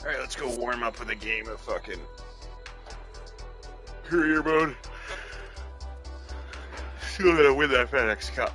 Alright, let's go warm up with a game of fucking career mode. Still gonna win that FedEx Cup.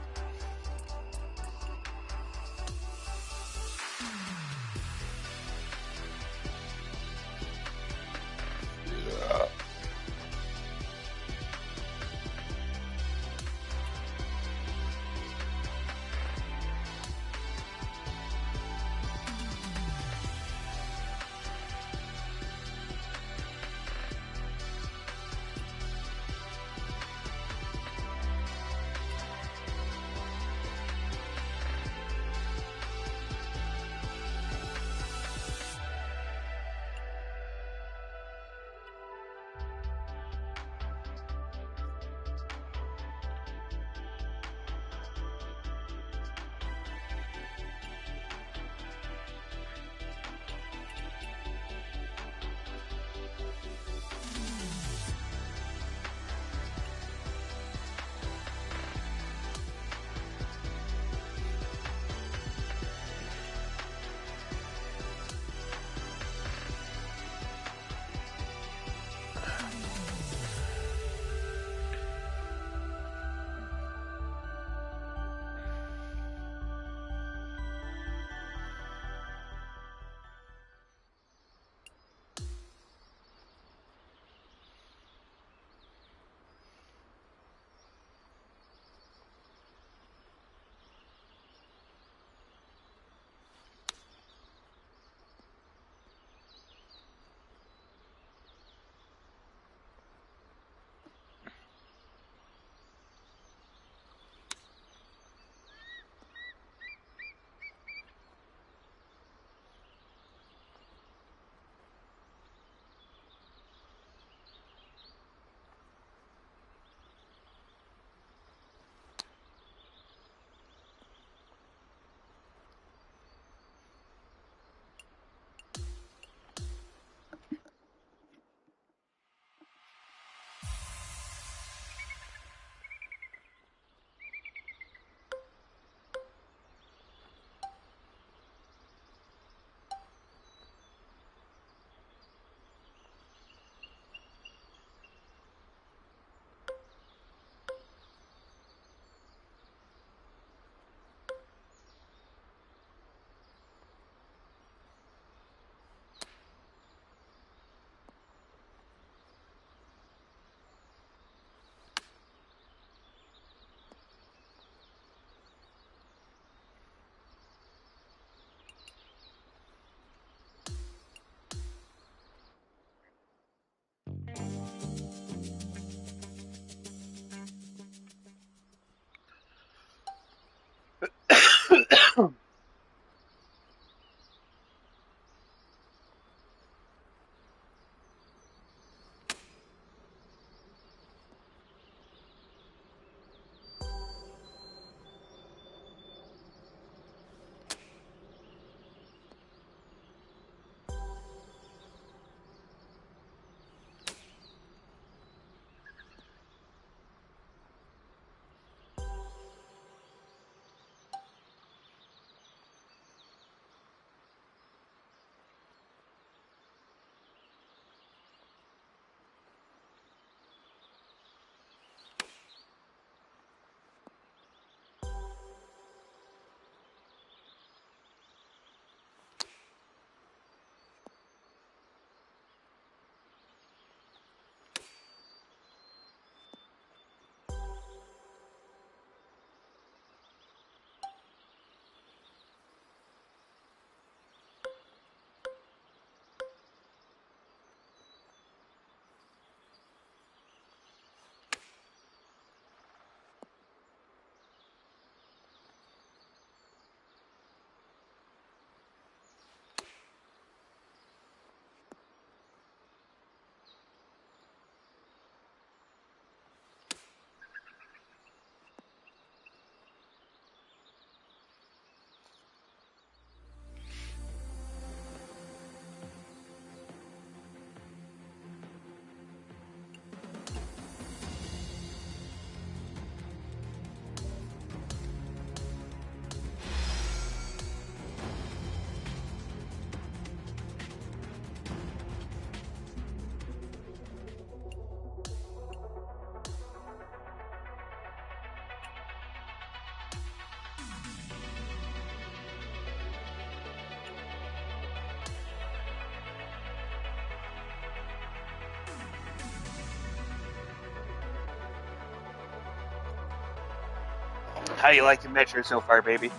How you like the Metro so far, baby?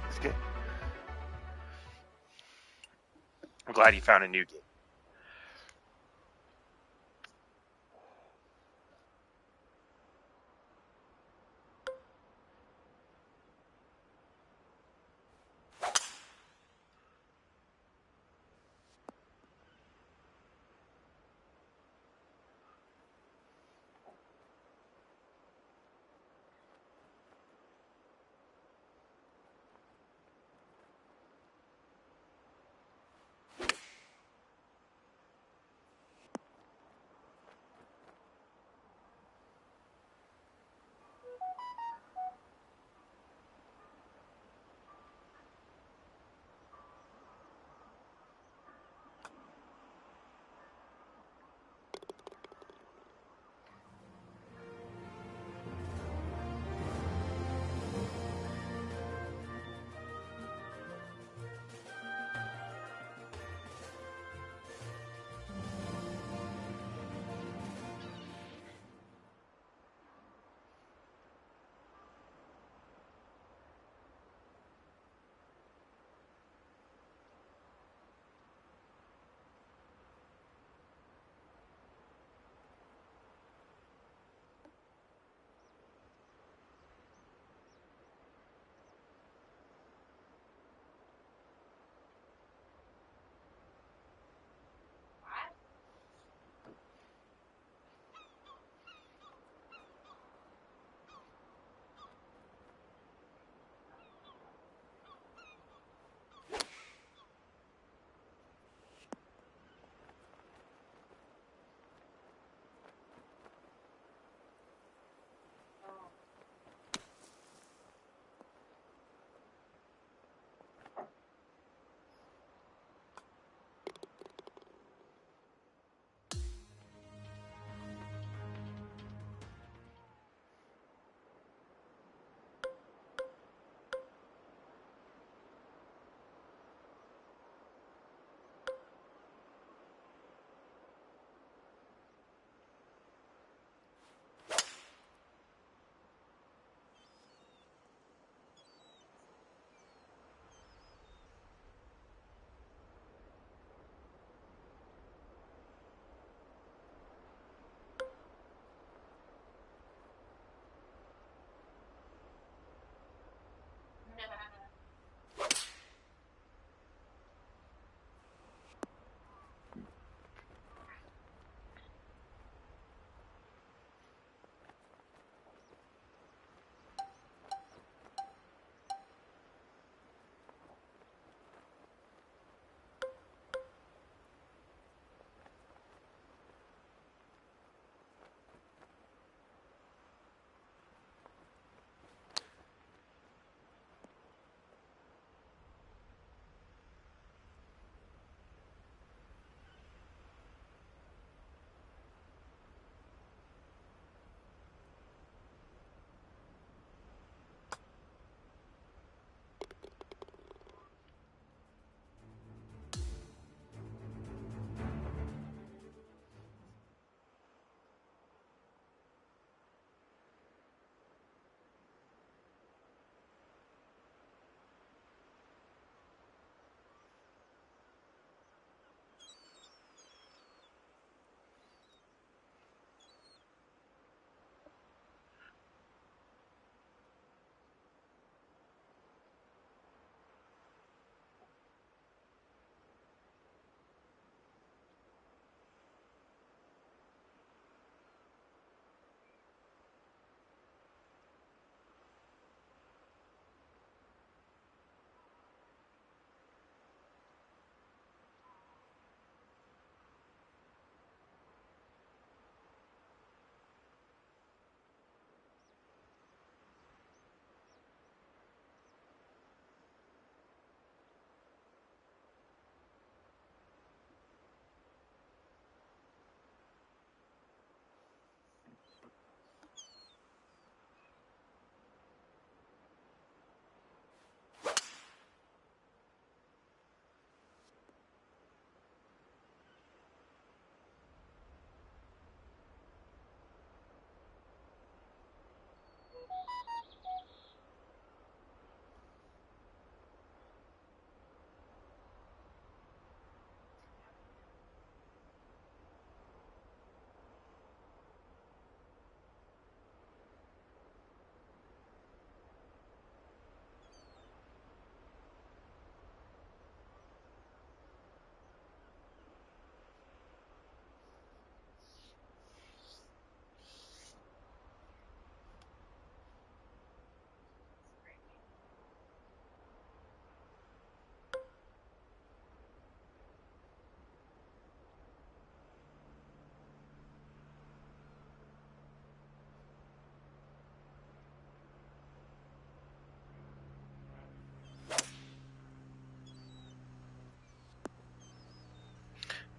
It's good. I'm glad you found a new game.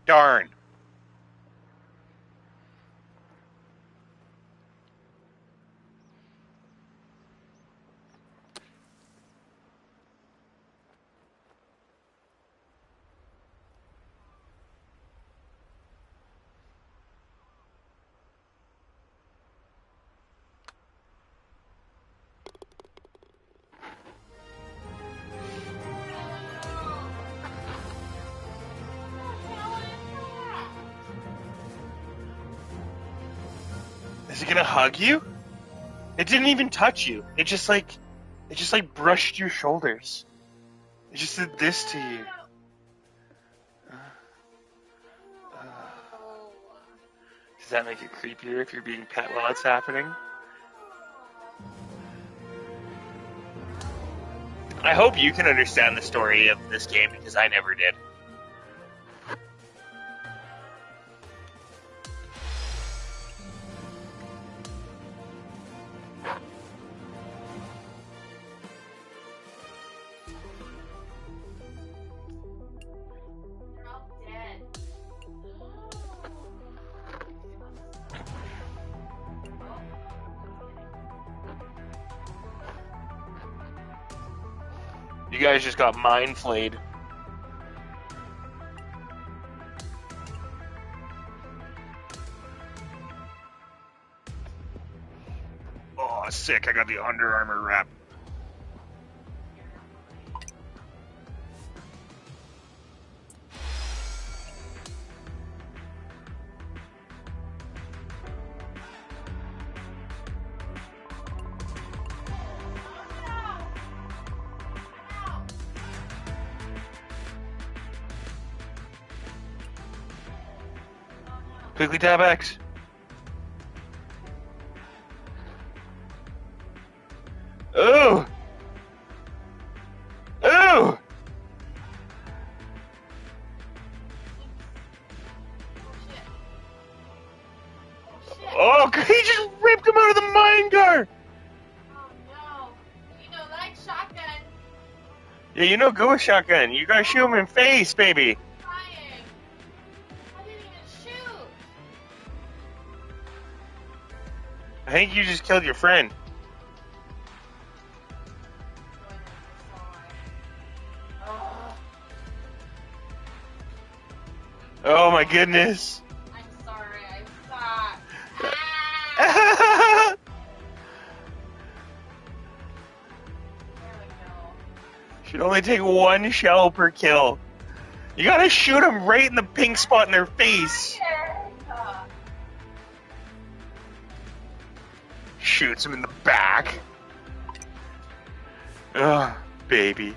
Darn. Is it gonna hug you? It didn't even touch you. It just like brushed your shoulders. It just did this to you. Does that make it creepier if you're being pet while it's happening? I hope you can understand the story of this game because I never did. You guys just got mind flayed. Oh, sick. I got the Under Armour wrap. Quickly tab X. Ooh! Ooh! Oh, he just ripped him out of the mine car! Oh no. You know, like shotgun. Yeah, you know go with shotgun. You gotta shoot him in face, baby. Trying. I didn't even shoot. I think you just killed your friend. Oh my goodness. I'm sorry, I suck. There we go. Should only take one shell per kill. You gotta shoot him right in the pink spot in their face. Shoots him in the back. Ugh, baby.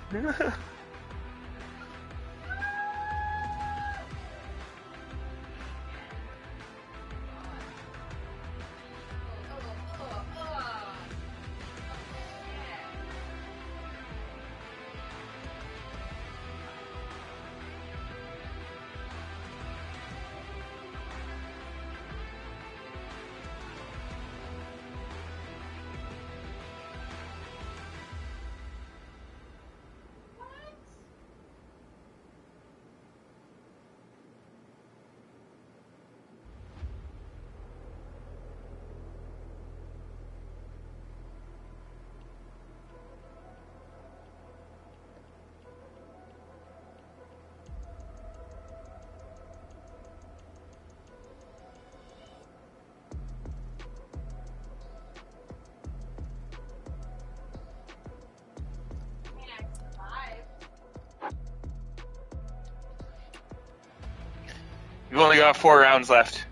You've only got 4 rounds left.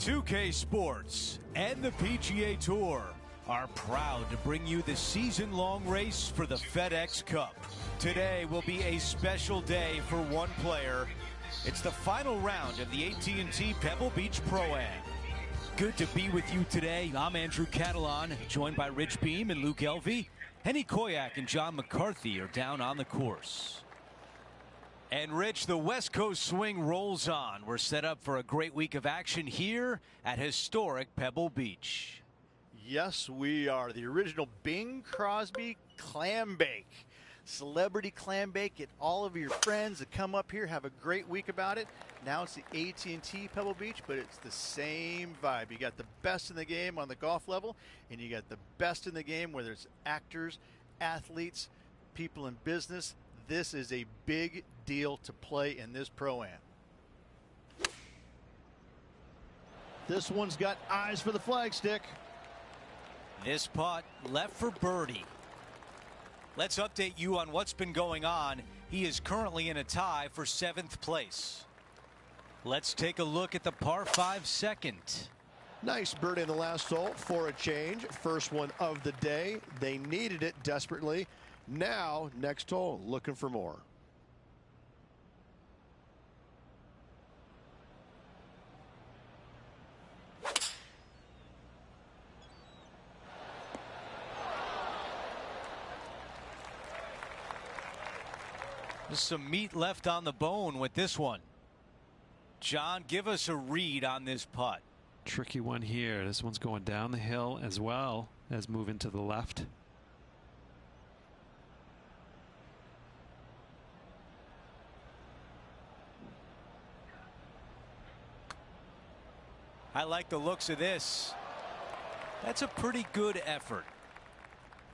2K Sports and the PGA Tour are proud to bring you the season-long race for the FedEx Cup. Today will be a special day for one player. It's the final round of the AT&T Pebble Beach Pro-Am. Good to be with you today. I'm Andrew Catalan, joined by Rich Beam and Luke Elvey. Henny Koyak and John McCarthy are down on the course. And Rich, the West Coast swing rolls on. We're set up for a great week of action here at historic Pebble Beach. Yes, we are. The original Bing Crosby clam bake. Celebrity clam bake. Get all of your friends to come up here, have a great week about it. Now it's the AT&T Pebble Beach, but it's the same vibe. You got the best in the game on the golf level, and you got the best in the game, whether it's actors, athletes, people in business. This is a big deal to play in this Pro-Am. This one's got eyes for the flagstick. This putt left for birdie. Let's update you on what's been going on. He is currently in a tie for 7th place. Let's take a look at the par 5 second. Nice birdie in the last hole for a change. First one of the day. They needed it desperately. Now, next hole, looking for more. There's some meat left on the bone with this one. John, give us a read on this putt. Tricky one here. This one's going down the hill as well as moving to the left. I like the looks of this. That's a pretty good effort.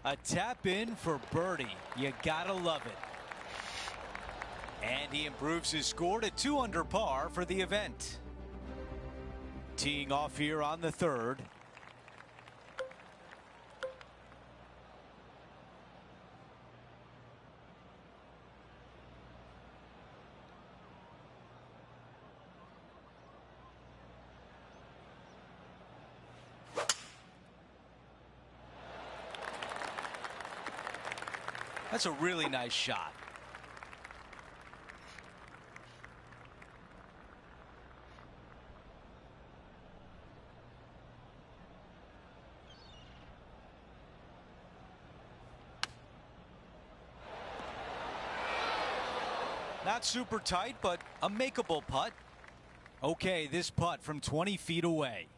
A tap in for birdie. You gotta love it. And he improves his score to 2 under par for the event. Teeing off here on the 3rd. That's a really nice shot. Not super tight, but a makeable putt. Okay, this putt from 20 feet away.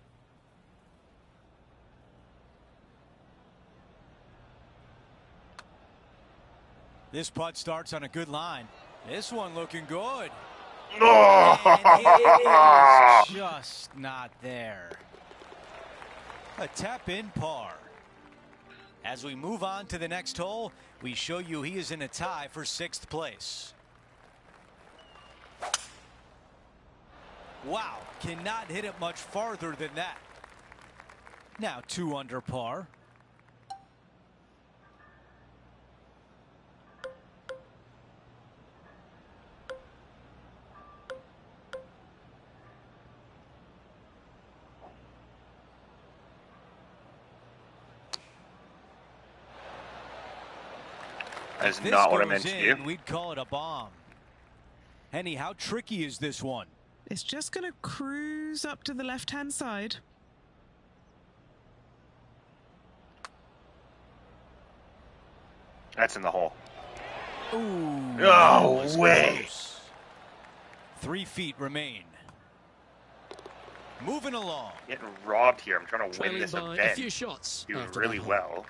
This putt starts on a good line. This one looking good. And it is just not there. A tap in par. As we move on to the next hole, we show you he is in a tie for 6th place. Wow, cannot hit it much farther than that. Now 2 under par. That's not what I meant to do. We'd call it a bomb. Henny, how tricky is this one? It's just going to cruise up to the left-hand side. That's in the hole. Ooh, no way. Close. 3 feet remain. Moving along. Getting robbed here. I'm trying to win Trailing this by event. a few shots. Doing after really that hole. well.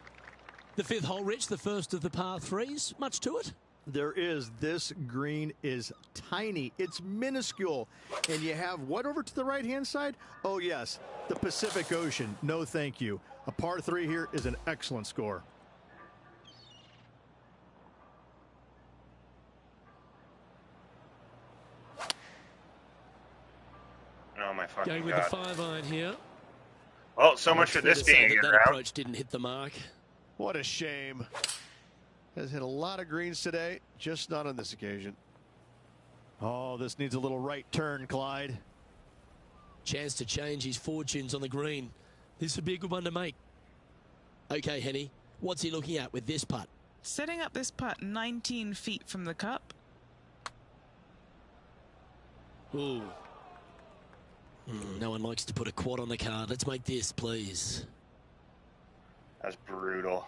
The 5th hole, Rich, the first of the par 3s. Much to it? There is. This green is tiny. It's minuscule. And you have what over to the right-hand side? Oh, yes, the Pacific Ocean. No, thank you. A par 3 here is an excellent score. Oh, my fucking Going with God. the 5-iron here. Well, so much for this being a good that round. approach didn't hit the mark. What a shame. Has hit a lot of greens today, just not on this occasion. Oh, this needs a little right turn, Clyde. Chance to change his fortunes on the green. This would be a good one to make. Okay, Henny, what's he looking at with this putt? Setting up this putt 19 feet from the cup. Ooh. No one likes to put a quad on the card. Let's make this, please. That's brutal.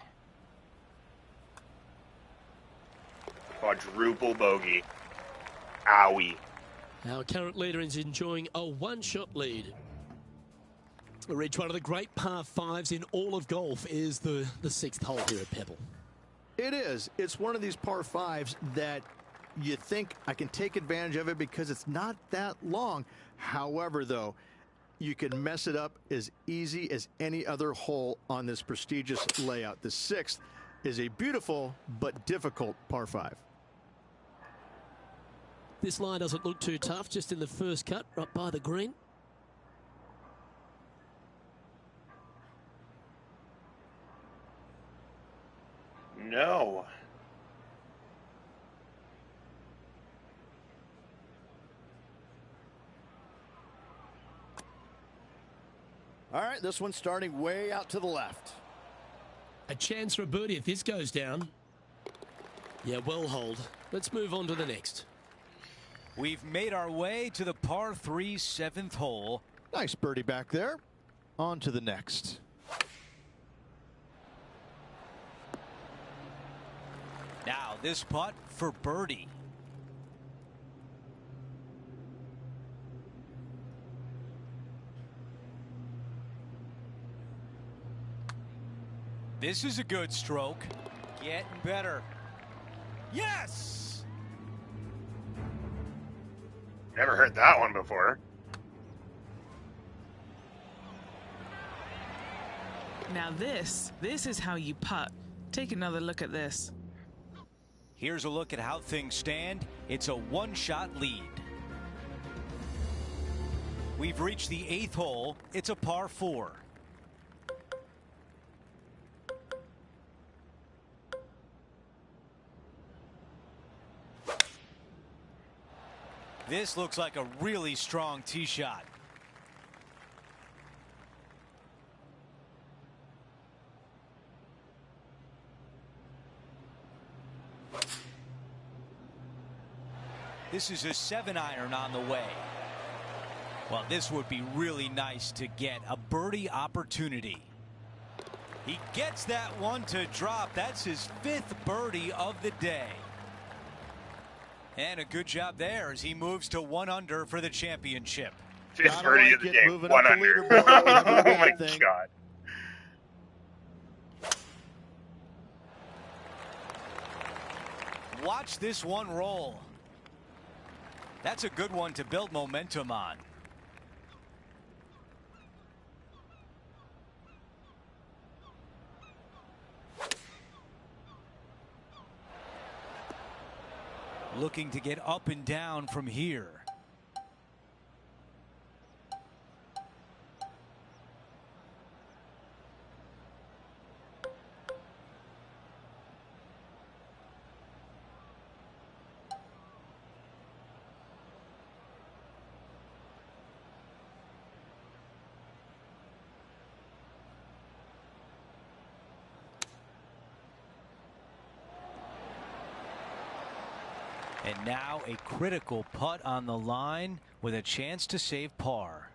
Quadruple bogey. Owie. Our current leader is enjoying a one-shot lead. Rich, one of the great par fives in all of golf is the sixth hole here at Pebble. It is. It's one of these par fives that you think I can take advantage of it because it's not that long. However, though, you can mess it up as easy as any other hole on this prestigious layout. The sixth is a beautiful but difficult par five. This line doesn't look too tough, just in the first cut, right by the green. No. All right, this one's starting way out to the left. A chance for a birdie if this goes down. Yeah, well hold. Let's move on to the next. We've made our way to the par 3 7th hole. Nice birdie back there. On to the next. Now this putt for birdie. This is a good stroke. Getting better. Yes! Never heard that one before. Now this is how you putt. Take another look at this. Here's a look at how things stand. It's a one-shot lead. We've reached the 8th hole. It's a par 4. This looks like a really strong tee shot. This is a 7-iron on the way. Well, this would be really nice to get a birdie opportunity. He gets that one to drop. That's his 5th birdie of the day. And a good job there as he moves to 1 under for the championship. 5th birdie of the day. 1 under. Oh my God. Watch this one roll. That's a good one to build momentum on. Looking to get up and down from here. And now a critical putt on the line with a chance to save par.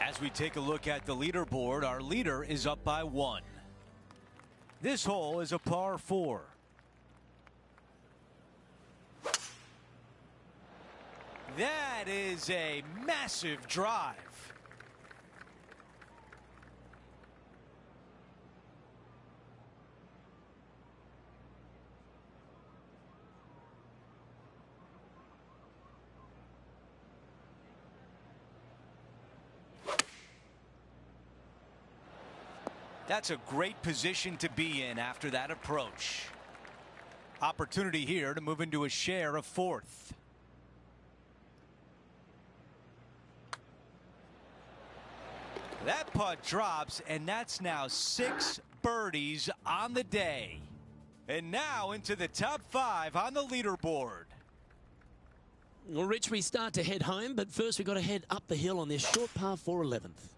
As we take a look at the leaderboard, our leader is up by 1. This hole is a par 4. That is a massive drive. That's a great position to be in after that approach. Opportunity here to move into a share of 4th. That putt drops, and that's now 6 birdies on the day. And now into the top 5 on the leaderboard. Well, Rich, we start to head home, but first we've got to head up the hill on this short par 4 11th.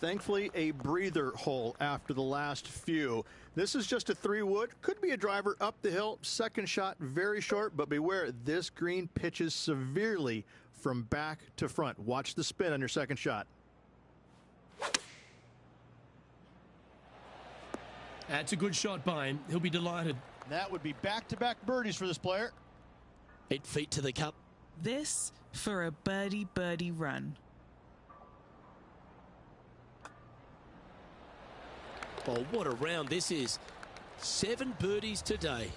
Thankfully, a breather hole after the last few. This is just a 3-wood. Could be a driver up the hill. Second shot, very short, but beware, this green pitches severely from back to front. Watch the spin on your second shot. That's a good shot by him. He'll be delighted. That would be back-to-back birdies for this player. 8 feet to the cup. This for a birdie run. Oh, what a round this is. 7 birdies today.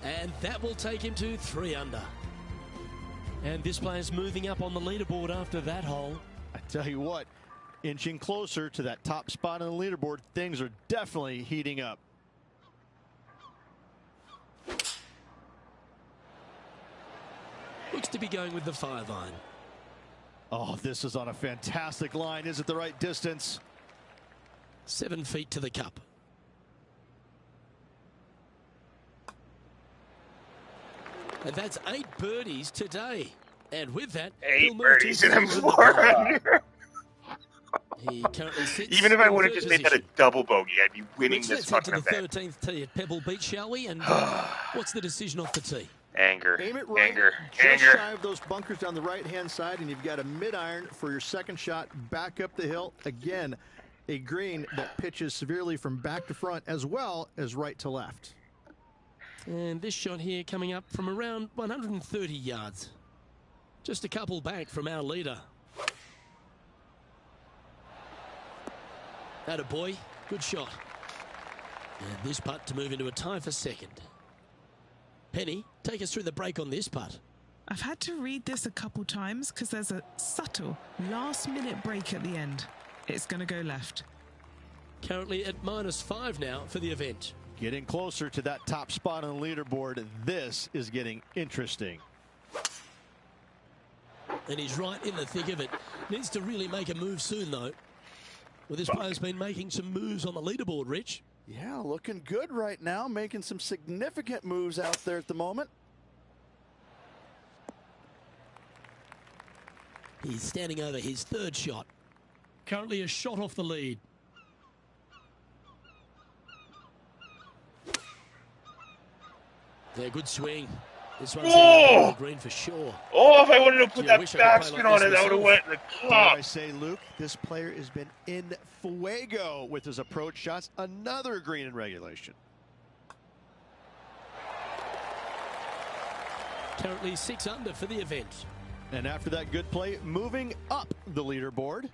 And that will take him to 3 under. And this player's moving up on the leaderboard after that hole. I tell you what, inching closer to that top spot on the leaderboard, things are definitely heating up. Looks to be going with the 5-iron. Oh, this is on a fantastic line. Is it the right distance? 7 feet to the cup. And that's 8 birdies today. And with that, 8 birdies and I'm 4 under. He currently sits Even if I in would have third just made that a position. double bogey, I'd be winning Let's this head to fucking the event. 13th tee at Pebble Beach, shall we? And what's the decision off the tee? Anger. Aim it right, Anger. just Anger. shy of those bunkers down the right-hand side, and you've got a mid-iron for your second shot back up the hill. Again, a green that pitches severely from back to front as well as right to left. And this shot here coming up from around 130 yards. Just a couple back from our leader. Attaboy, good shot. And this putt to move into a tie for second. Penny, take us through the break on this putt. I've had to read this a couple times because there's a subtle last-minute break at the end. It's going to go left. Currently at -5 now for the event. Getting closer to that top spot on the leaderboard. This is getting interesting. And he's right in the thick of it. Needs to really make a move soon, though. Well, this player's been making some moves on the leaderboard, Rich. Yeah, looking good right now, making some significant moves out there at the moment. He's standing over his 3rd shot. Currently a shot off the lead. Yeah, good swing. This one's Whoa! the green for sure. Oh, if I wanted to put Gee, I that wish I could play backspin like on this it, that would have myself. went in the Dare cup. I say, Luke, this player has been in fuego with his approach shots. Another green in regulation. Currently 6 under for the event. And after that good play, moving up the leaderboard.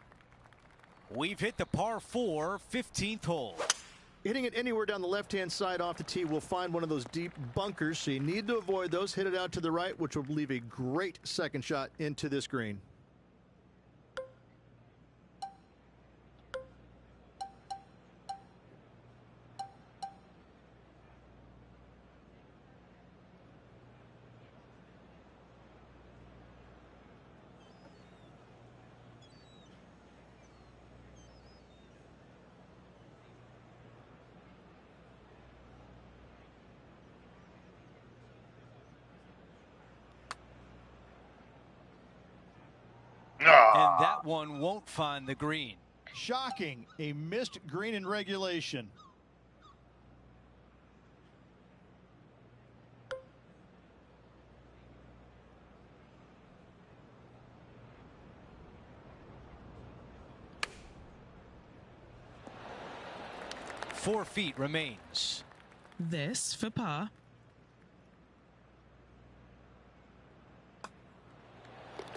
We've hit the par 4 15th hole. Hitting it anywhere down the left-hand side off the tee will find one of those deep bunkers, so you need to avoid those. Hit it out to the right, which will leave a great second shot into this green. And that one won't find the green. Shocking, a missed green in regulation. Four feet remains. This for par.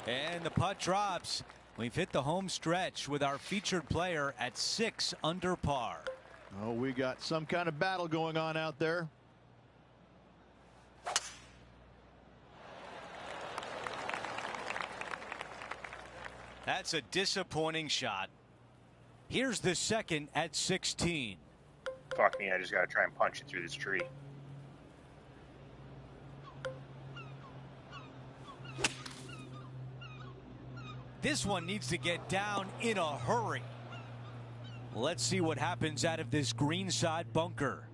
And the putt drops. We've hit the home stretch with our featured player at 6 under par. Oh, we got some kind of battle going on out there. That's a disappointing shot. Here's the second at 16. Fuck me, I just gotta try and punch it through this tree. This one needs to get down in a hurry. Let's see what happens out of this greenside bunker.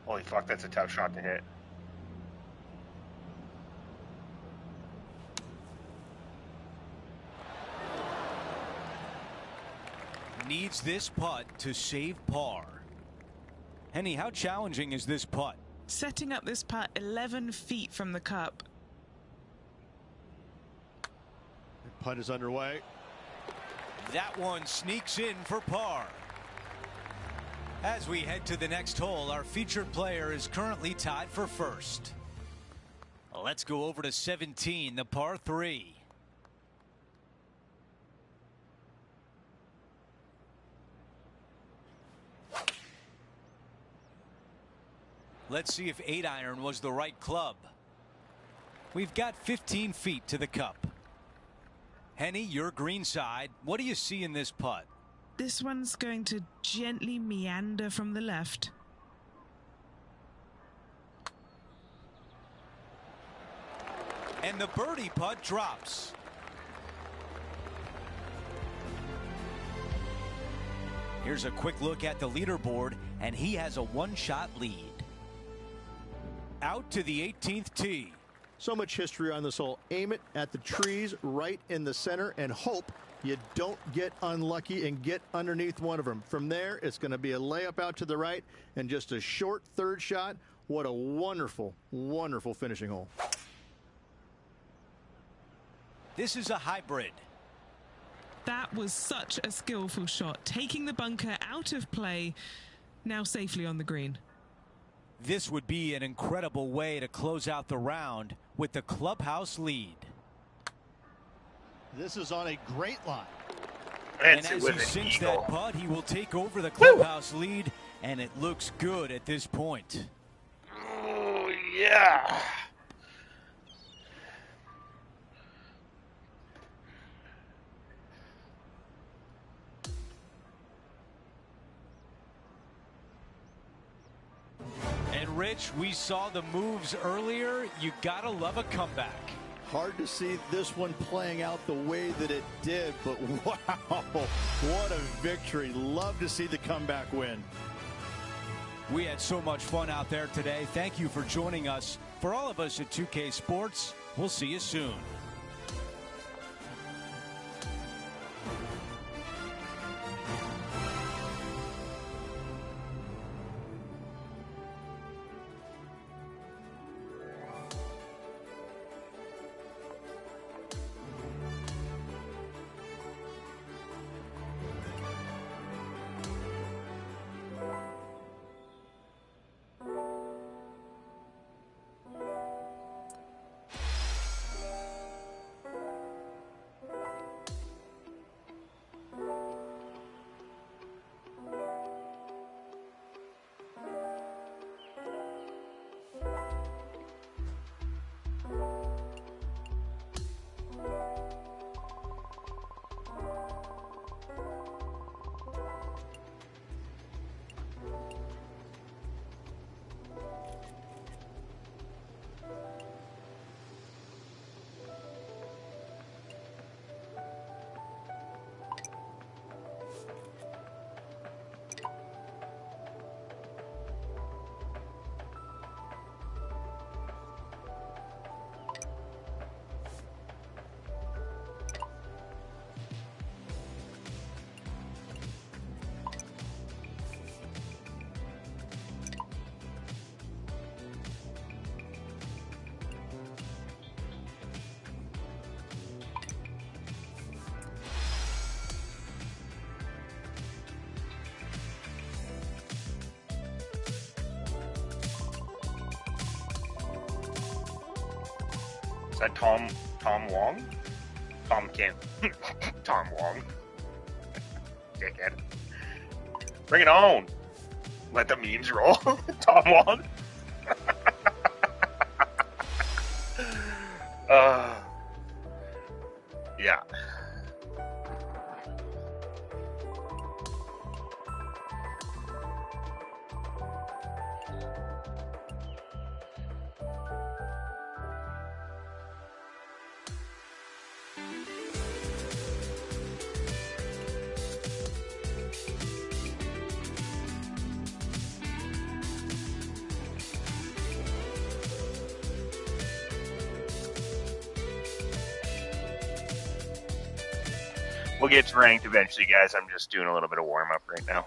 Holy fuck, that's a tough shot to hit. Needs this putt to save par. Henny, how challenging is this putt? Setting up this putt 11 feet from the cup. The putt is underway. That one sneaks in for par. As we head to the next hole, our featured player is currently tied for first. Let's go over to 17, the par 3. Let's see if 8-iron was the right club. We've got 15 feet to the cup. Henny, your green side. What do you see in this putt? This one's going to gently meander from the left. And the birdie putt drops. Here's a quick look at the leaderboard, and he has a one-shot lead. Out to the 18th tee. So much history on this hole. Aim it at the trees right in the center and hope you don't get unlucky and get underneath one of them. From there, it's going to be a layup out to the right and just a short third shot. What a wonderful, wonderful finishing hole. This is a hybrid. That was such a skillful shot, taking the bunker out of play, now safely on the green. This would be an incredible way to close out the round with the clubhouse lead. This is on a great line. And as he sinks that putt, he will take over the clubhouse lead, and it looks good at this point. Oh, yeah. And Rich, we saw the moves earlier. You gotta love a comeback. Hard to see this one playing out the way that it did, but wow, what a victory. Love to see the comeback win. We had so much fun out there today. Thank you for joining us. For all of us at 2K Sports, we'll see you soon. Is that Tom Wong? Tom Kim. Tom Wong. Dickhead. Bring it on. Let the memes roll. Tom Wong. Yeah. We'll get to ranked eventually, guys. I'm just doing a little bit of warm-up right now.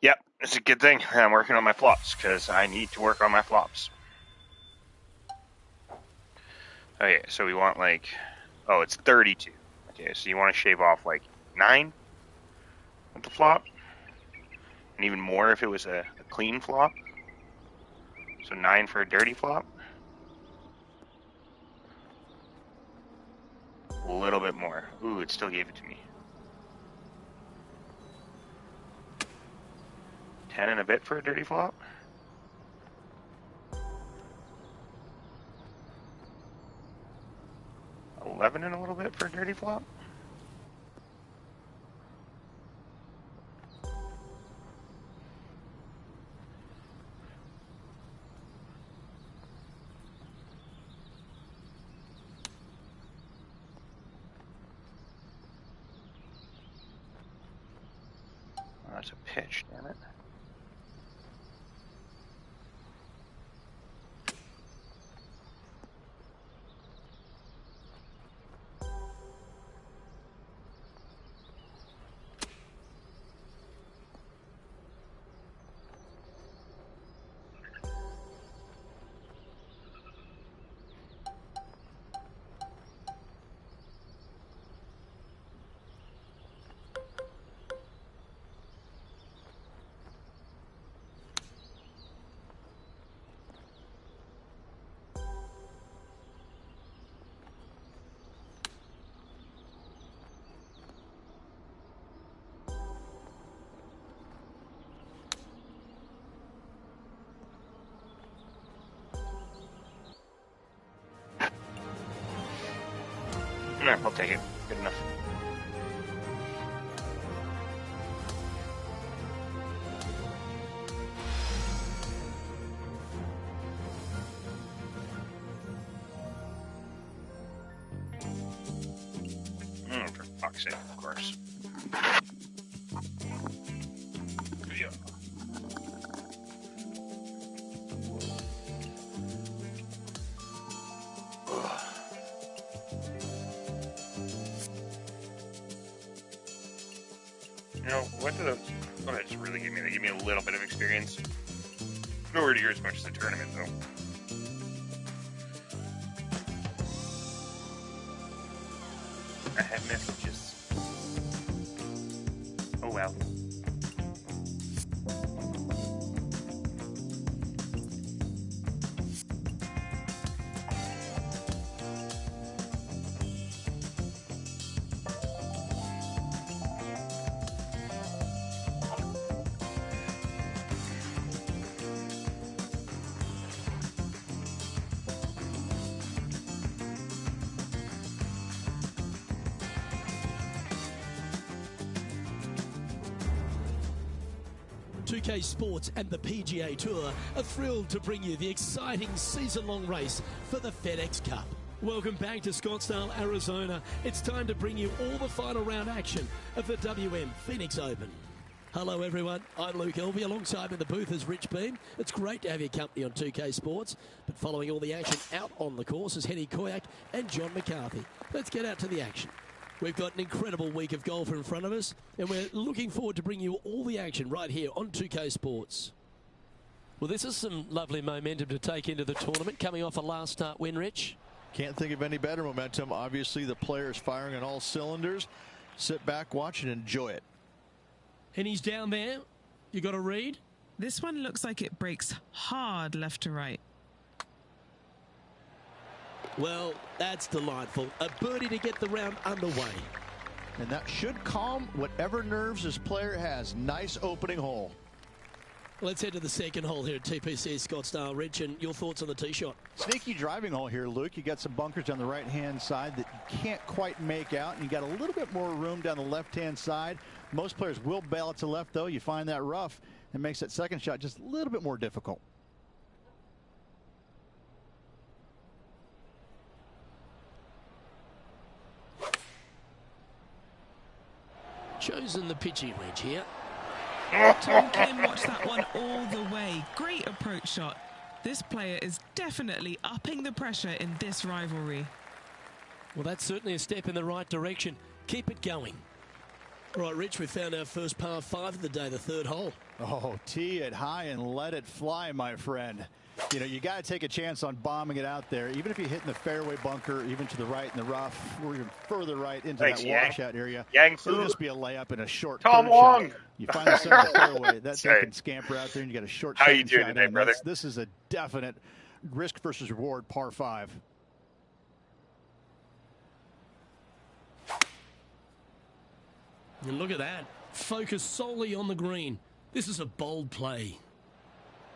Yep, it's a good thing I'm working on my flops, because I need to work on my flops. Okay, so we want like, oh, it's 32. Okay, so you want to shave off like 9 with the flop, and even more if it was a clean flop. So 9 for a dirty flop. A little bit more. Ooh, it still gave it to me. 10 and a bit for a dirty flop. $11 and a little bit for a dirty flop. Oh, that's a pitch, damn it. No, I'll take it. Good enough. For fuck's sake, of course. Yeah. You know, what do those... Oh, that just really gave me... They gave me a little bit of experience. Nowhere near as much as the tournament, though. I have messages. Oh, well. 2K Sports and the PGA Tour are thrilled to bring you the exciting season-long race for the FedEx Cup. Welcome back to Scottsdale, Arizona. It's time to bring you all the final round action of the WM Phoenix Open. Hello everyone, I'm Luke Elvey. Alongside me in the booth is Rich Beam. It's great to have your company on 2K Sports, but following all the action out on the course is Henny Koyak and John McCarthy. Let's get out to the action. We've got an incredible week of golf in front of us, and we're looking forward to bringing you all the action right here on 2K Sports. Well, this is some lovely momentum to take into the tournament, coming off a last start win, Rich. Can't think of any better momentum. Obviously, the players firing on all cylinders. Sit back, watch, and enjoy it. And he's down there. You got a read? This one looks like it breaks hard left to right. Well, that's delightful. A birdie to get the round underway. And that should calm whatever nerves this player has. Nice opening hole. Let's head to the second hole here at TPC Scottsdale. Rich, and your thoughts on the tee shot? Sneaky driving hole here, Luke. You got some bunkers on the right-hand side that you can't quite make out, and you got a little bit more room down the left-hand side. Most players will bail it to left, though. You find that rough, and makes that second shot just a little bit more difficult. Chosen the pitching wedge here. Tom Kim watched that one all the way. Great approach shot. This player is definitely upping the pressure in this rivalry. Well, that's certainly a step in the right direction. Keep it going. All right, Rich, we found our first par 5 of the day, the third hole. Oh, tee it high and let it fly, my friend. You know, you got to take a chance on bombing it out there, even if you hit in the fairway bunker, even to the right in the rough, or even further right into that washout area. It'll just be a layup and a short Tom Wong. Shot. You find the center of the fairway, that thing can scamper out there, and you got a short shot. How you doing today, brother? This is a definite risk versus reward par 5. And look at that. Focus solely on the green. This is a bold play.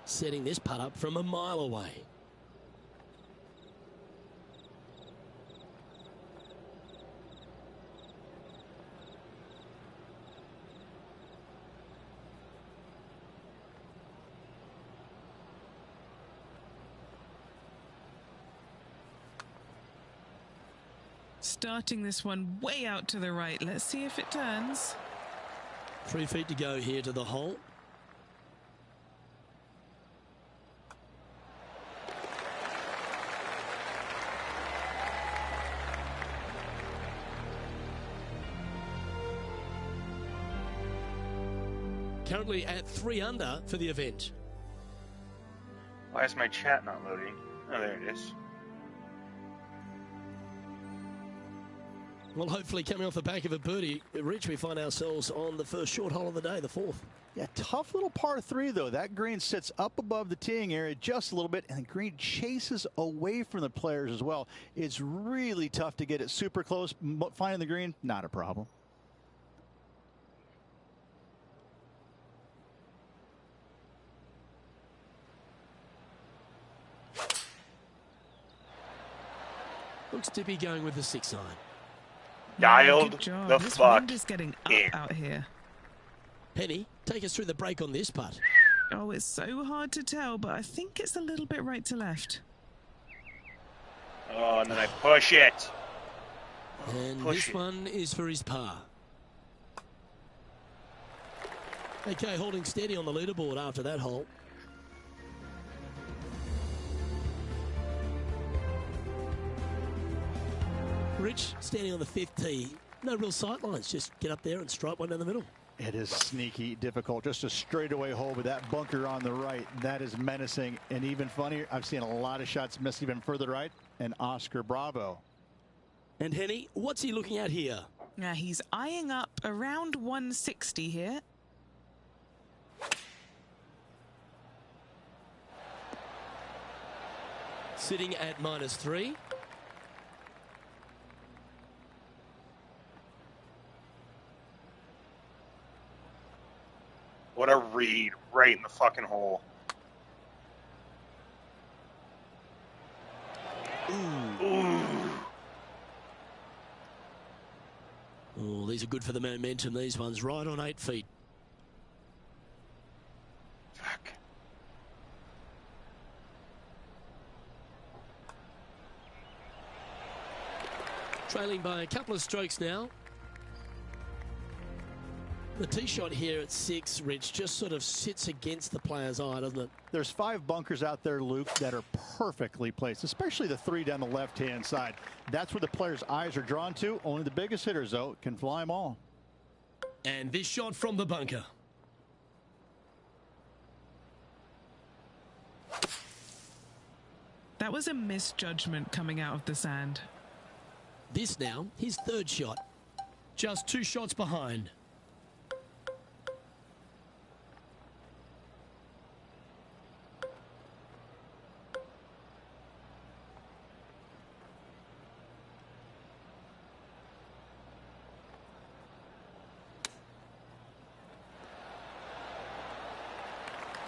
Setting this putt up from a mile away. Starting this one way out to the right. Let's see if it turns. 3 feet to go here to the hole. Currently at 3 under for the event. Why is my chat not loading? Oh, there it is. Well, hopefully coming off the back of a birdie, Rich, we find ourselves on the first short hole of the day, the 4th. Yeah, tough little par 3, though. That green sits up above the teeing area just a little bit, and the green chases away from the players as well. It's really tough to get it super close. Finding the green, not a problem. Looks to be going with the 6 iron. Dialed Good job. the This fuck wind is getting up in. out here. Penny, take us through the break on this putt. Oh, it's so hard to tell, but I think it's a little bit right to left. Oh, and then I push it. And this one is for his par. Okay, holding steady on the leaderboard after that hole. Rich, standing on the 5th tee, no real sight lines, just get up there and strike one down the middle. It is sneaky difficult. Just a straightaway hole with that bunker on the right. That is menacing. And even funnier, I've seen a lot of shots miss even further right. And Oscar Bravo. And Henny, what's he looking at here? Now he's eyeing up around 160 here. Sitting at -3. What a read right in the fucking hole. Ooh. Oh, these are good for the momentum, these ones. Right on 8 feet. trailing by a couple of strokes now. The tee shot here at 6, Rich, just sort of sits against the player's eye, doesn't it? There's 5 bunkers out there, Luke, that are perfectly placed, especially the 3 down the left-hand side. That's where the player's eyes are drawn to. Only the biggest hitters, though, can fly them all. And this shot from the bunker. That was a misjudgment coming out of the sand. This now, his 3rd shot. Just 2 shots behind.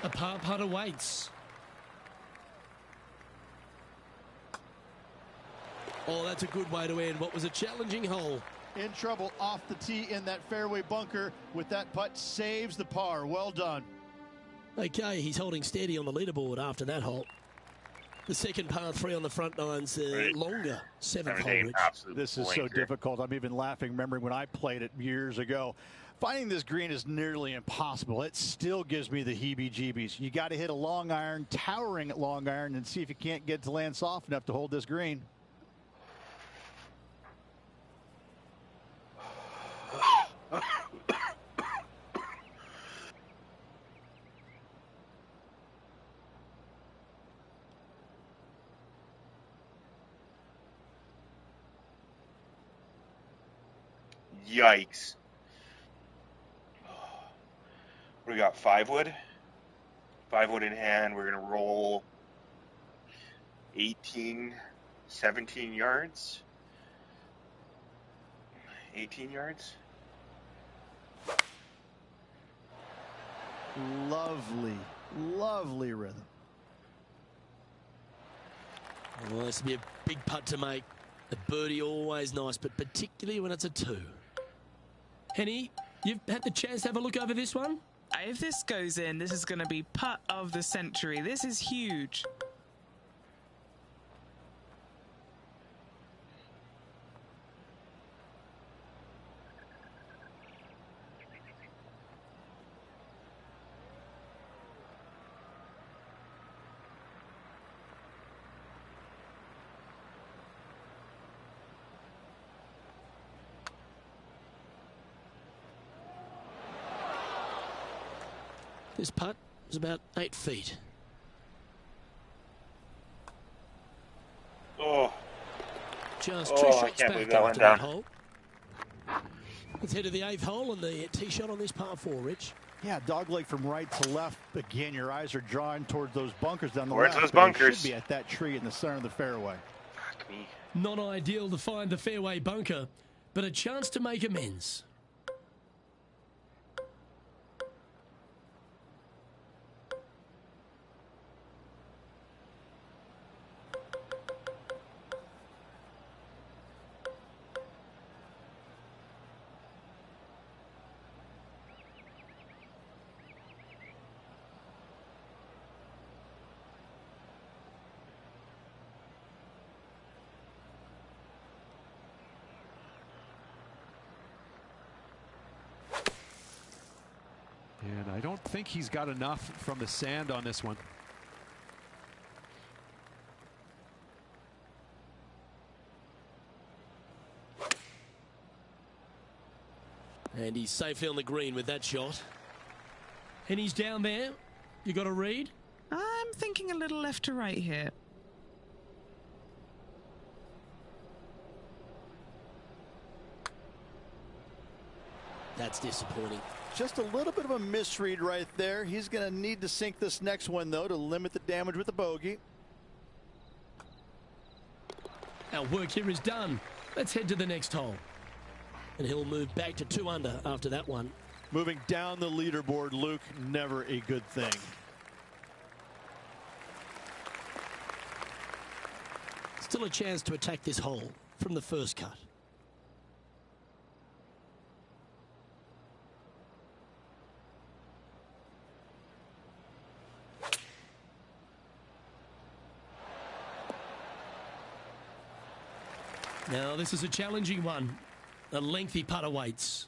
A par putt awaits. Oh, that's a good way to end what was a challenging hole. In trouble off the tee in that fairway bunker with that putt, saves the par. Well done. Okay, he's holding steady on the leaderboard after that hole. The second par 3 on the front nine's longer. 7th hole, Rich. This is so difficult. I'm even laughing, remembering when I played it years ago. Finding this green is nearly impossible. It still gives me the heebie-jeebies. You got to hit a long iron, towering at long iron, and see if you can't get to land soft enough to hold this green. Yikes. We got 5 wood. 5 wood in hand. We're going to roll 18, 17 yards. 18 yards. Lovely, lovely rhythm. Well, this would be a big putt to make. A birdie always nice, but particularly when it's a 2. Henny, you've had the chance to have a look over this one? If this goes in, this is going to be putt of the century. This is huge. This putt is about 8 feet. Oh. Just 2 shots I can't back believe that went after down. that hole. Let's head to the 8th hole and the tee shot on this par 4, Rich. Yeah, dogleg from right to left. Again, your eyes are drawn towards those bunkers down the Towards left. those but they bunkers. should be at that tree in the center of the fairway. Fuck me. Not ideal to find the fairway bunker, but a chance to make amends. And I don't think he's got enough from the sand on this one. And he's safely on the green with that shot. And he's down there. You got a read? I'm thinking a little left to right here. That's disappointing. Just a little bit of a misread right there. He's going to need to sink this next one, though, to limit the damage with the bogey. Our work here is done. Let's head to the next hole. And he'll move back to 2 under after that one. Moving down the leaderboard, Luke, never a good thing. Still a chance to attack this hole from the first cut. Now, this is a challenging one. A lengthy putt awaits.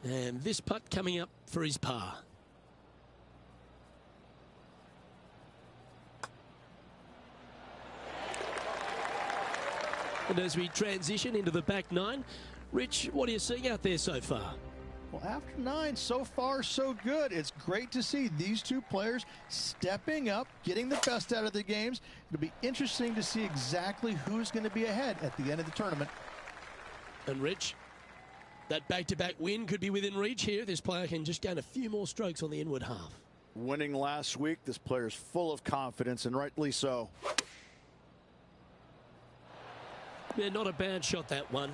And this putt coming up for his par. And as we transition into the back nine, Rich, what are you seeing out there so far? Well, after 9, so far so good. It's great to see these two players stepping up, getting the best out of the games. It'll be interesting to see exactly who's going to be ahead at the end of the tournament. And Rich, that back-to-back win could be within reach here. This player can just gain a few more strokes on the inward half. Winning last week, this player's full of confidence, and rightly so. Yeah, not a bad shot, that one.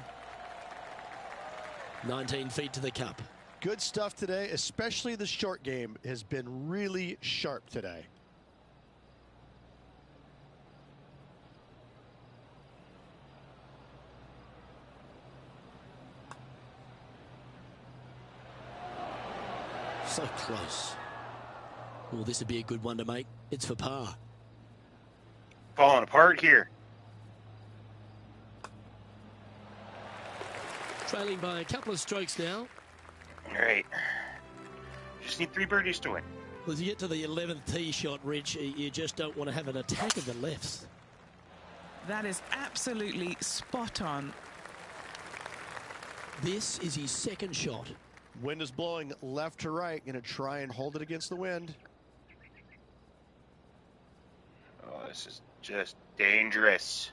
19 feet to the cup. Good stuff today, especially the short game has been really sharp today. So close. Well, this would be a good one to make. It's for par. Falling apart here. Trailing by a couple of strokes now. All right. Just need 3 birdies to win. Well, as you get to the 11th tee shot, Rich, you just don't want to have an attack of the lefts. That is absolutely spot on. This is his second shot. Wind is blowing left to right. Going to try and hold it against the wind. Oh, this is just dangerous.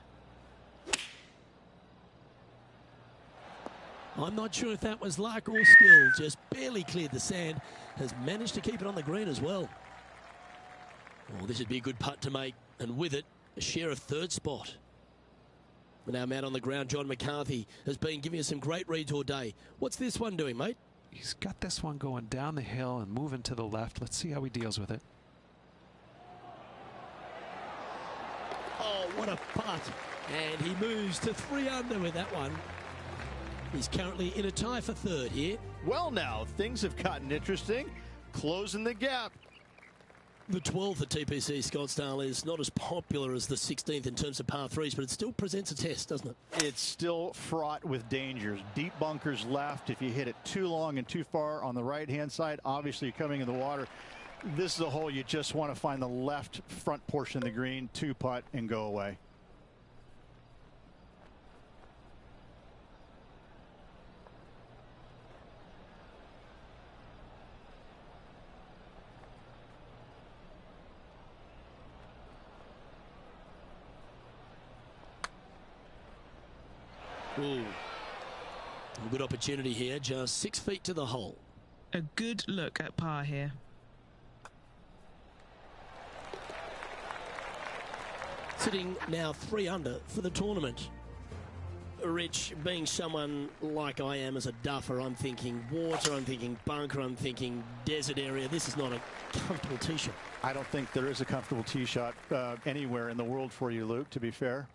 I'm not sure if that was luck or skill. Just barely cleared the sand. Has managed to keep it on the green as well. Oh, this would be a good putt to make. And with it, a share of 3rd spot. And our man on the ground, John McCarthy, has been giving us some great reads all day. What's this one doing, mate? He's got this one going down the hill and moving to the left. Let's see how he deals with it. Oh, what a putt. And he moves to 3 under with that one. He's currently in a tie for 3rd here. Well, now, things have gotten interesting. Closing the gap. The 12th at TPC Scottsdale is not as popular as the 16th in terms of par 3s, but it still presents a test, doesn't it? It's still fraught with dangers. Deep bunkers left. If you hit it too long and too far on the right-hand side, obviously you're coming in the water. This is a hole you just want to find the left front portion of the green, 2-putt, and go away. Ooh. A good opportunity here, just 6 feet to the hole. A good look at par here. Sitting now 3 under for the tournament. Rich, being someone like I am as a duffer, I'm thinking water, I'm thinking bunker, I'm thinking desert area. This is not a comfortable tee shot. I don't think there is a comfortable tee shot anywhere in the world for you, Luke, to be fair.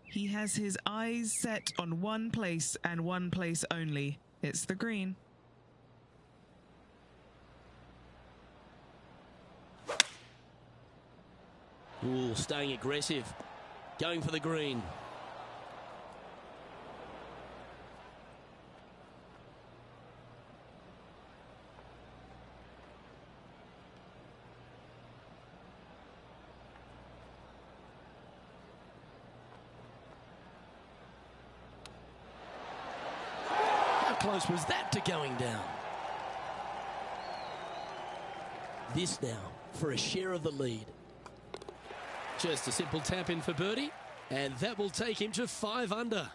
He has his eyes set on one place and one place only. It's the green. Ooh, staying aggressive. Going for the green. How close was that to going down? This now for a share of the lead. Just a simple tap in for birdie, and that will take him to 5 under.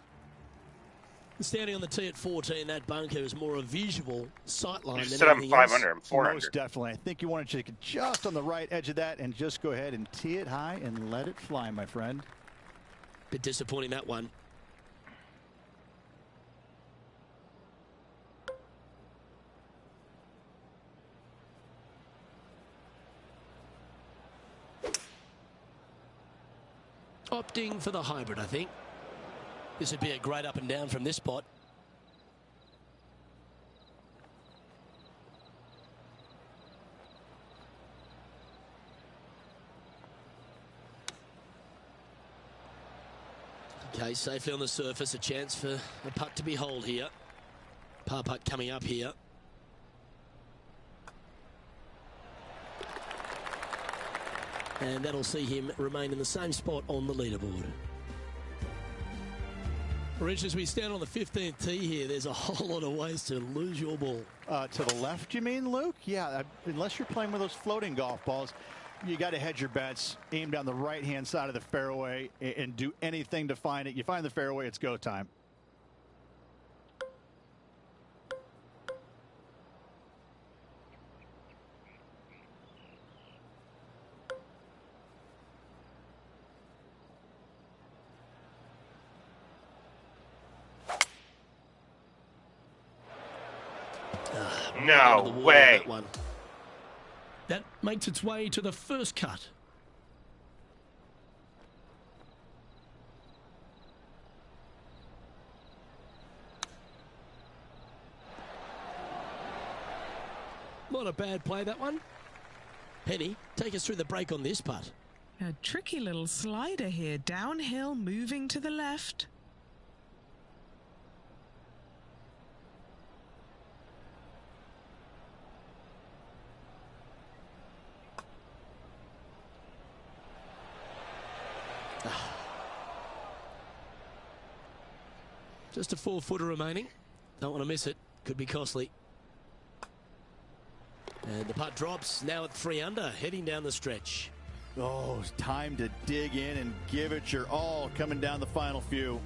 Standing on the tee at 14, that bunker is more a visual sight line You than said I'm anything 5 else. under. I'm 4 Most under. definitely. I think you want to take it just on the right edge of that and just go ahead and tee it high and let it fly, my friend. Bit disappointing, that one. opting for the hybrid, I think. This would be a great up and down from this spot. Okay, safely on the surface, a chance for a putt to be holed here. Par putt coming up here. And that'll see him remain in the same spot on the leaderboard. Rich, as we stand on the 15th tee here, there's a whole lot of ways to lose your ball. To the left, you mean, Luke? Yeah, unless you're playing with those floating golf balls, you got to hedge your bets, aim down the right-hand side of the fairway, and do anything to find it. You find the fairway, it's go time. No way. That makes its way to the first cut. Not a bad play, that one. Penny, take us through the break on this putt. A tricky little slider here, downhill, moving to the left. Just a 4-footer remaining. Don't want to miss it. Could be costly. And the putt drops. Now at 3 under, heading down the stretch. Oh, it's time to dig in and give it your all coming down the final few.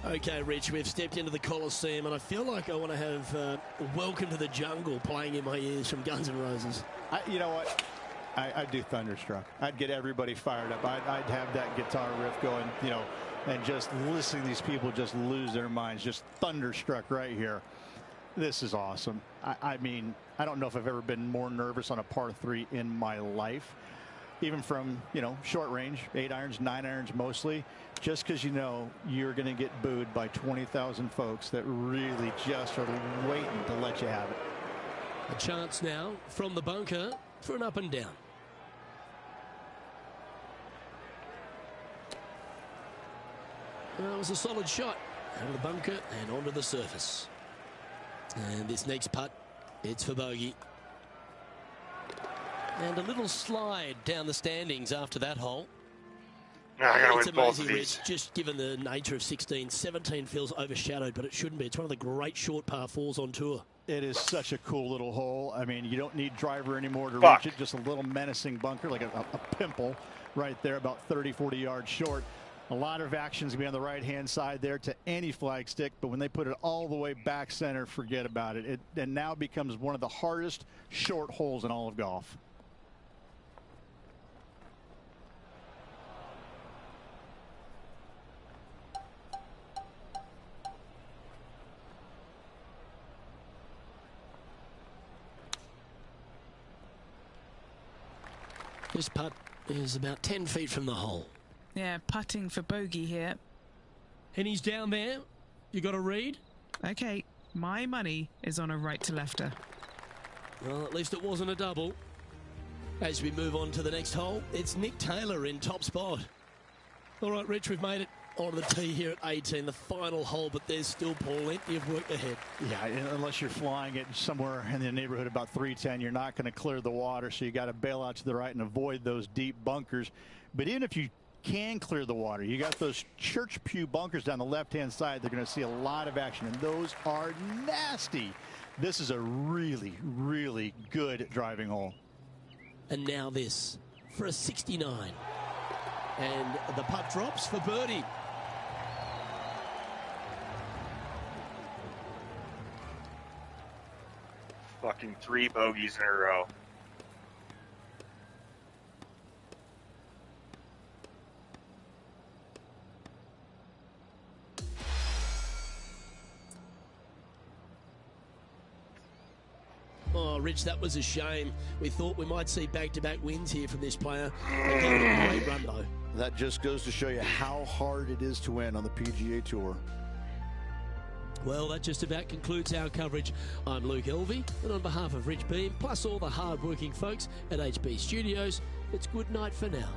Okay, Rich, we've stepped into the Coliseum, and I feel like I want to have Welcome to the Jungle playing in my ears from Guns N' Roses. You know what? I'd do Thunderstruck. I'd get everybody fired up. I'd have that guitar riff going, you know, and just listening to these people just lose their minds, just thunderstruck right here. This is awesome. I mean, I don't know if I've ever been more nervous on a par 3 in my life, even from, you know, short range, 8 irons, 9 irons mostly, just because you know you're going to get booed by 20,000 folks that really just are waiting to let you have it. A chance now from the bunker for an up and down. Well, it was a solid shot out of the bunker and onto the surface. And this next putt, it's for bogey. And a little slide down the standings after that hole. I gotta It's win both amazing, of these. Rich, just given the nature of 16. 17 feels overshadowed, but it shouldn't be. It's one of the great short par 4s on tour. It is such a cool little hole. I mean, you don't need driver anymore to Fuck. reach it. Just a little menacing bunker, like a pimple right there, about 30, 40 yards short. A lot of action's going to be on the right-hand side there to any flag stick, but when they put it all the way back center, forget about it. It now becomes one of the hardest short holes in all of golf. This putt is about 10 feet from the hole. Yeah, putting for bogey here. And he's down there. You got a read? Okay, my money is on a right to lefter. Well, at least it wasn't a double. As we move on to the next hole, it's Nick Taylor in top spot. All right, Rich, we've made it onto the tee here at 18, the final hole, but there's still plenty of work ahead. Yeah, unless you're flying it somewhere in the neighborhood about 310, you're not going to clear the water, so you got to bail out to the right and avoid those deep bunkers. But even if you can clear the water, you got those church pew bunkers down the left-hand side. They're going to see a lot of action, and those are nasty. This is a really, really good driving hole. And now this for a 69. And the putt drops for birdie. Fucking 3 bogeys in a row. Oh, Rich, that was a shame. We thought we might see back-to-back wins here from this player. They got a great run, though. That just goes to show you how hard it is to win on the PGA Tour. Well, that just about concludes our coverage. I'm Luke Elvey, and on behalf of Rich Beam, plus all the hard-working folks at HB Studios, it's good night for now.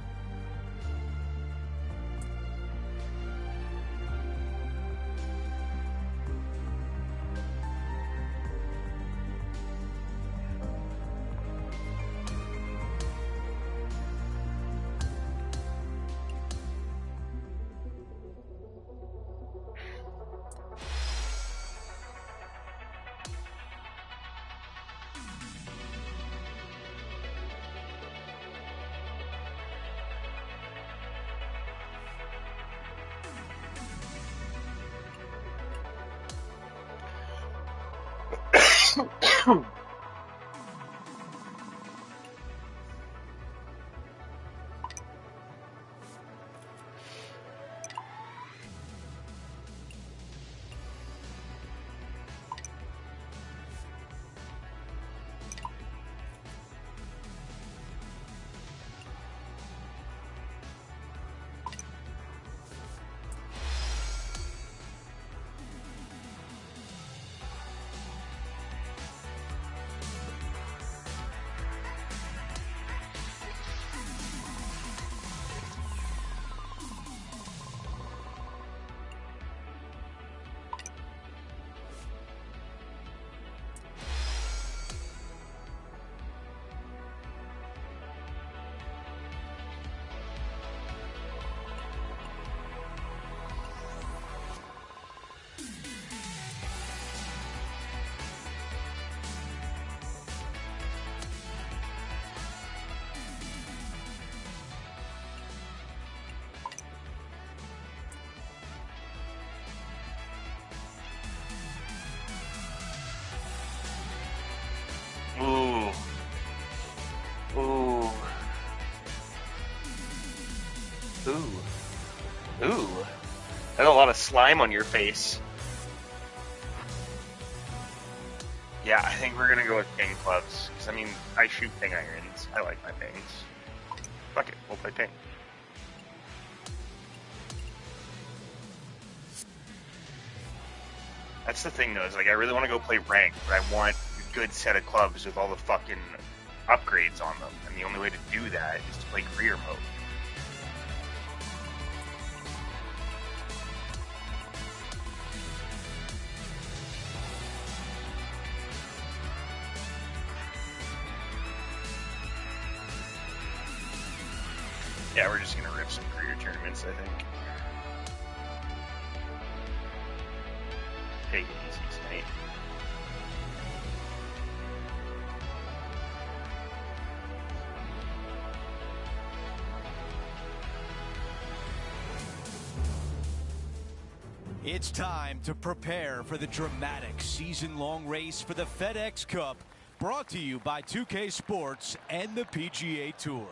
Ooh. Ooh. Ooh. Ooh. That's a lot of slime on your face. Yeah, I think we're gonna go with ping clubs. Because, I mean, I shoot ping irons. I like my pings. Fuck it, we'll play ping. That's the thing, though, is like, I really want to go play ranked, but I want a good set of clubs with all the fucking upgrades on them. And the only way to do that is to play career mode. Yeah, we're just gonna rip some career tournaments, I think. Take it easy tonight. It's time to prepare for the dramatic season-long race for the FedEx Cup, brought to you by 2K Sports and the PGA Tour.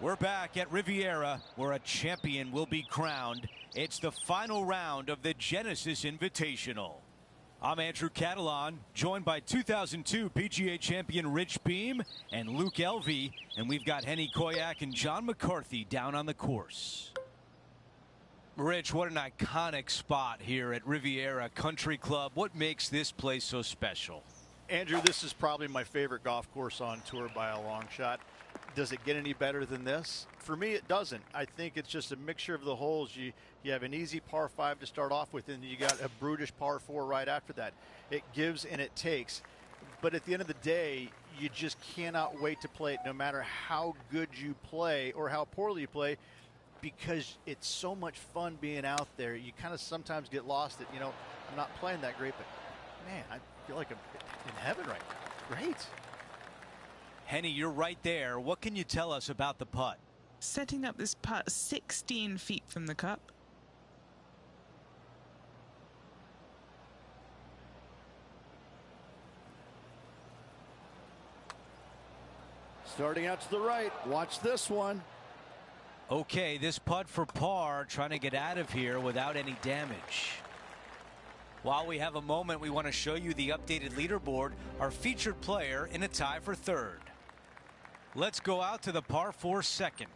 We're back at Riviera, where a champion will be crowned. It's the final round of the Genesis Invitational. I'm Andrew Catalan, joined by 2002 PGA champion Rich Beam and Luke Elvey, and we've got Henny Koyak and John McCarthy down on the course. Rich, what an iconic spot here at Riviera Country Club. What makes this place so special? Andrew, this is probably my favorite golf course on tour by a long shot. Does it get any better than this? For me, it doesn't. I think it's just a mixture of the holes. You have an easy par 5 to start off with, and you got a brutish par 4 right after that. It gives and it takes. But at the end of the day, you just cannot wait to play it, no matter how good you play or how poorly you play, because it's so much fun being out there. You kind of sometimes get lost that, I'm not playing that great, but man, I feel like I'm in heaven right now. Great. Henny, you're right there. What can you tell us about the putt? Setting up this putt 16 feet from the cup. Starting out to the right. Watch this one. Okay, this putt for par, trying to get out of here without any damage. While we have a moment, we want to show you the updated leaderboard, our featured player in a tie for third. Let's go out to the par 4 second.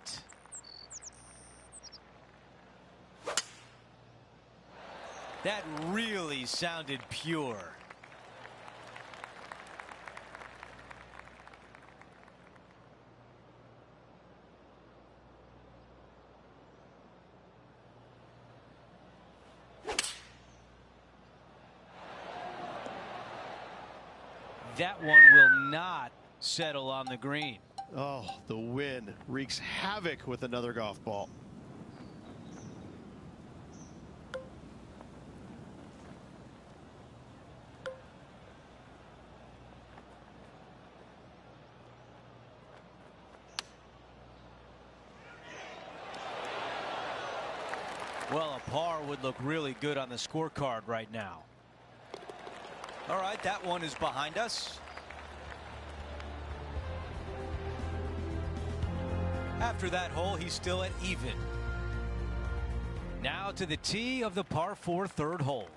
That really sounded pure. That one will not settle on the green. Oh, the wind wreaks havoc with another golf ball. Well, a par would look really good on the scorecard right now. All right, that one is behind us. After that hole, he's still at even. Now to the tee of the par 4 third hole.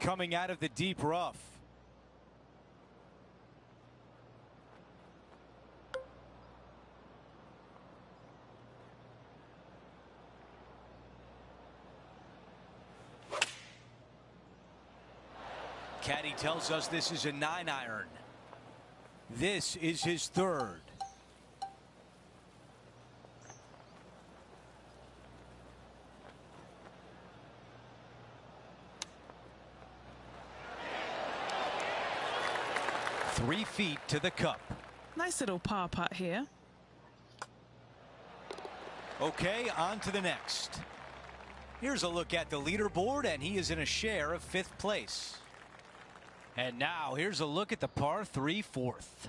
Coming out of the deep rough. Caddy tells us this is a 9-iron. This is his third. Three feet to the cup. Nice little par putt here. Okay, on to the next. Here's a look at the leaderboard, and he is in a share of 5th place. And now here's a look at the par 3 fourth.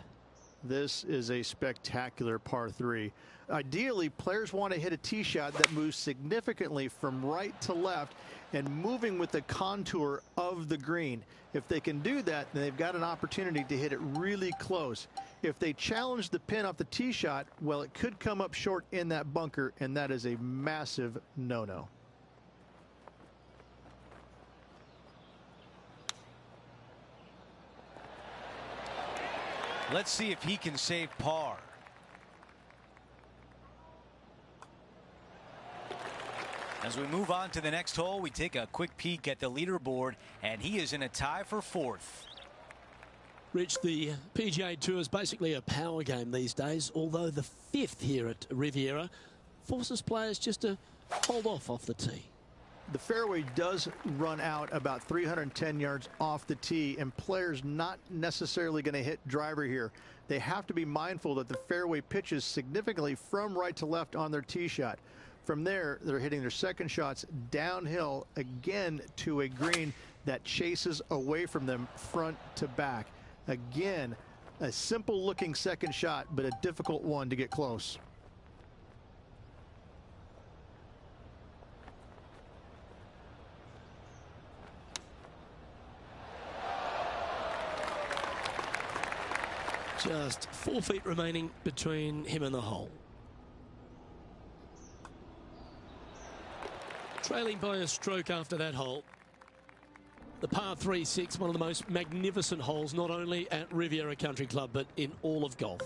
This is a spectacular par 3. Ideally, players want to hit a tee shot that moves significantly from right to left and moving with the contour of the green. If they can do that, then they've got an opportunity to hit it really close. If they challenge the pin off the tee shot, well, it could come up short in that bunker, and that is a massive no-no. Let's see if he can save par. As we move on to the next hole, we take a quick peek at the leaderboard, and he is in a tie for 4th. Rich, the PGA Tour is basically a power game these days, although the 5th here at Riviera forces players just to hold off the tee. The fairway does run out about 310 yards off the tee, and players not necessarily going to hit driver here. They have to be mindful that the fairway pitches significantly from right to left on their tee shot. From there, they're hitting their second shots downhill again to a green that chases away from them front to back. Again, a simple looking second shot, but a difficult one to get close. Just 4 feet remaining between him and the hole. Trailing by a stroke after that hole. The par 3-6, one of the most magnificent holes, not only at Riviera Country Club, but in all of golf.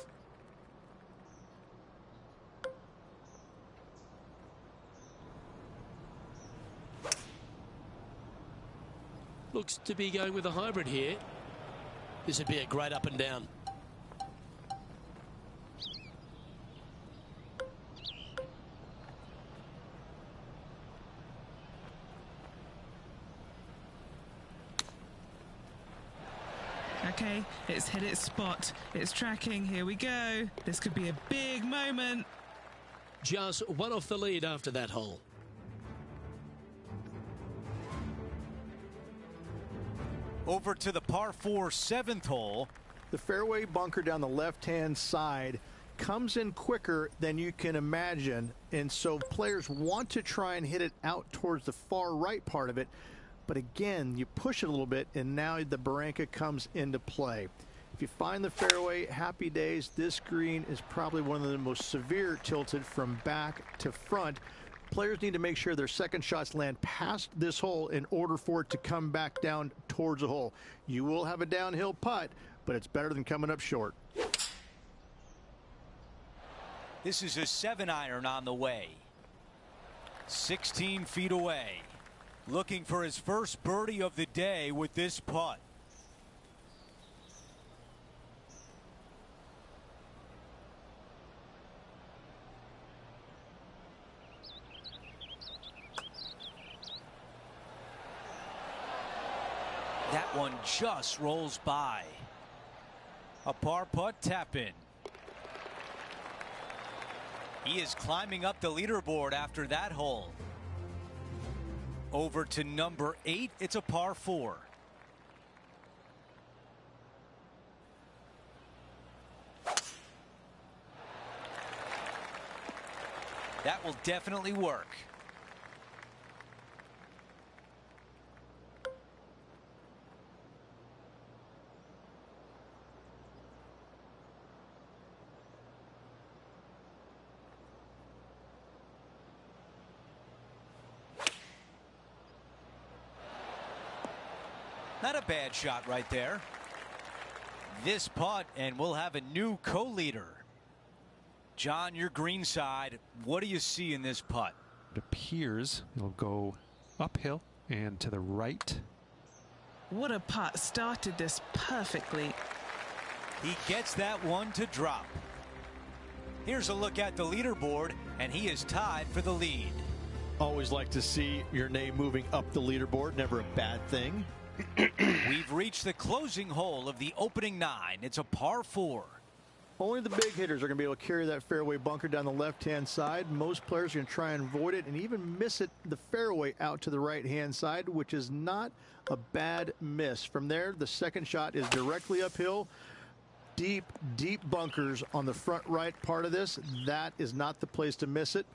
Looks to be going with a hybrid here. This would be a great up and down. Okay, it's hit its spot. It's tracking. Here we go. This could be a big moment. Just one off the lead after that hole. Over to the par 4 7th hole. The fairway bunker down the left-hand side comes in quicker than you can imagine, and so players want to try and hit it out towards the far right part of it. But again, you push it a little bit, and now the barranca comes into play. If you find the fairway, happy days. This green is probably one of the most severe tilted from back to front. players need to make sure their second shots land past this hole in order for it to come back down towards the hole. You will have a downhill putt, but it's better than coming up short. This is a 7-iron on the way. 16 feet away. Looking for his first birdie of the day with this putt. That one just rolls by. A par putt tap in. He is climbing up the leaderboard after that hole. Over to number 8. It's a par 4. That will definitely work. Not a bad shot right there. This putt, and we'll have a new co-leader. John, your green side, what do you see in this putt? It appears it'll go uphill and to the right. What a putt. Started this perfectly. He gets that one to drop. Here's a look at the leaderboard, and he is tied for the lead. Always like to see your name moving up the leaderboard. Never a bad thing. We've reached the closing hole of the opening 9. It's a par 4. Only the big hitters are going to be able to carry that fairway bunker down the left-hand side. Most players are going to try and avoid it and even miss it the fairway out to the right-hand side, which is not a bad miss. From there, the second shot is directly uphill. Deep, deep bunkers on the front right part of this. That is not the place to miss it.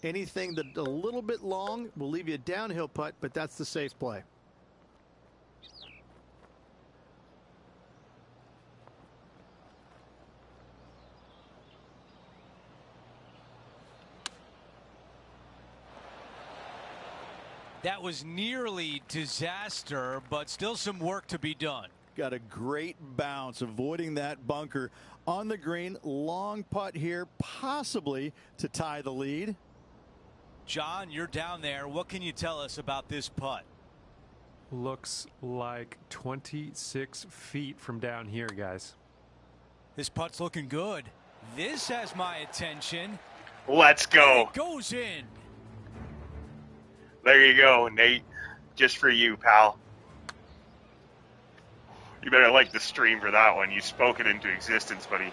Anything that a little bit long will leave you a downhill putt, but that's the safe play. That was nearly disaster, but still some work to be done. Got a great bounce, avoiding that bunker on the green. Long putt here, possibly to tie the lead. John, you're down there. What can you tell us about this putt? Looks like 26 feet from down here, guys. This putt's looking good. This has my attention. Let's go. It goes in. There you go, Nate. Just for you, pal. You better like the stream for that one. You spoke it into existence, buddy.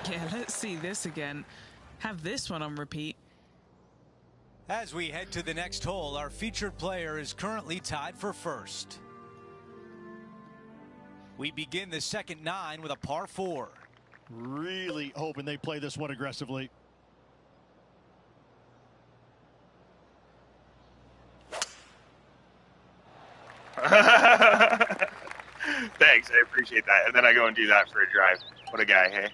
Yeah, let's see this again. Have this one on repeat. As we head to the next hole, our featured player is currently tied for first. We begin the second 9 with a par 4. Really hoping they play this one aggressively. Thanks, I appreciate that. And then I go and do that for a drive. What a guy, hey?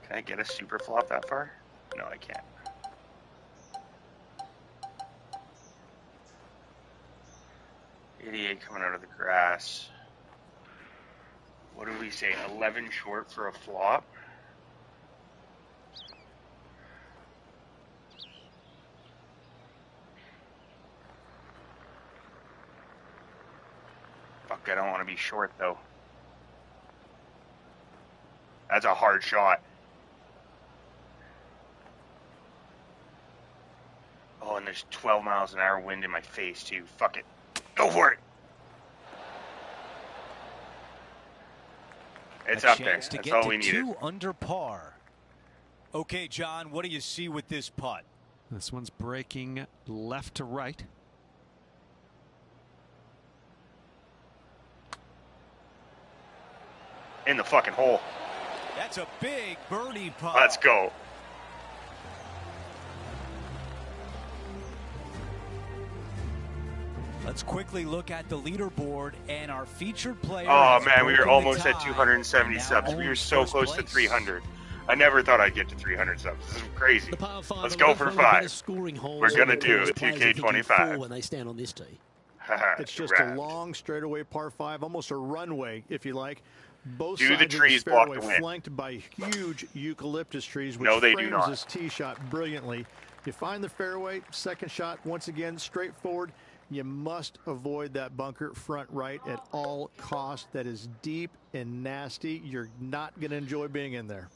Can I get a super flop that far? No, I can't. Idiot coming out of the grass. What did we say? 11 short for a flop? Fuck, I don't want to be short, though. That's a hard shot. Oh, and there's 12 miles an hour wind in my face, too. Fuck it. Go for it. It's up there. To That's get all to we needed. 2 under par. Okay, John, what do you see with this putt? This one's breaking left to right. In the fucking hole. That's a big birdie putt. Let's go. Let's quickly look at the leaderboard and our featured player. Oh has man, we were broken the almost at tie 270 and now subs. We were owns so first close to place. 300. I never thought I'd get to 300 subs. This is crazy. The par 5 Let's go for 5. Scoring holes. We're gonna do a Players are thinking 2K25 4 when they stand on this tee. It's just a long straightaway par 5, almost a runway, if you like. Both Do sides the of trees this block fairway the wind? flanked by huge eucalyptus trees, which No, they do frames not. this tee shot brilliantly. You find the fairway, second shot, once again, straightforward. You must avoid that bunker front right at all costs. That is deep and nasty. You're not going to enjoy being in there.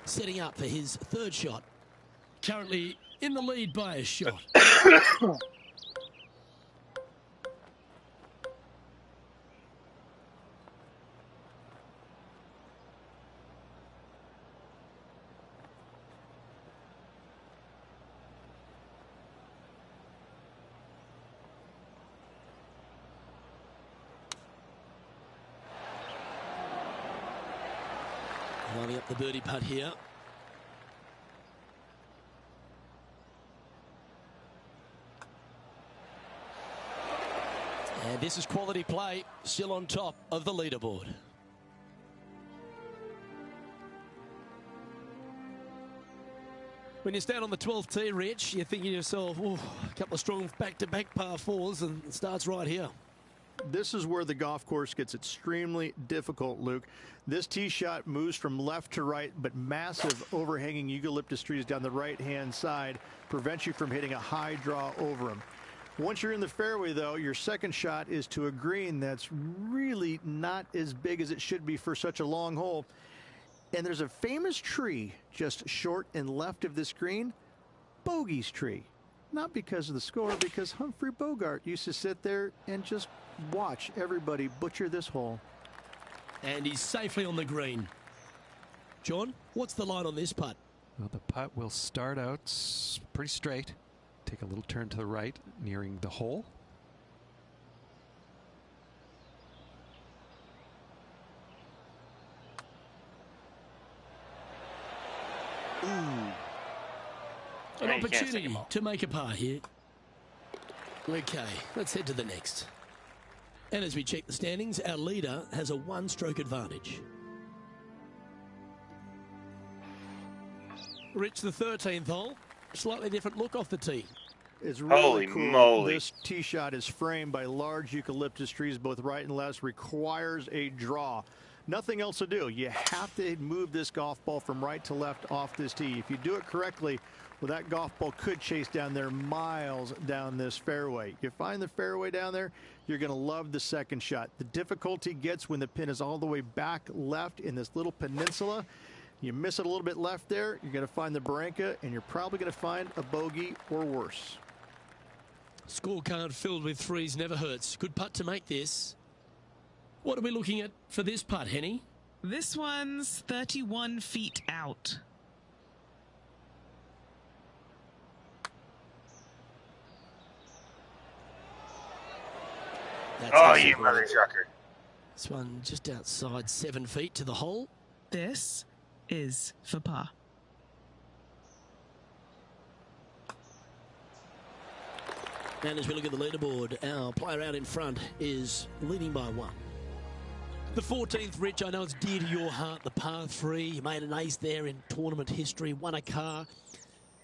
Setting up for his third shot. Currently in the lead by a shot. Lining up the birdie putt here. And this is quality play, still on top of the leaderboard. When you stand on the 12th tee, Rich, you're thinking to yourself, oh, a couple of strong back-to-back par 4s, and it starts right here. This is where the golf course gets extremely difficult, Luke. This tee shot moves from left to right, but massive overhanging eucalyptus trees down the right-hand side prevents you from hitting a high draw over them. Once you're in the fairway, though, your second shot is to a green that's really not as big as it should be for such a long hole. And there's a famous tree just short and left of this green, Bogey's tree. Not because of the score, because Humphrey Bogart used to sit there and just watch everybody butcher this hole. And he's safely on the green. John, what's the line on this putt? Well, the putt will start out pretty straight. Take a little turn to the right, nearing the hole. Ooh. An Yeah, you can't opportunity take 'em all. to make a par here. Okay, let's head to the next. And as we check the standings, our leader has a one-stroke advantage. Rich, the 13th hole, slightly different look off the tee. It's really Holy cool. moly. This tee shot is framed by large eucalyptus trees, both right and left, requires a draw. Nothing else to do. You have to move this golf ball from right to left off this tee. If you do it correctly, well, that golf ball could chase down there miles down this fairway. You find the fairway down there, you're going to love the second shot. The difficulty gets when the pin is all the way back left in this little peninsula. You miss it a little bit left there, you're going to find the barranca, and you're probably going to find a bogey or worse. Scorecard filled with threes never hurts. Good putt to make this. What are we looking at for this putt, Henny? This one's 31 feet out. That's Oh, it. you mother trucker. This one just outside 7 feet to the hole. This is for par. And as we look at the leaderboard, our player out in front is leading by 1. The 14th, Rich, I know it's dear to your heart, the par 3. You made an ace there in tournament history, won a car.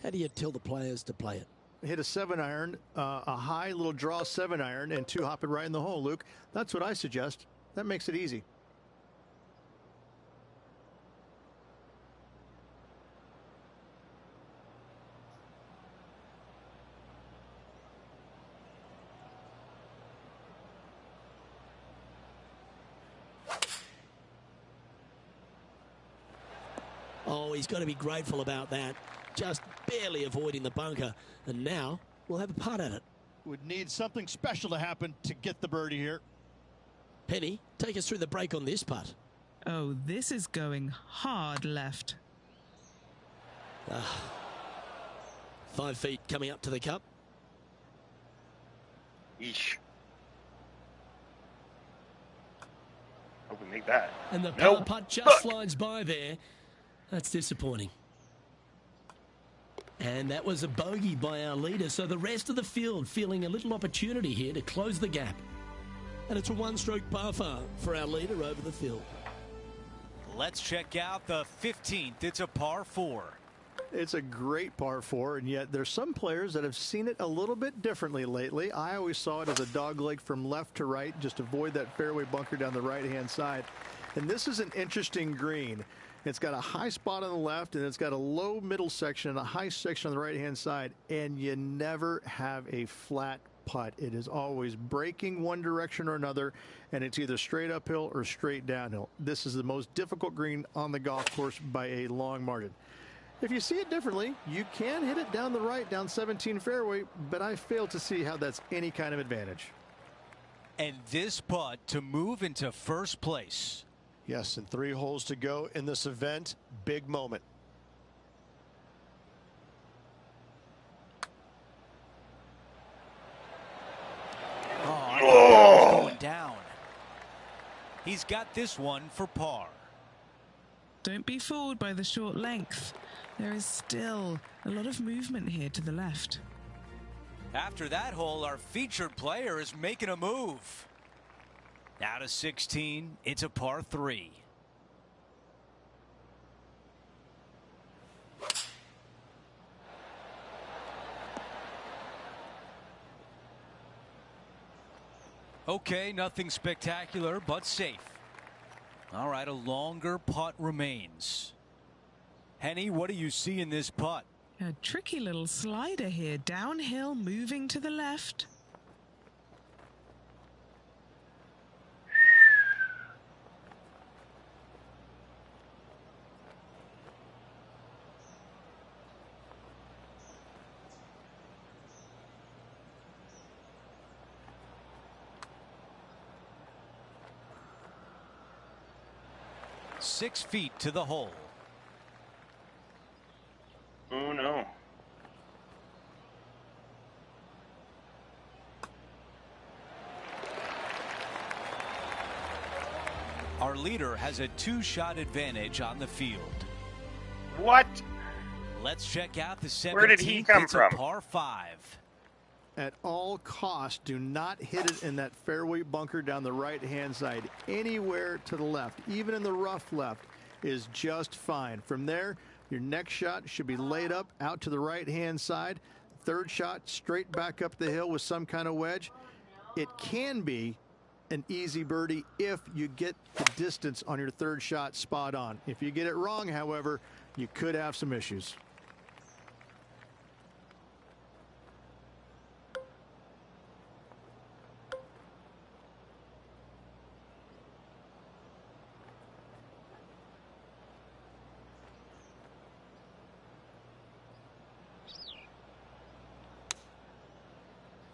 How do you tell the players to play it? Hit a 7-iron, a high little draw 7-iron, and 2-hop it right in the hole, Luke. That's what I suggest. That makes it easy. Oh, he's got to be grateful about that. Just barely avoiding the bunker. And now we'll have a putt at it. Would need something special to happen to get the birdie here. Penny, take us through the break on this putt. Oh, this is going hard left. 5 feet coming up to the cup. Yeesh. Hope we make that. And the Nope. putt just slides by there. That's disappointing. And that was a bogey by our leader, so the rest of the field feeling a little opportunity here to close the gap. And it's a one-stroke par four for our leader over the field. Let's check out the 15th. It's a par 4. It's a great par 4, and yet there's some players that have seen it a little bit differently lately. I always saw it as a dog leg from left to right, just avoid that fairway bunker down the right-hand side. And this is an interesting green. It's got a high spot on the left, and it's got a low middle section and a high section on the right-hand side, and you never have a flat putt. It is always breaking one direction or another, and it's either straight uphill or straight downhill. This is the most difficult green on the golf course by a long margin. If you see it differently, you can hit it down the right, down 17 fairway, but I fail to see how that's any kind of advantage. And this putt to move into first place. Yes, and 3 holes to go in this event. Big moment. Oh, going down. He's got this one for par. Don't be fooled by the short length. There is still a lot of movement here to the left. After that hole, our featured player is making a move. Now to 16, it's a par 3. Okay, nothing spectacular, but safe. All right, a longer putt remains. Henny, what do you see in this putt? A tricky little slider here, downhill, moving to the left. Six feet to the hole. Oh no. Our leader has a 2-shot advantage on the field. What? Let's check out the 17th. Where did he come it's from? A par 5. At all costs, do not hit it in that fairway bunker down the right-hand side. Anywhere to the left, even in the rough left, is just fine. From there, your next shot should be laid up out to the right-hand side. Third shot, straight back up the hill with some kind of wedge. It can be an easy birdie if you get the distance on your third shot spot on. If you get it wrong, however, you could have some issues.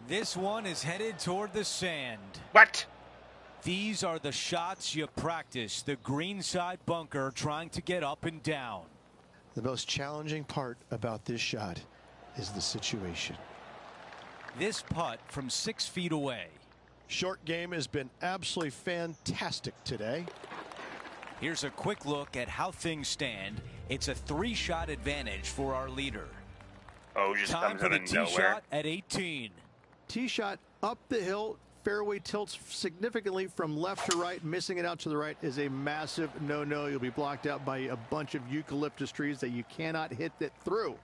This one is headed toward the sand. What? These are the shots you practice. The greenside bunker trying to get up and down. The most challenging part about this shot is the situation. This putt from 6 feet away. Short game has been absolutely fantastic today. Here's a quick look at how things stand. It's a 3-shot advantage for our leader. Oh, just Time comes for out the of tee nowhere. shot at 18. Tee shot up the hill. Fairway tilts significantly from left to right. Missing it out to the right is a massive no-no. You'll be blocked out by a bunch of eucalyptus trees that you cannot hit it through.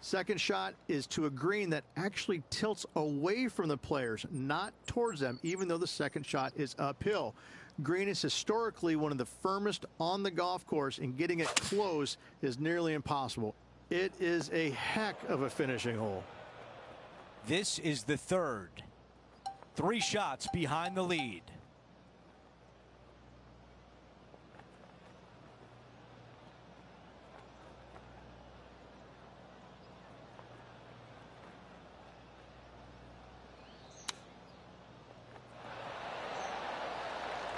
Second shot is to a green that actually tilts away from the players, not towards them, even though the second shot is uphill. Green is historically one of the firmest on the golf course, and getting it close is nearly impossible. It is a heck of a finishing hole. This is the third. 3 shots behind the lead.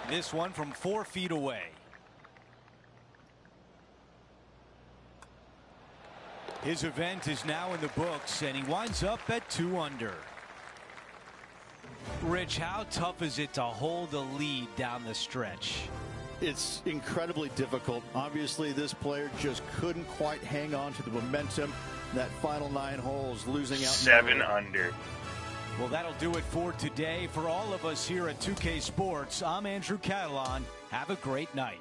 This one from 4 feet away. His event is now in the books, and he winds up at 2 under. Rich, how tough is it to hold a lead down the stretch? It's incredibly difficult. Obviously, this player just couldn't quite hang on to the momentum. that final 9 holes, losing out. 7 under. Well, that'll do it for today. For all of us here at 2K Sports, I'm Andrew Catalan. Have a great night.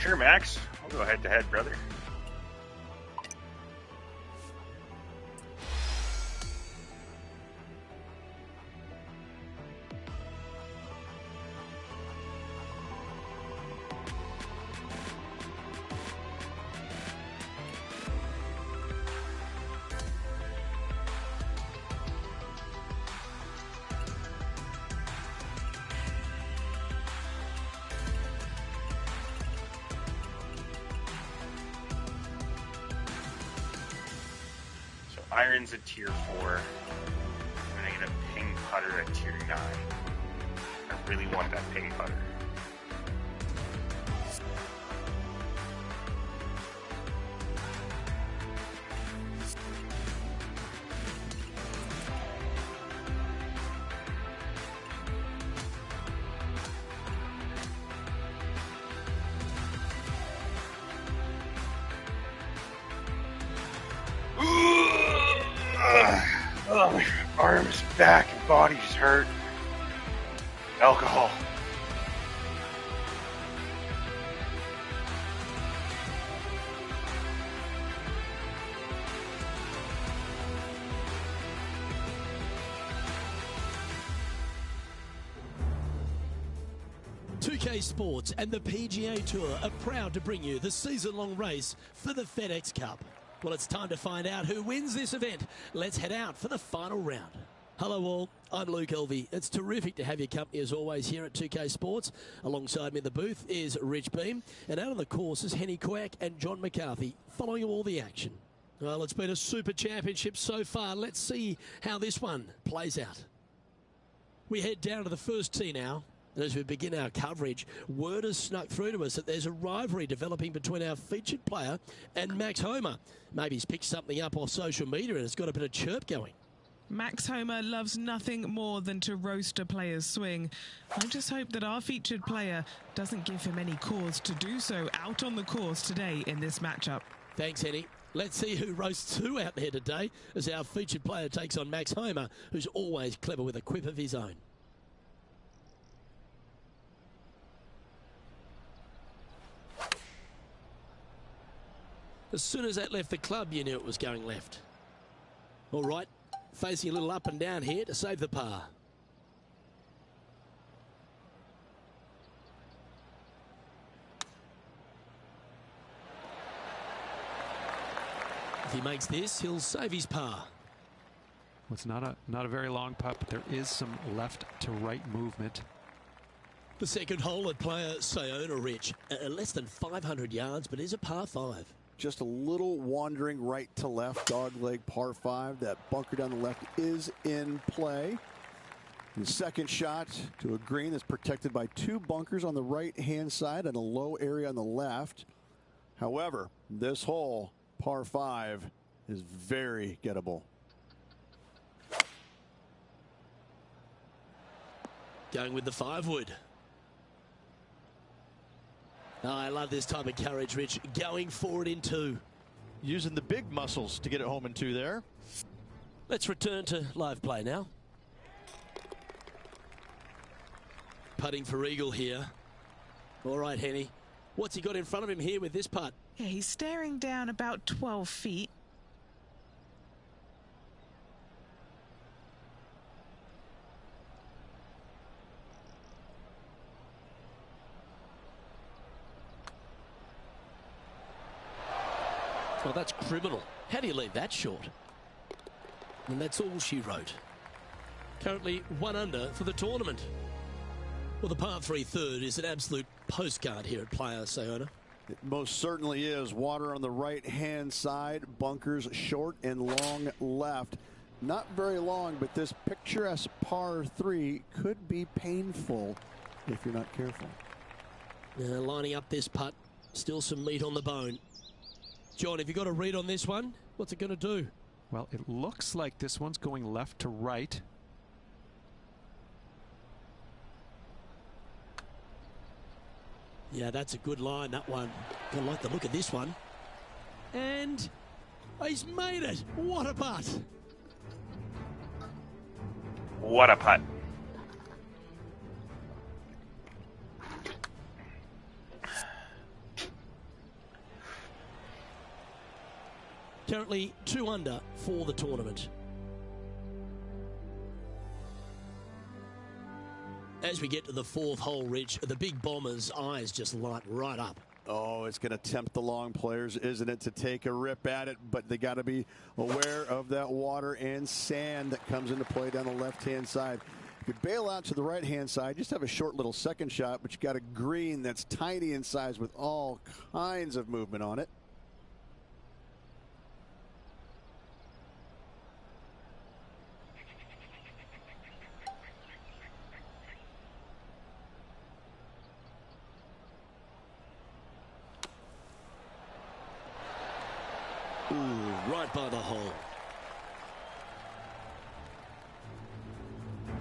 Sure, Max. I'll go head to head, brother. Iron's a tier 4. I'm gonna get a ping putter at tier 9. I really want that ping putter. Oh, my arms, back, and body just hurt. Alcohol. PGA Sports and the PGA Tour are proud to bring you the season-long race for the FedEx Cup. Well, it's time to find out who wins this event. Let's head out for the final round. Hello all, I'm Luke Elvey. It's terrific to have your company as always here at 2K Sports. Alongside me in the booth is Rich Beam, and out on the course is Henny Quack and John McCarthy following all the action. Well, it's been a super championship so far. Let's see how this one plays out. We head down to the first tee now. And as we begin our coverage, word has snuck through to us that there's a rivalry developing between our featured player and Max Homer. Maybe he's picked something up off social media and it's got a bit of chirp going. Max Homer loves nothing more than to roast a player's swing. I just hope that our featured player doesn't give him any cause to do so out on the course today in this matchup. Thanks, Henny. Let's see who roasts who out there today as our featured player takes on Max Homer, who's always clever with a quip of his own. As soon as that left the club, you knew it was going left. All right, facing a little up and down here to save the par. If he makes this, he'll save his par. Well, it's not a very long putt, but there is some left to right movement. The second hole at player Sayona Rich, less than 500 yards, but is a par 5. Just a little wandering right to left, dogleg par 5. That bunker down the left is in play. The second shot to a green that's protected by 2 bunkers on the right-hand side and a low area on the left. However, this hole, par 5, is very gettable. Going with the 5-wood. Oh, I love this type of courage, Rich. Going forward in 2. Using the big muscles to get it home in 2 there. Let's return to live play now. Putting for eagle here. All right, Henny. What's he got in front of him here with this putt? Yeah, he's staring down about 12 feet. Well, that's criminal. How do you leave that short? And that's all she wrote. Currently 1 under for the tournament. Well, the par 3 third is an absolute postcard here at Playa Sayona. It most certainly is. Water on the right-hand side, bunkers short and long left. Not very long, but this picturesque par 3 could be painful if you're not careful. Lining up this putt, still some meat on the bone. John, have you got a read on this one? What's it going to do? Well, it looks like this one's going left to right. Yeah, that's a good line, that one. I like the look of this one. And he's made it. What a putt. What a putt. Currently 2 under for the tournament. As we get to the 4th hole, Rich, the big bomber's eyes just light right up. Oh, it's going to tempt the long players, isn't it, to take a rip at it, but they got to be aware of that water and sand that comes into play down the left-hand side. If you bail out to the right-hand side, just have a short little second shot, but you got a green that's tiny in size with all kinds of movement on it. Ooh, right by the hole.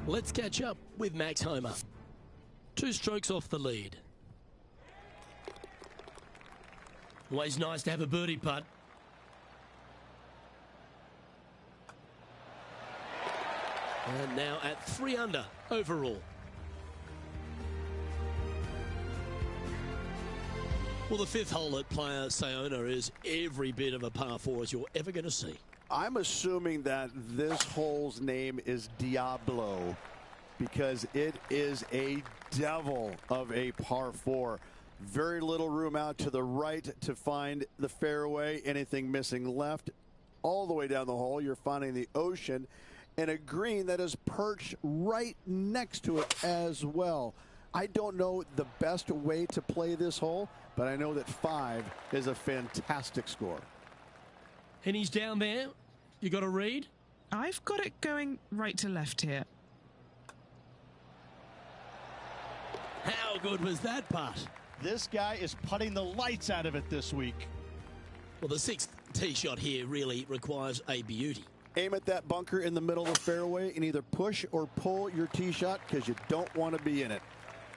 Let's catch up with Max Homa. 2 strokes off the lead. Always nice to have a birdie putt. And now at 3 under overall. Well, the 5th hole at Playa Sayona is every bit of a par 4 as you're ever going to see. I'm assuming that this hole's name is Diablo because it is a devil of a par 4. Very little room out to the right to find the fairway. Anything missing left. All the way down the hole, you're finding the ocean and a green that is perched right next to it as well. I don't know the best way to play this hole, but I know that 5 is a fantastic score. And he's down there. You got a read? I've got it going right to left here. How good was that putt? This guy is putting the lights out of it this week. Well, the 6th tee shot here really requires a beauty. Aim at that bunker in the middle of the fairway and either push or pull your tee shot because you don't want to be in it.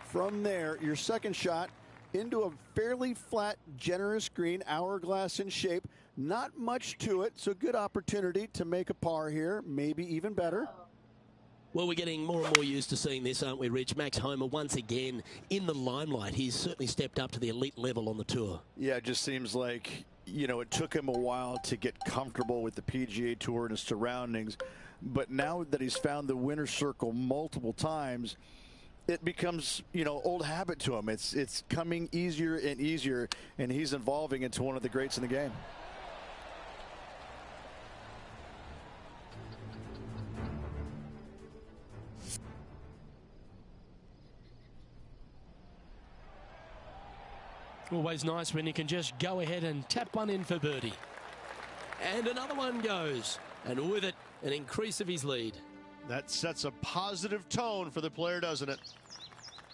From there, your second shot into a fairly flat, generous green, hourglass in shape. Not much to it, so good opportunity to make a par here, maybe even better. Well, we're getting more and more used to seeing this, aren't we, Rich? Max Homa once again in the limelight. He's certainly stepped up to the elite level on the tour. Yeah, it just seems like, you know, it took him a while to get comfortable with the PGA Tour and his surroundings. But now that he's found the winner's circle multiple times, it becomes, you know, old habit to him. It's coming easier and easier, and he's evolving into one of the greats in the game. Always nice when you can just go ahead and tap one in for birdie. And another one goes. And with it, an increase of his lead. That sets a positive tone for the player, doesn't it?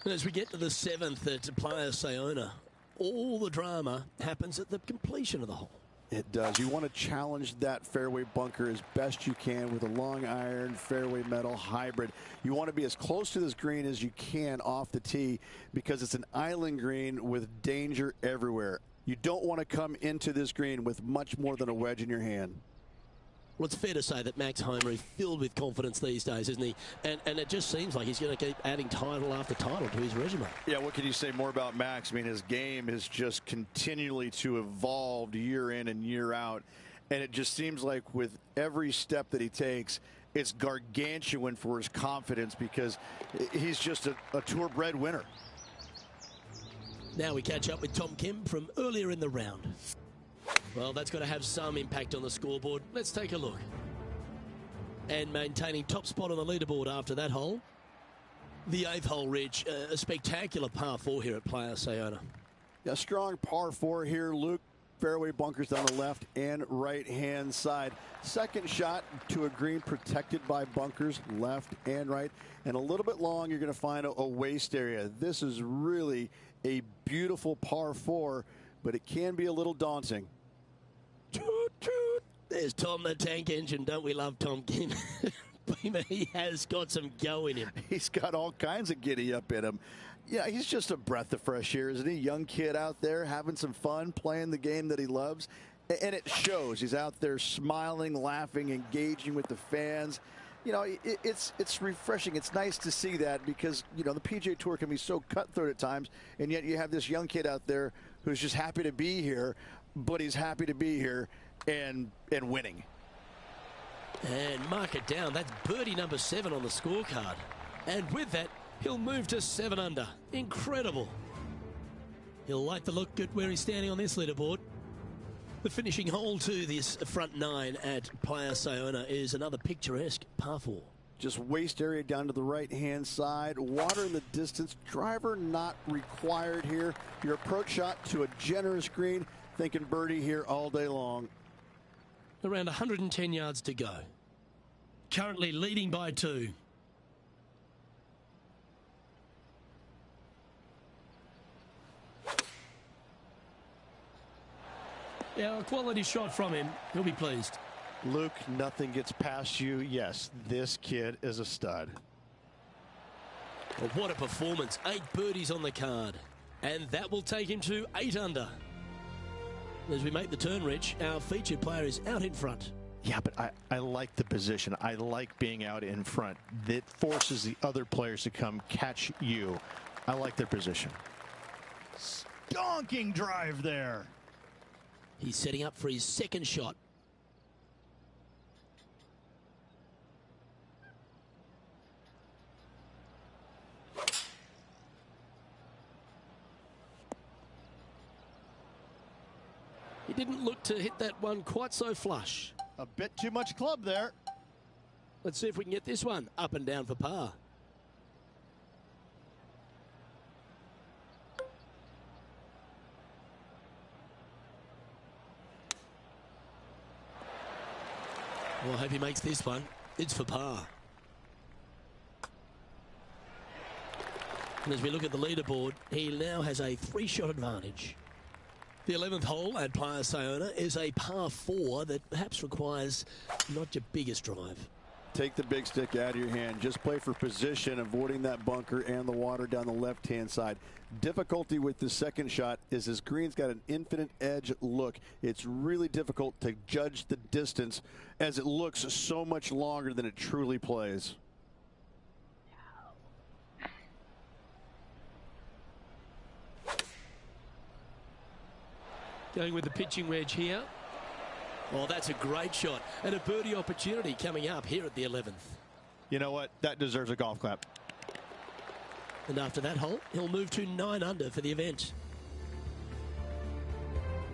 As we get to the 7th at Playa Sayona, all the drama happens at the completion of the hole. It does. You want to challenge that fairway bunker as best you can with a long iron fairway metal hybrid. You want to be as close to this green as you can off the tee because it's an island green with danger everywhere. You don't want to come into this green with much more than a wedge in your hand. Well, it's fair to say that Max Homer is filled with confidence these days, isn't he? And it just seems like he's going to keep adding title after title to his resume. Yeah, what can you say more about Max? I mean, his game is just continually to evolve year in and year out. And it just seems like with every step that he takes, it's gargantuan for his confidence because he's just a tour-bred winner. Now we catch up with Tom Kim from earlier in the round. Well, that's got to have some impact on the scoreboard. Let's take a look. And maintaining top spot on the leaderboard after that hole. The 8th hole, Rich, a spectacular par 4 here at Playa Sayona. A strong par 4 here, Luke. Fairway bunkers down the left and right hand side. Second shot to a green protected by bunkers left and right. And a little bit long, you're going to find a waste area. This is really a beautiful par 4, but it can be a little daunting. Toot, toot. There's Tom the Tank Engine. Don't we love Tom Kim? He has got some go in him. He's got all kinds of giddy up in him. Yeah, he's just a breath of fresh air, isn't he? Young kid out there having some fun, playing the game that he loves. And it shows. He's out there smiling, laughing, engaging with the fans. You know, it's refreshing. It's nice to see that because, you know, the PGA Tour can be so cutthroat at times, and yet you have this young kid out there who's just happy to be here, but he's happy to be here and winning. And mark it down. That's birdie number 7 on the scorecard. And with that, he'll move to 7 under. Incredible. He'll like the look at where he's standing on this leaderboard. The finishing hole to this front 9 at Playa Sayona is another picturesque par 4. Just waste area down to the right-hand side. Water in the distance. Driver not required here. Your approach shot to a generous green. Thinking birdie here all day long. Around 110 yards to go. Currently leading by 2. Yeah, a quality shot from him. He'll be pleased. Luke, nothing gets past you. Yes, this kid is a stud. Well, what a performance. 8 birdies on the card. And that will take him to 8 under. As we make the turn, Rich, our featured player is out in front. Yeah, but I like the position. I like being out in front. That forces the other players to come catch you. I like their position. Stonking drive there. He's setting up for his second shot. He didn't look to hit that one quite so flush. A bit too much club there. Let's see if we can get this one up and down for par. Well, I hope he makes this one. It's for par. And as we look at the leaderboard, he now has a 3-shot advantage. The 11th hole at Playa Sayona is a par 4 that perhaps requires not your biggest drive. Take the big stick out of your hand. Just play for position, avoiding that bunker and the water down the left-hand side. Difficulty with the second shot is this green's got an infinite edge look. It's really difficult to judge the distance as it looks so much longer than it truly plays. Going with the pitching wedge here. Oh, that's a great shot. And a birdie opportunity coming up here at the 11th. You know what? That deserves a golf clap. And after that hole, he'll move to 9 under for the event.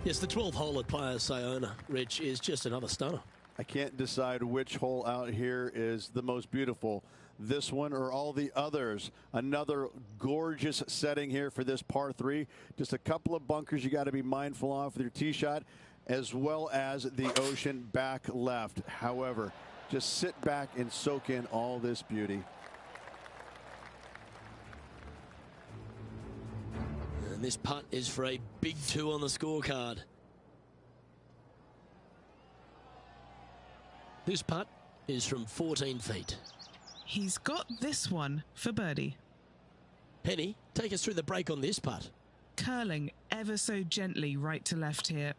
Yes, the 12th hole at Playa Sayona, Rich, is just another stunner. I can't decide which hole out here is the most beautiful. This one or all the others. Another gorgeous setting here for this par 3. Just a couple of bunkers you got to be mindful of with your tee shot, as well as the ocean back left. However, just sit back and soak in all this beauty. And this putt is for a big 2 on the scorecard. This putt is from 14 feet. He's got this one for birdie. Penny, take us through the break on this putt. Curling ever so gently right to left here.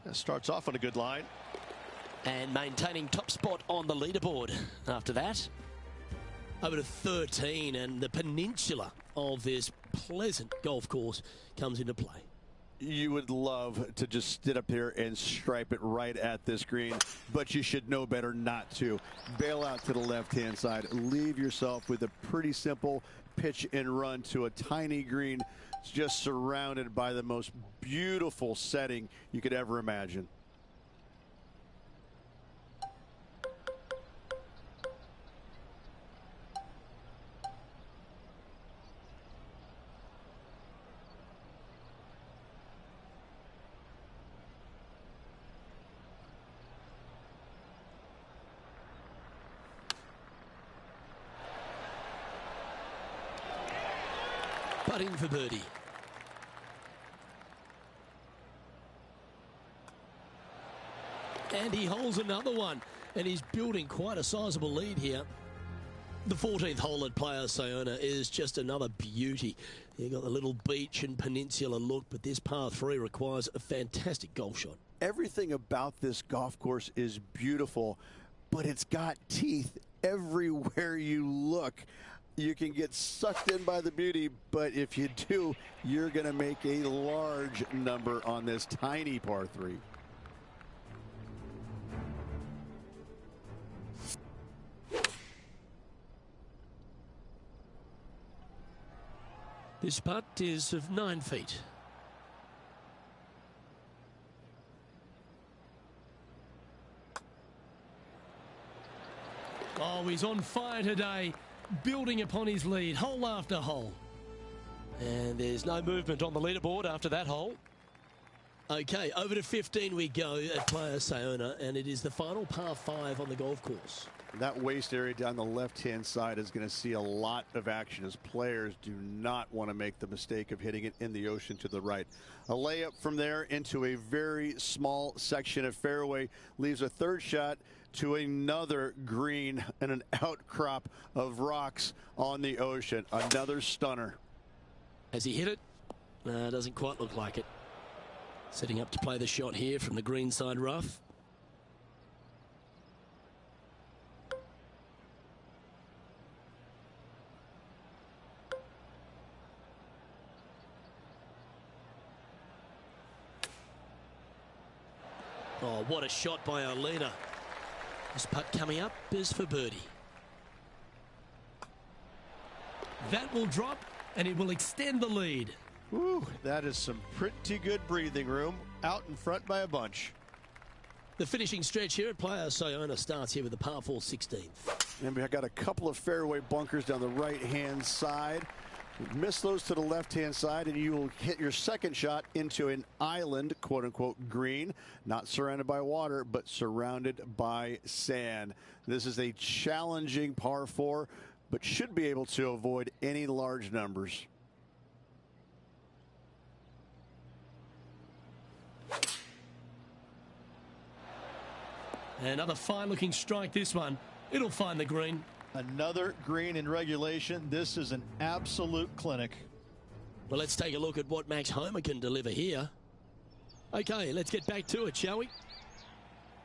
That starts off on a good line. And maintaining top spot on the leaderboard. After that, over to 13, and the peninsula of this pleasant golf course comes into play. You would love to just sit up there and stripe it right at this green, but you should know better not to. Bail out to the left-hand side. Leave yourself with a pretty simple pitch and run to a tiny green, just surrounded by the most beautiful setting you could ever imagine. Putting for birdie. And he holds another one, and he's building quite a sizable lead here. The 14th hole at Playa Sayona is just another beauty. You got the little beach and peninsula look, but this par 3 requires a fantastic golf shot. Everything about this golf course is beautiful, but it's got teeth everywhere you look. You can get sucked in by the beauty, but if you do, you're going to make a large number on this tiny par 3. This putt is of 9 feet. Oh, he's on fire today, building upon his lead, hole after hole. And there's no movement on the leaderboard after that hole. Okay, over to 15 we go at Playa Sayona, and it is the final par 5 on the golf course. That waist area down the left-hand side is going to see a lot of action as players do not want to make the mistake of hitting it in the ocean to the right. A layup from there into a very small section of fairway leaves a third shot to another green and an outcrop of rocks on the ocean. Another stunner. Has he hit it? Doesn't quite look like it. Setting up to play the shot here from the green side rough. Oh, what a shot by Olina. This putt coming up is for birdie. That will drop, and it will extend the lead. Woo, that is some pretty good breathing room out in front by a bunch. The finishing stretch here at Playa Sayona starts here with the par 4 16th. And we've got a couple of fairway bunkers down the right-hand side. Miss those to the left-hand side, and you will hit your second shot into an island, quote-unquote, green, not surrounded by water, but surrounded by sand. This is a challenging par 4, but should be able to avoid any large numbers. Another fine-looking strike, this one. It'll find the green. Another green in regulation. This is an absolute clinic. Well, let's take a look at what Max Homa can deliver here. Okay, let's get back to it, shall we?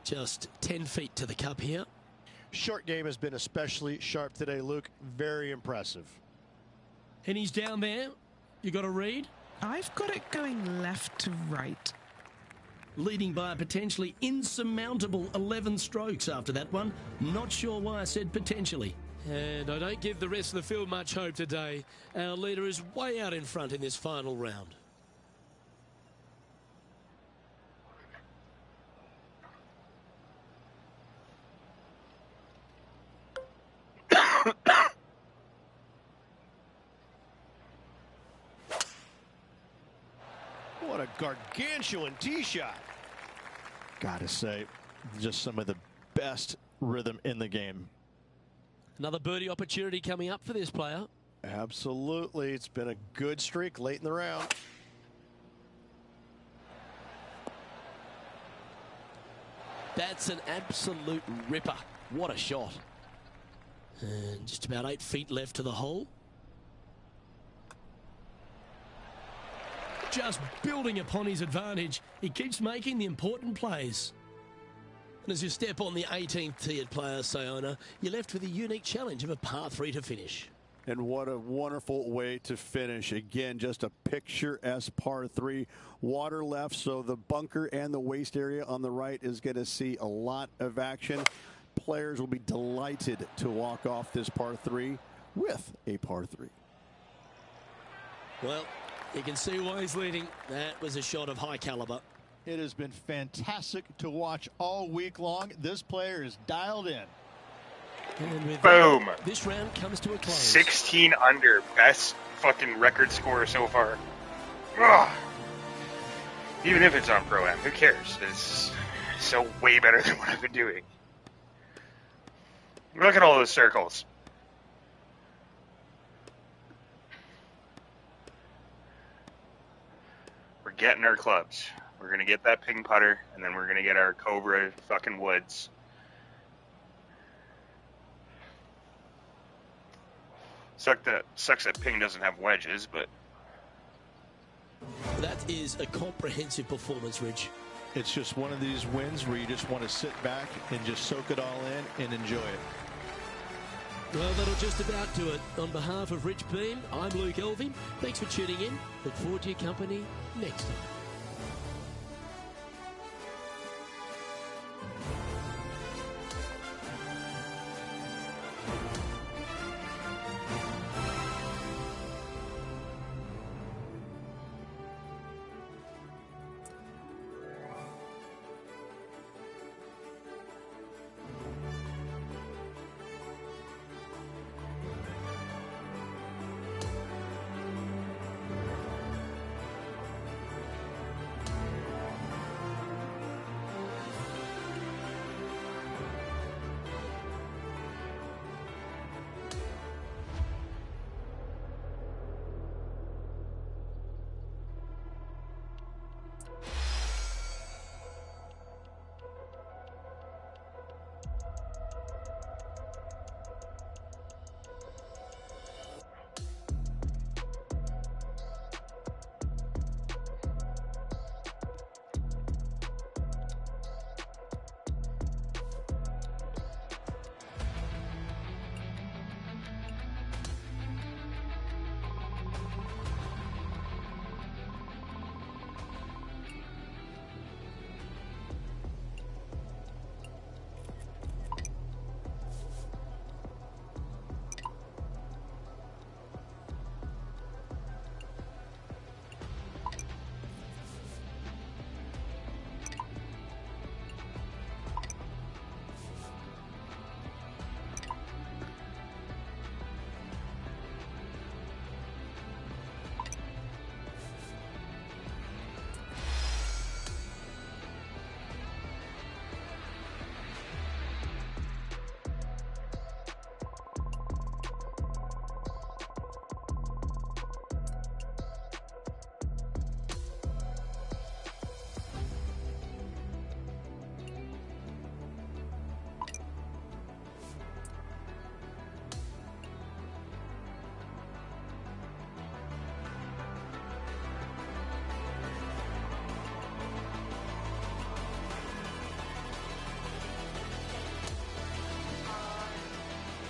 Just 10 feet to the cup here. Short game has been especially sharp today, Luke. Very impressive. And he's down there. You got a read? I've got it going left to right. Leading by a potentially insurmountable 11 strokes after that one. Not sure why I said potentially. And I don't give the rest of the field much hope today. Our leader is way out in front in this final round. What a gargantuan tee shot. Gotta say, just some of the best rhythm in the game. Another birdie opportunity coming up for this player. Absolutely. It's been a good streak late in the round. That's an absolute ripper. What a shot. And just about 8 feet left to the hole. Just building upon his advantage. He keeps making the important plays. And as you step on the 18th tee at Players Sayona, you're left with a unique challenge of a par 3 to finish. And what a wonderful way to finish. Again, just a picturesque par 3. Water left, so the bunker and the waist area on the right is going to see a lot of action. Players will be delighted to walk off this par 3 with a par 3. Well, you can see why he's leading. That was a shot of high caliber. It has been fantastic to watch all week long. This player is dialed in. And with Boom. that, this round comes to a close. 16 under. Best fucking record score so far. Ugh. Even if it's on Pro-Am, who cares? It's so way better than what I've been doing. Look at all those circles. We're getting our clubs. We're going to get that ping putter, and then we're going to get our Cobra fucking woods. Sucks that ping doesn't have wedges, but... That is a comprehensive performance, Rich. It's just one of these wins where you just want to sit back and just soak it all in and enjoy it. Well, that'll just about do it. On behalf of Rich Beam, I'm Luke Elving. Thanks for tuning in. Look forward to your company next time.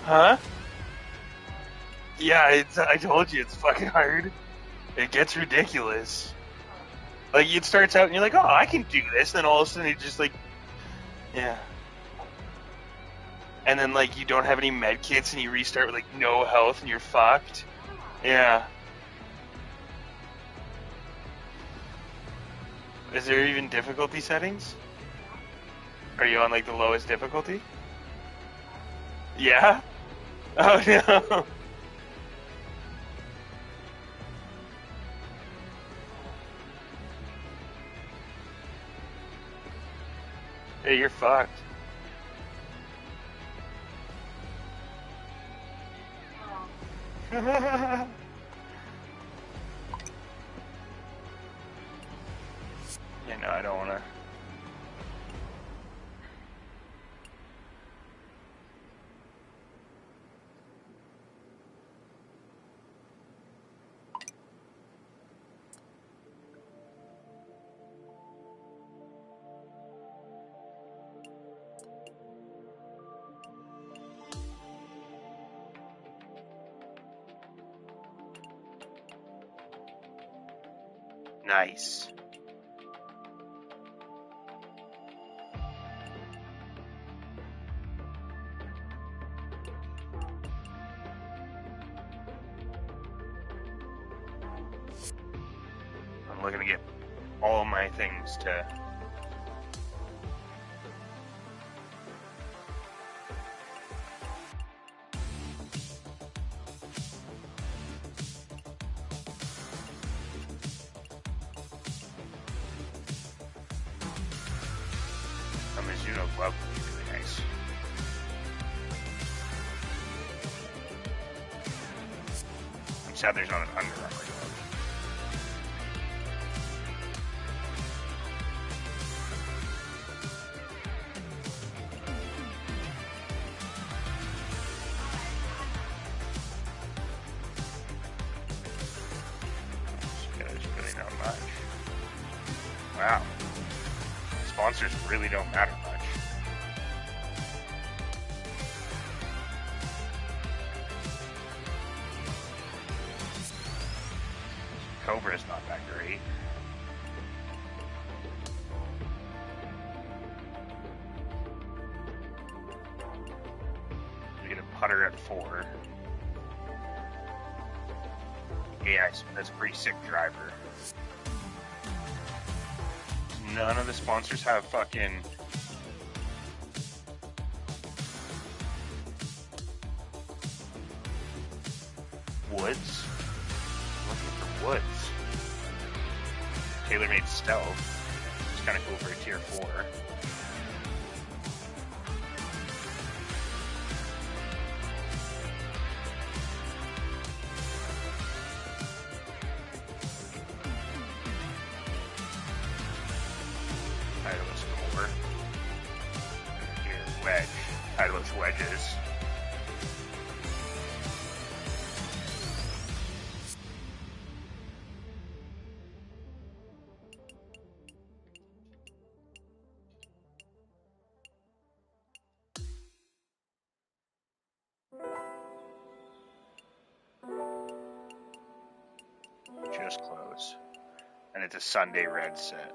Huh? Yeah, I told you, it's fucking hard. It gets ridiculous. Like, it starts out and you're like, oh, I can do this, then all of a sudden it just like, yeah. And then, like, you don't have any med kits and you restart with, like, no health and you're fucked. Yeah. Is there even difficulty settings? Are you on, like, the lowest difficulty? Yeah? Oh, no. Hey, you're fucked. Yeah, no, I don't wanna. Nice. I'm looking to get all my things to... A Mizuno glove would be really nice. I'm sad there's not an Under Armour glove. There's really not much. Wow. Sponsors really don't matter much. Cobra's not that great. We get a putter at 4. Yeah, that's a pretty sick driver. None of the sponsors have fucking... woods? I'm looking for woods. TaylorMade Stealth. It's kind of cool for a tier 4. Titleist core. And here, wedge. Titleist wedges. Just close. And it's a Sunday red set.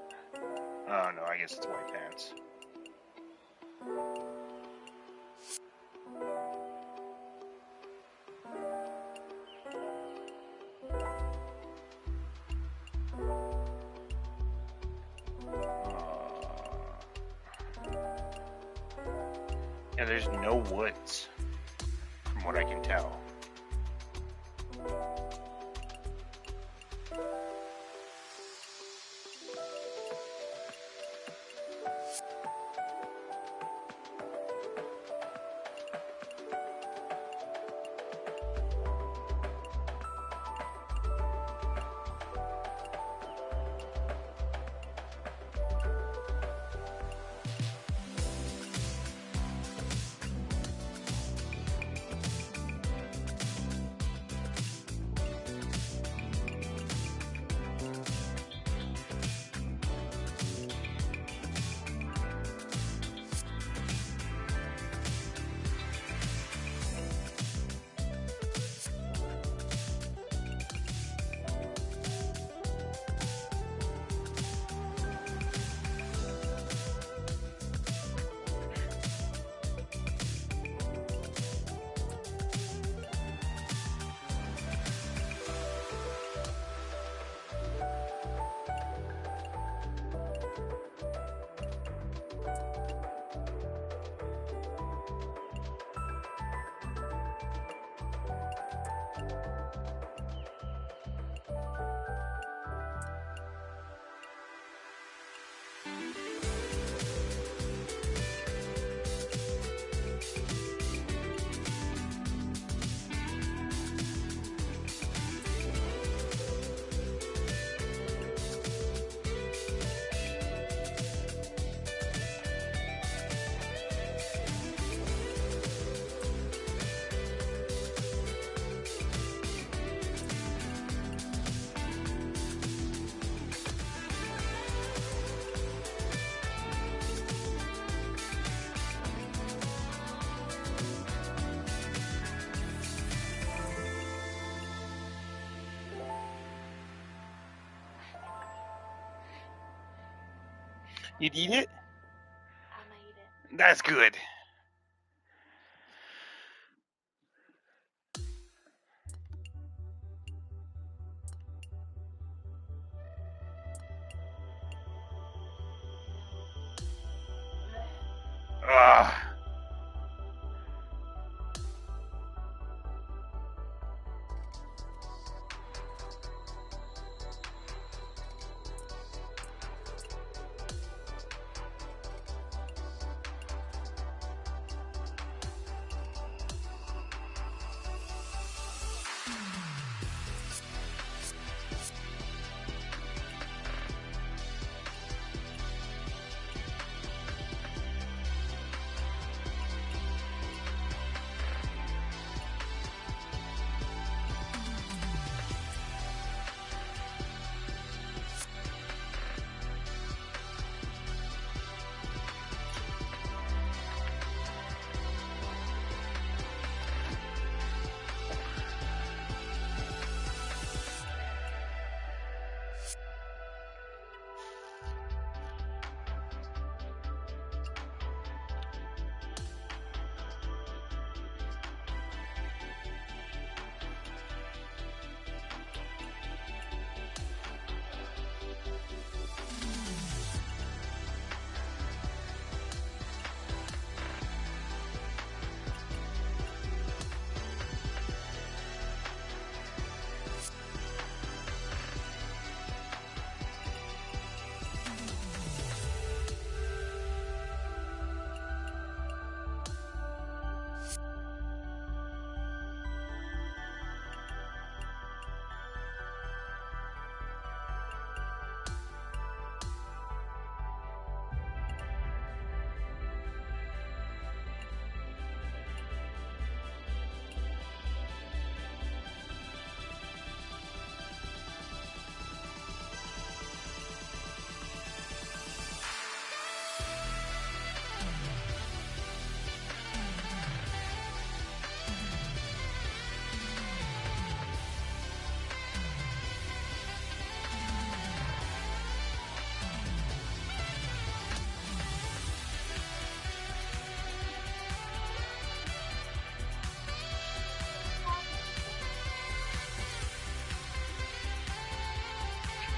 Oh no, I guess it's white pants. Yeah, there's no woods, from what I can tell. You'd eat it? I'm gonna eat it. That's good. Ah.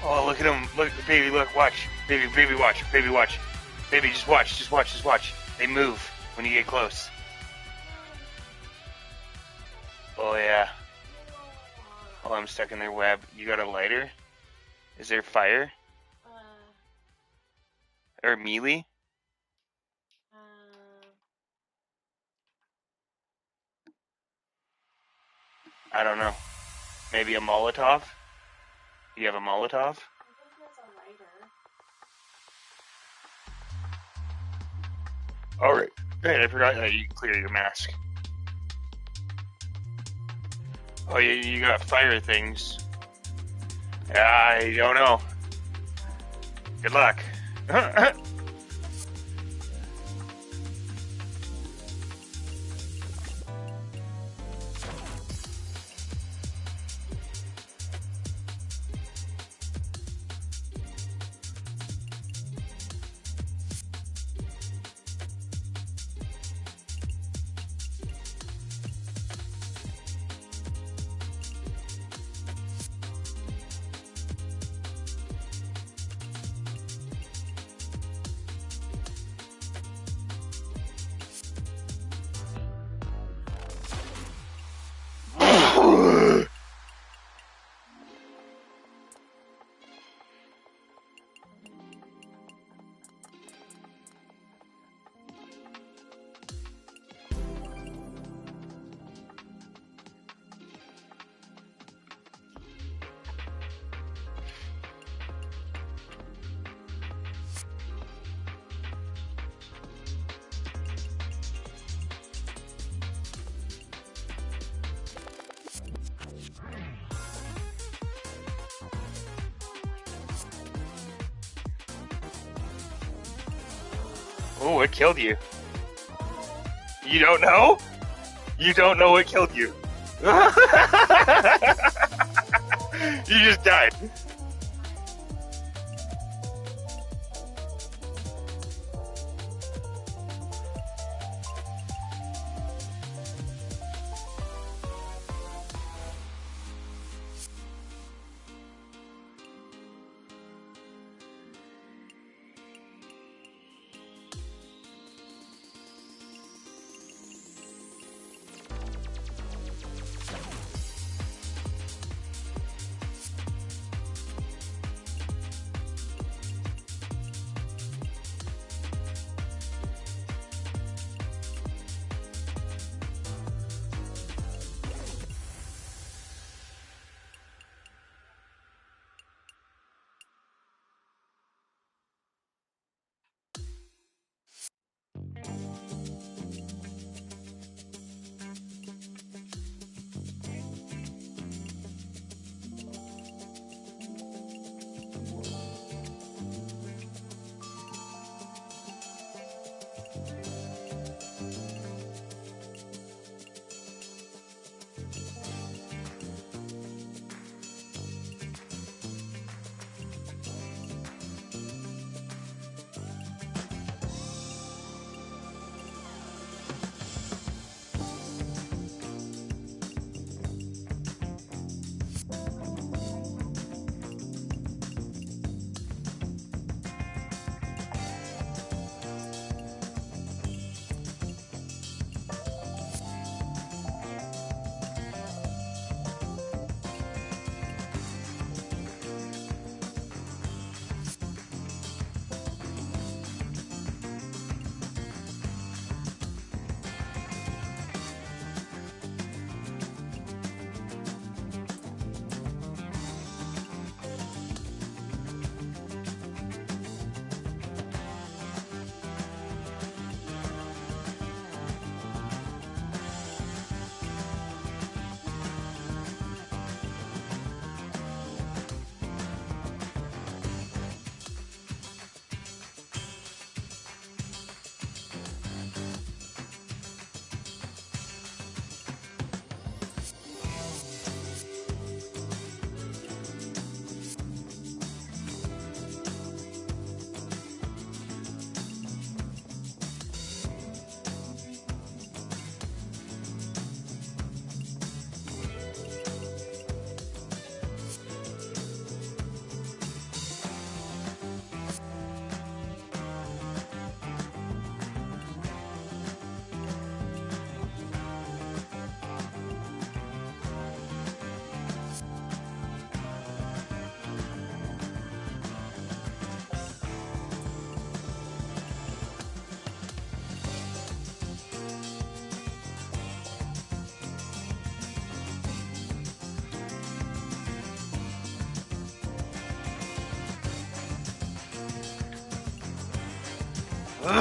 Oh, look at him. Look, baby, look, watch. Baby, baby, watch. Baby, watch. Baby, just watch. Just watch. Just watch. They move when you get close. Oh, yeah. Oh, I'm stuck in their web. You got a lighter? Is there fire? Or melee? I don't know. Maybe a Molotov? You have a Molotov? Alright. Great, I forgot that you clear your mask. Oh, you got fire things. I don't know. Good luck. Oh, what killed you? You don't know? You don't know what killed you. You just died. Woo!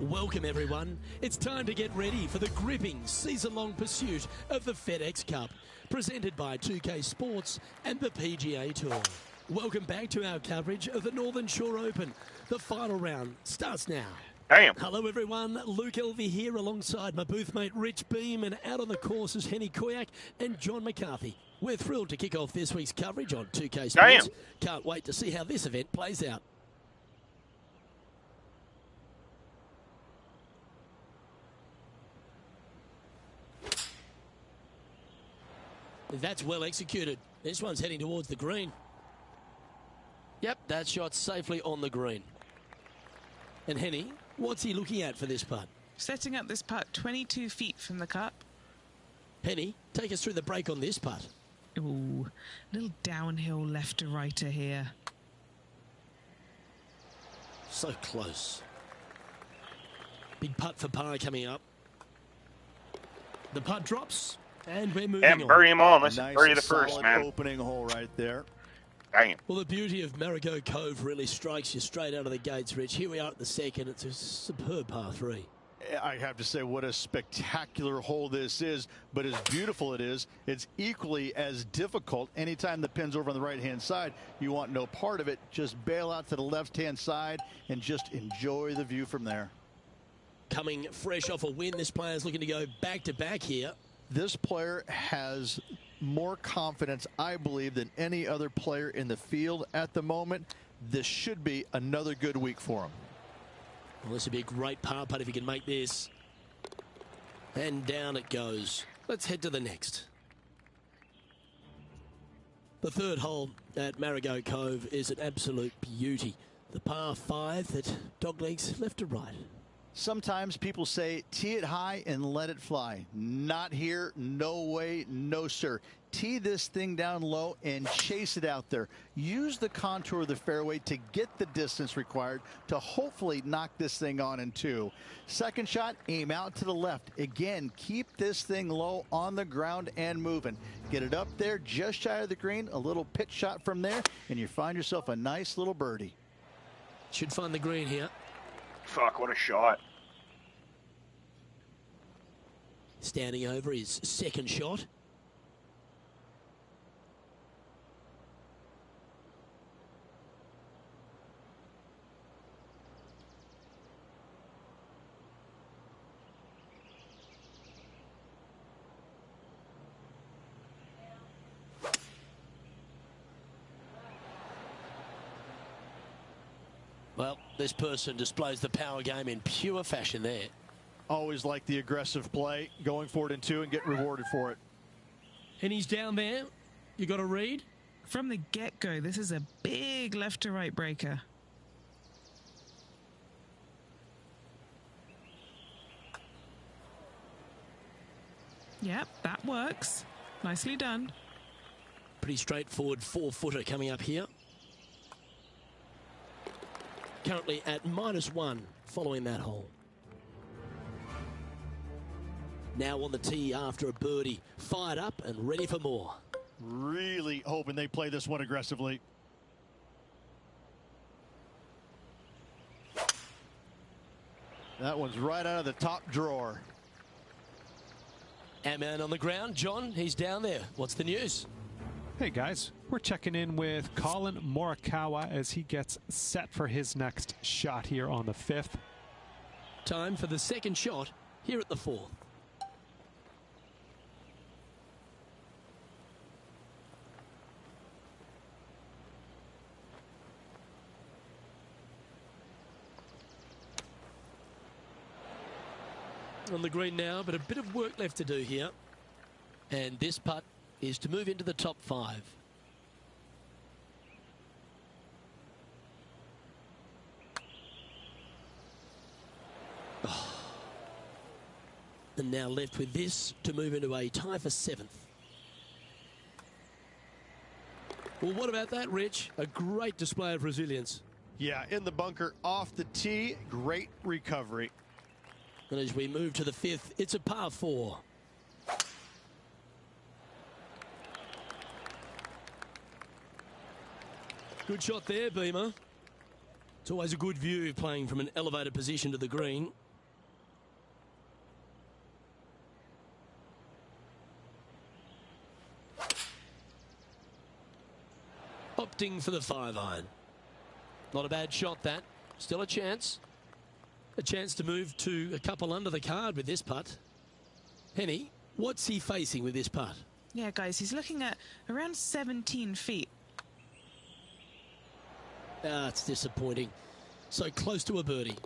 Welcome, everyone. It's time to get ready for the gripping season-long pursuit of the FedEx Cup, presented by 2K Sports and the PGA Tour. Welcome back to our coverage of the Northern Shore Open. The final round starts now. Damn. Hello, everyone. Luke Elvey here alongside my booth mate Rich Beam, and out on the course is Henny Koyak and John McCarthy. We're thrilled to kick off this week's coverage on 2K Sports. Damn. Can't wait to see how this event plays out. That's well executed. This one's heading towards the green. Yep, that shot's safely on the green. And Henny, what's he looking at for this putt? Setting up this putt 22 feet from the cup. Henny, take us through the break on this putt. Ooh, little downhill left to righter here. So close. Big putt for par coming up. The putt drops, and we're moving And on. bury him on. Let's Nice bury the first, solid man. opening hole right there. Damn. Well, the beauty of Marigot Cove really strikes you straight out of the gates, Rich. Here we are at the second. It's a superb par 3. I have to say, what a spectacular hole this is, but as beautiful it is, it's equally as difficult. Anytime the pin's over on the right-hand side, you want no part of it. Just bail out to the left-hand side and just enjoy the view from there. Coming fresh off a win, this player's looking to go back-to-back here. This player has more confidence, I believe, than any other player in the field at the moment. This should be another good week for him. Well, this would be a great par putt if he can make this. And down it goes. Let's head to the next. The third hole at Marigot Cove is an absolute beauty. The par 5 that doglegs left to right. Sometimes people say, tee it high and let it fly. Not here, no way, no sir. Tee this thing down low and chase it out there. Use the contour of the fairway to get the distance required to hopefully knock this thing on in 2. Second shot, aim out to the left. Again, keep this thing low on the ground and moving. Get it up there just shy of the green, a little pitch shot from there, and you find yourself a nice little birdie. Should find the green here. Fuck, what a shot. Standing over his second shot. Well, this person displays the power game in pure fashion there. Always like the aggressive play, going for it in 2 and get rewarded for it. And he's down there. You got a read? From the get-go, this is a big left to right breaker. Yep, that works. Nicely done. Pretty straightforward 4-footer coming up here. Currently at -1 following that hole. Now on the tee after a birdie. Fired up and ready for more. Really hoping they play this one aggressively. That one's right out of the top drawer. Ant-Man on the ground. John, he's down there. What's the news? Hey guys, we're checking in with Colin Morikawa as he gets set for his next shot here on the 5th. Time for the second shot here at the 4th. On the green now, but a bit of work left to do here. And this putt is to move into the top 5. Oh. And now left with this to move into a tie for 7th. Well, what about that, Rich? A great display of resilience. Yeah, in the bunker off the tee. Great recovery. And as we move to the 5th, it's a par 4. Good shot there, Beamer. It's always a good view playing from an elevated position to the green. Opting for the 5-iron. Not a bad shot, that. Still a chance. A chance to move to a couple under the card with this putt. Henny, what's he facing with this putt? Yeah, guys, he's looking at around 17 feet. Ah, it's disappointing. So close to a birdie.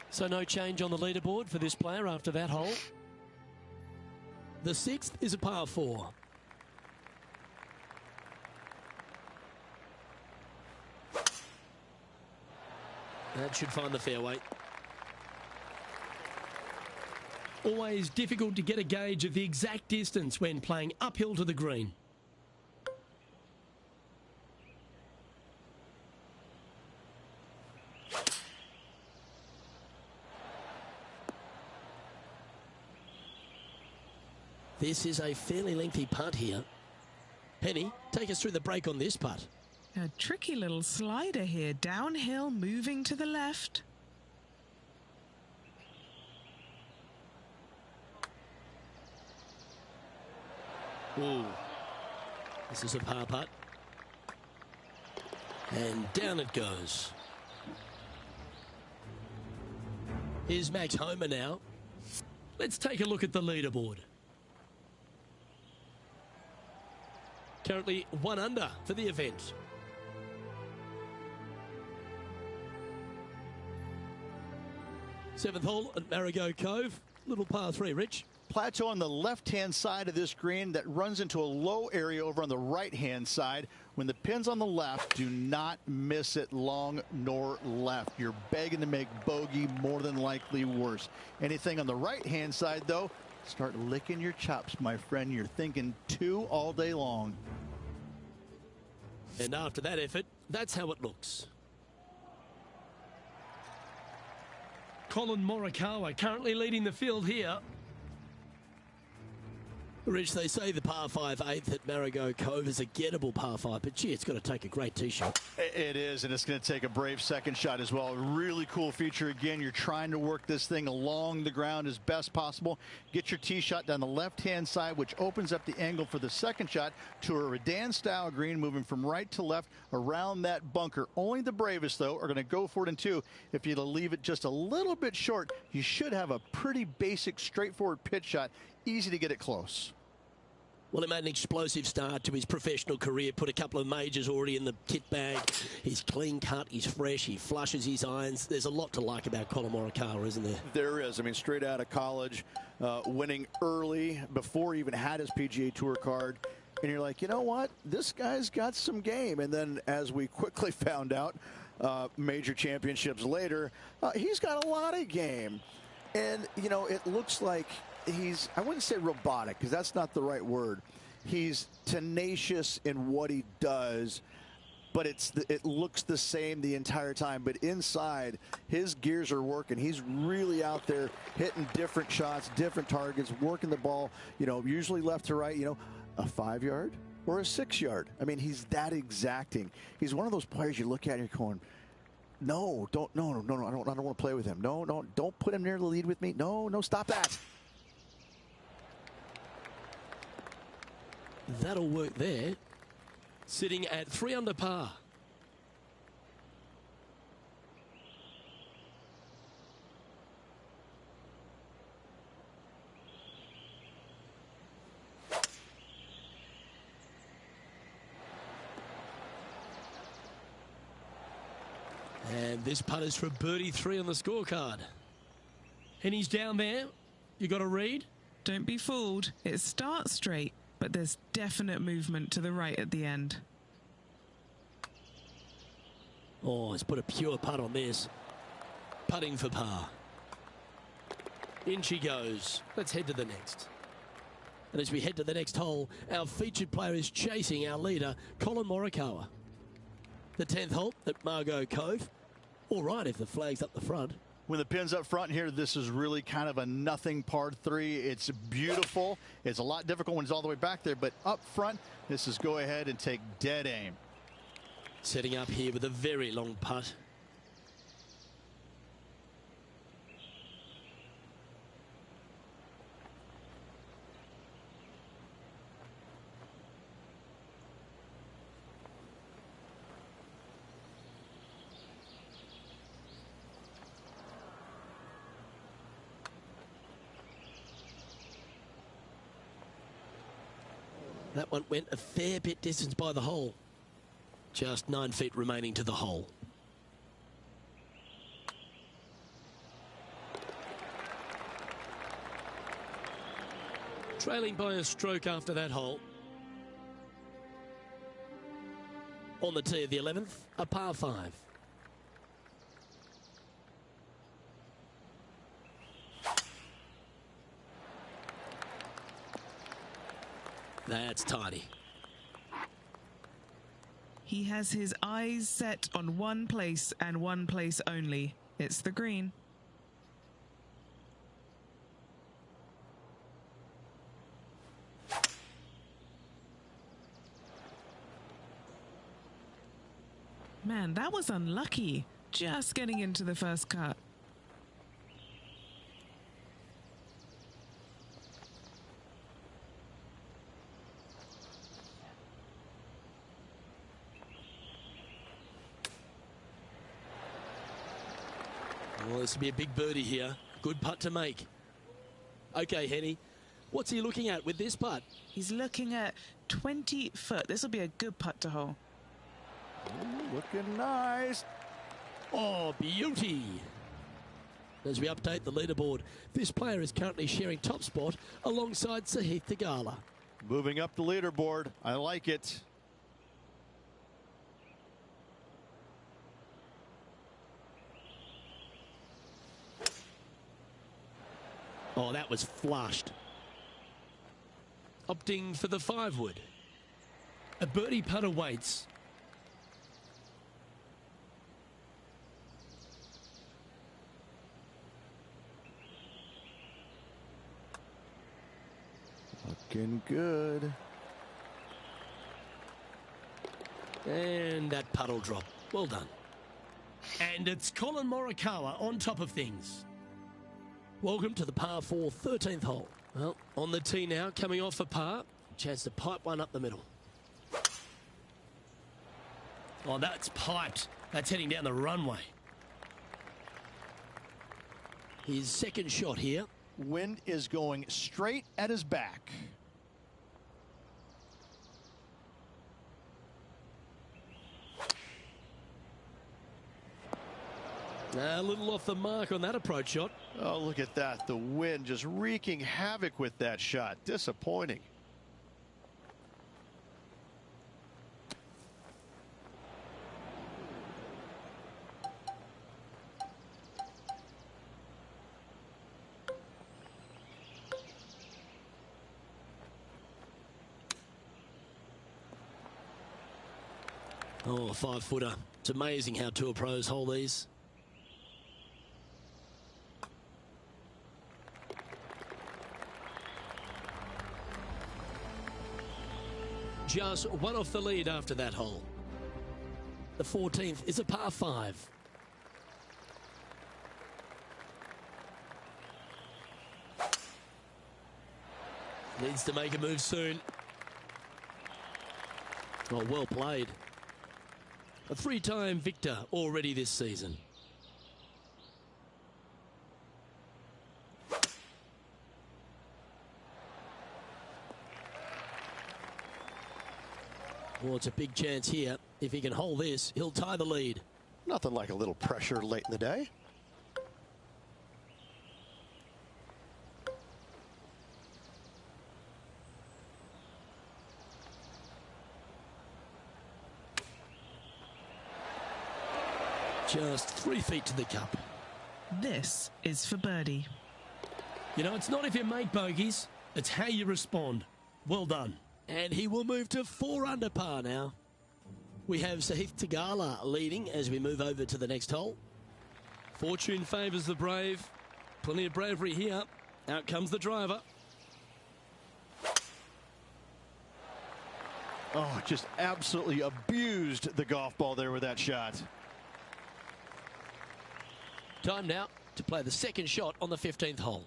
So no change on the leaderboard for this player after that hole. The 6th is a par 4. That should find the fairway. Always difficult to get a gauge of the exact distance when playing uphill to the green. This is a fairly lengthy putt here. Penny, take us through the break on this putt. A tricky little slider here, downhill, moving to the left. Ooh. This is a par putt. And down it goes. Here's Max Homer now. Let's take a look at the leaderboard. Currently 1 under for the event. Seventh hole at Marigot Cove. Little par 3, Rich. Plateau on the left-hand side of this green that runs into a low area over on the right-hand side. When the pin's on the left, do not miss it long nor left. You're begging to make bogey, more than likely worse. Anything on the right-hand side, though, start licking your chops, my friend. You're thinking 2 all day long. And after that effort, that's how it looks. Colin Morikawa currently leading the field here. Rich, they say the par 5 8th at Marigot Cove is a gettable par 5, but gee, it's got to take a great tee shot. It is, and it's going to take a brave second shot as well. Really cool feature. Again, you're trying to work this thing along the ground as best possible. Get your tee shot down the left-hand side, which opens up the angle for the second shot to a Redan-style green, moving from right to left around that bunker. Only the bravest, though, are going to go for it in 2. If you leave it just a little bit short, you should have a pretty basic, straightforward pitch shot. Easy to get it close. Well, he made an explosive start to his professional career, put a couple of majors already in the kit bag. He's clean cut, he's fresh, he flushes his irons. There's a lot to like about Colin Morikawa, isn't there? There is. I mean, straight out of college, winning early before he even had his PGA Tour card. And you're like, you know what? This guy's got some game. And then as we quickly found out, major championships later, he's got a lot of game. And, you know, it looks like he's, I wouldn't say robotic, because that's not the right word. He's tenacious in what he does, but it looks the same the entire time. But inside, his gears are working. He's really out there hitting different shots, different targets, working the ball, you know, usually left to right, you know, a 5-yard or a 6-yard. I mean, he's that exacting. He's one of those players you look at and you're going, no, I don't want to play with him. No, don't put him near the lead with me. No, stop that. That'll work there. Sitting at 3 under par. And this putt is for birdie 3 on the scorecard. And he's down there. You got a read? Don't be fooled. It starts straight, but there's definite movement to the right at the end. Oh, he's put a pure putt on this. Putting for par. In she goes. Let's head to the next. And as we head to the next hole, our featured player is chasing our leader, Colin Morikawa. the 10th hole at Margot Cove. All right if the flag's up the front. When the pin's up front here, this is really kind of a nothing par 3. It's beautiful. It's a lot difficult when it's all the way back there, but up front, this is go ahead and take dead aim. Setting up here with a very long putt. That one went a fair bit distance by the hole. Just 9 feet remaining to the hole. Trailing by a stroke after that hole. On the tee of the 11th, a par 5. That's tidy. He has his eyes set on one place and one place only. It's the green. Man, that was unlucky. Just getting into the first cut. Well, this will be a big birdie here. Good putt to make. Okay, Henny, what's he looking at with this putt? He's looking at 20 foot. This will be a good putt to hole. Ooh, looking nice. Oh, beauty. As we update the leaderboard, this player is currently sharing top spot alongside Sahith Theegala. Moving up the leaderboard. I like it. Oh, that was flushed. Opting for the 5-wood. A birdie putt awaits. Looking good. And that putt'll drop. Well done. And it's Colin Morikawa on top of things. Welcome to the par 4 13th hole. Well, on the tee now, coming off a par. Chance to pipe one up the middle. Oh, that's piped. That's heading down the runway. His second shot here. Wind is going straight at his back. A little off the mark on that approach shot. Oh, look at that. The wind just wreaking havoc with that shot. Disappointing. Oh, a 5-footer. It's amazing how tour pros hold these. Just one off the lead after that hole. The 14th is a par 5. Needs to make a move soon. Oh, well played. A 3-time victor already this season. Well, it's a big chance here. If he can hold this, he'll tie the lead. Nothing like a little pressure late in the day. Just 3 feet to the cup. This is for birdie. You know, it's not if you make bogeys, it's how you respond. Well done. And he will move to 4 under par now. We have Sahith Tagala leading as we move over to the next hole. Fortune favours the brave. Plenty of bravery here. Out comes the driver. Oh, just absolutely abused the golf ball there with that shot. Time now to play the second shot on the 15th hole.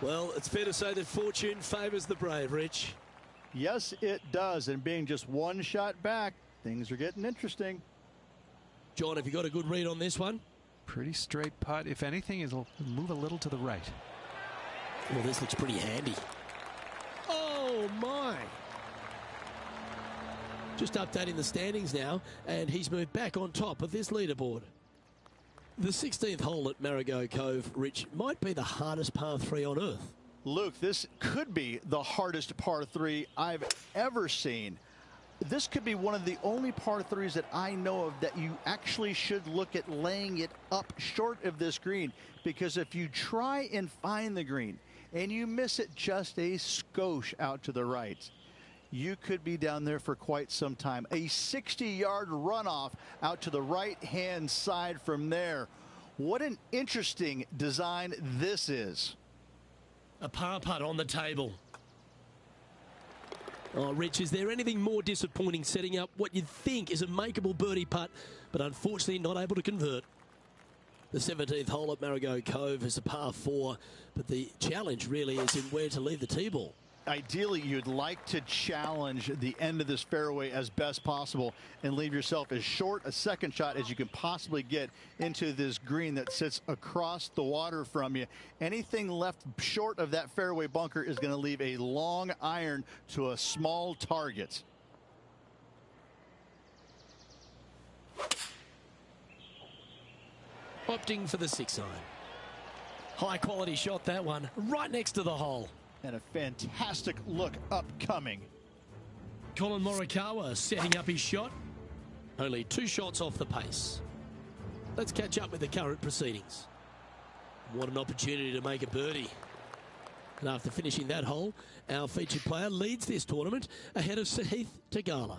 Well, it's fair to say that fortune favours the brave, Rich. Yes, it does. And being just one shot back, things are getting interesting. John, have you got a good read on this one? Pretty straight putt. If anything, it'll move a little to the right. Well, this looks pretty handy. Oh, my. Just updating the standings now, and he's moved back on top of this leaderboard. The 16th hole at Marigot Cove, Rich, might be the hardest par 3 on earth. Luke, this could be the hardest par 3 I've ever seen. This could be one of the only par 3s that I know of that you actually should look at laying it up short of this green, because if you try and find the green and you miss it just a skosh out to the right, you could be down there for quite some time. A 60-yard runoff out to the right-hand side from there. What an interesting design this is. A par putt on the table. Oh, Rich, is there anything more disappointing setting up what you'd think is a makeable birdie putt, but unfortunately not able to convert? The 17th hole at Marigot Cove is a par 4, but the challenge really is in where to leave the tee ball. Ideally, you'd like to challenge the end of this fairway as best possible and leave yourself as short a second shot as you can possibly get into this green that sits across the water from you. Anything left short of that fairway bunker is going to leave a long iron to a small target. Opting for the 6-iron. High quality shot, that one, right next to the hole. And a fantastic look upcoming. Colin Morikawa setting up his shot. Only 2 shots off the pace. Let's catch up with the current proceedings. What an opportunity to make a birdie. And after finishing that hole, our featured player leads this tournament ahead of Sahith Tagala.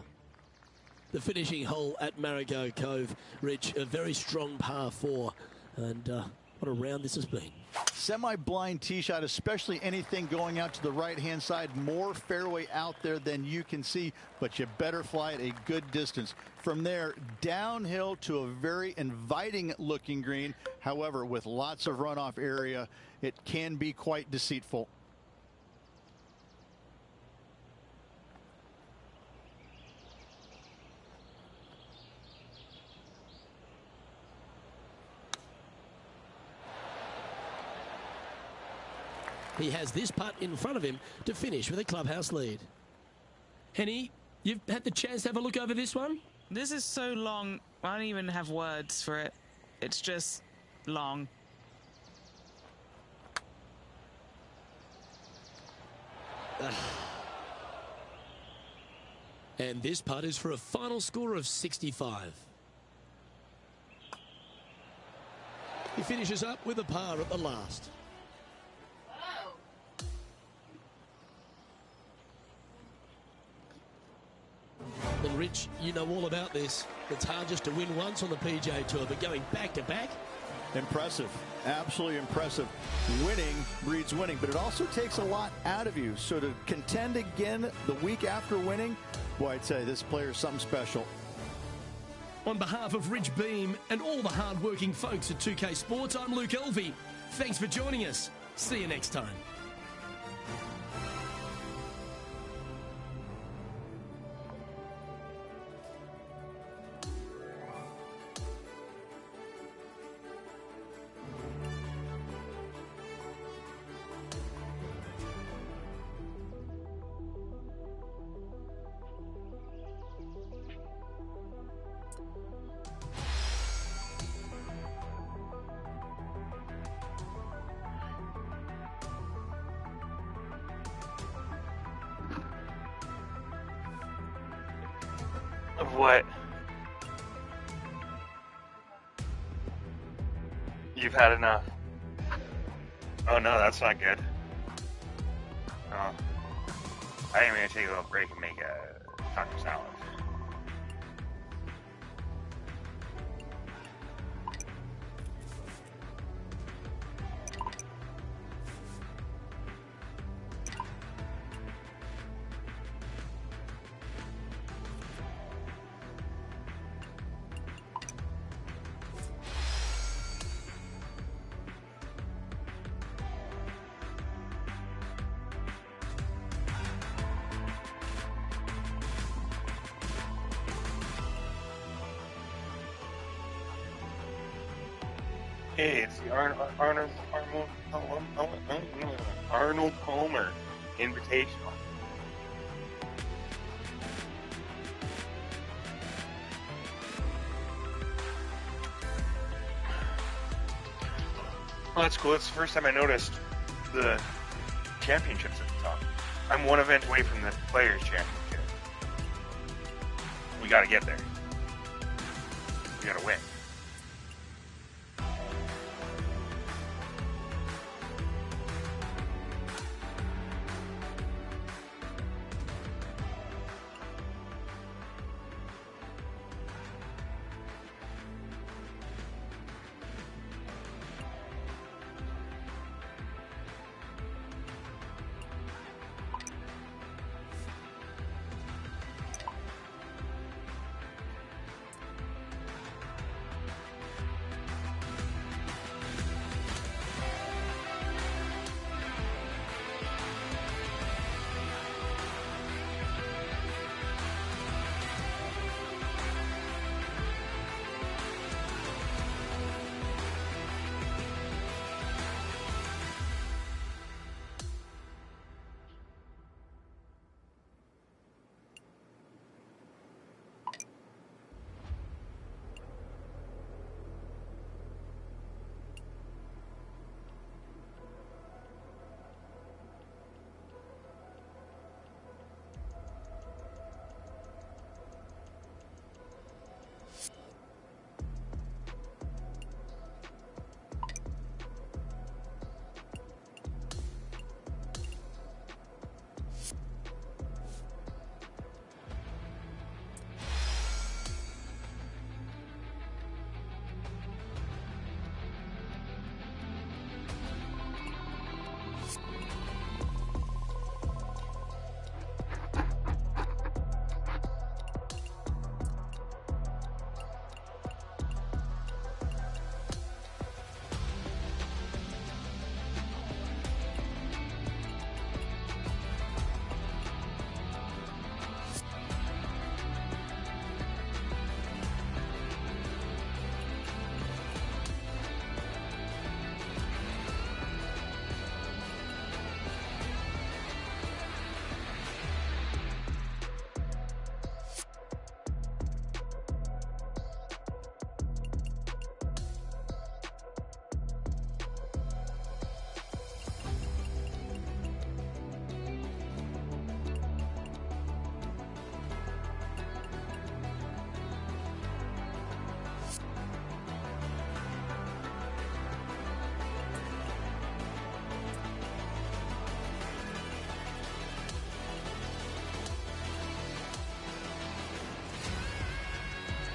The finishing hole at Marigot Cove, Rich, a very strong par 4. And what a round this has been. Semi-blind tee shot, especially anything going out to the right-hand side. More fairway out there than you can see, but you better fly it a good distance. From there, downhill to a very inviting-looking green. However, with lots of runoff area, it can be quite deceitful. He has this putt in front of him to finish with a clubhouse lead. Henny, you've had the chance to have a look over this one? This is so long, I don't even have words for it. It's just long. And this putt is for a final score of 65. He finishes up with a par at the last. And Rich, you know all about this. It's hard just to win once on the PGA Tour, but going back to back. Impressive. Absolutely impressive. Winning breeds winning, but it also takes a lot out of you. So to contend again the week after winning, boy, I'd say this player is something special. On behalf of Rich Beam and all the hard-working folks at 2K Sports, I'm Luke Elvey. Thanks for joining us. See you next time. Of what? You've had enough. Oh no, that's not good. Oh. I am gonna take a little break and make a taco salad. Hey, it's the Arnold Palmer Invitational. Oh, that's cool. It's the first time I noticed the championships at the top. I'm one event away from the Players' Championship. We gotta get there. We gotta win.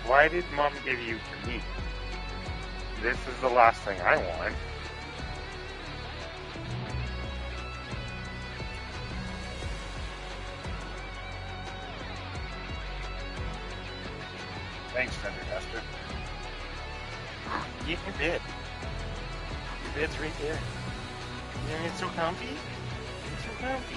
Why did Mom give you to me? This is the last thing I want. Thanks, Fender Duster. Get your bed. Your bed's right there. Yeah, it's so comfy. It's so comfy.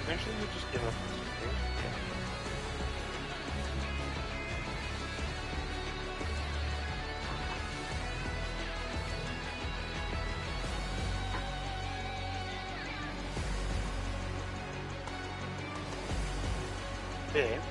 Eventually you'll just give up on something. Babe.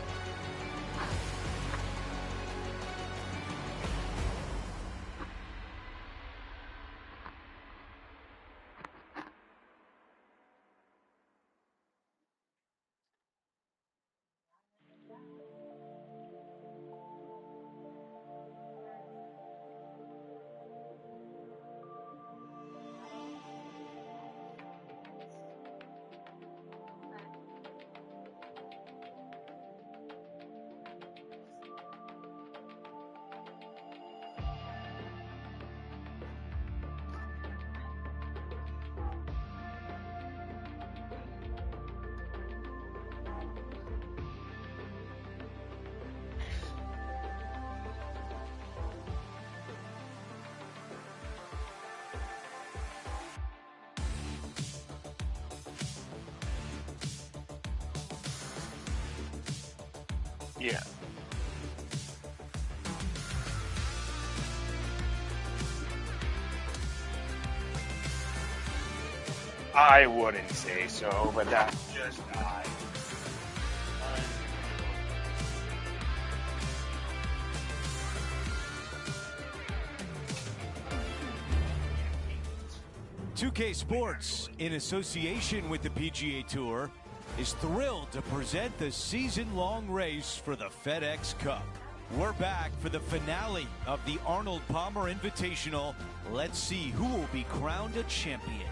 Yeah. I wouldn't say so, but that's just I. 2K Sports, in association with the PGA Tour, is thrilled to present the season-long race for the FedEx Cup. We're back for the finale of the Arnold Palmer Invitational. Let's see who will be crowned a champion.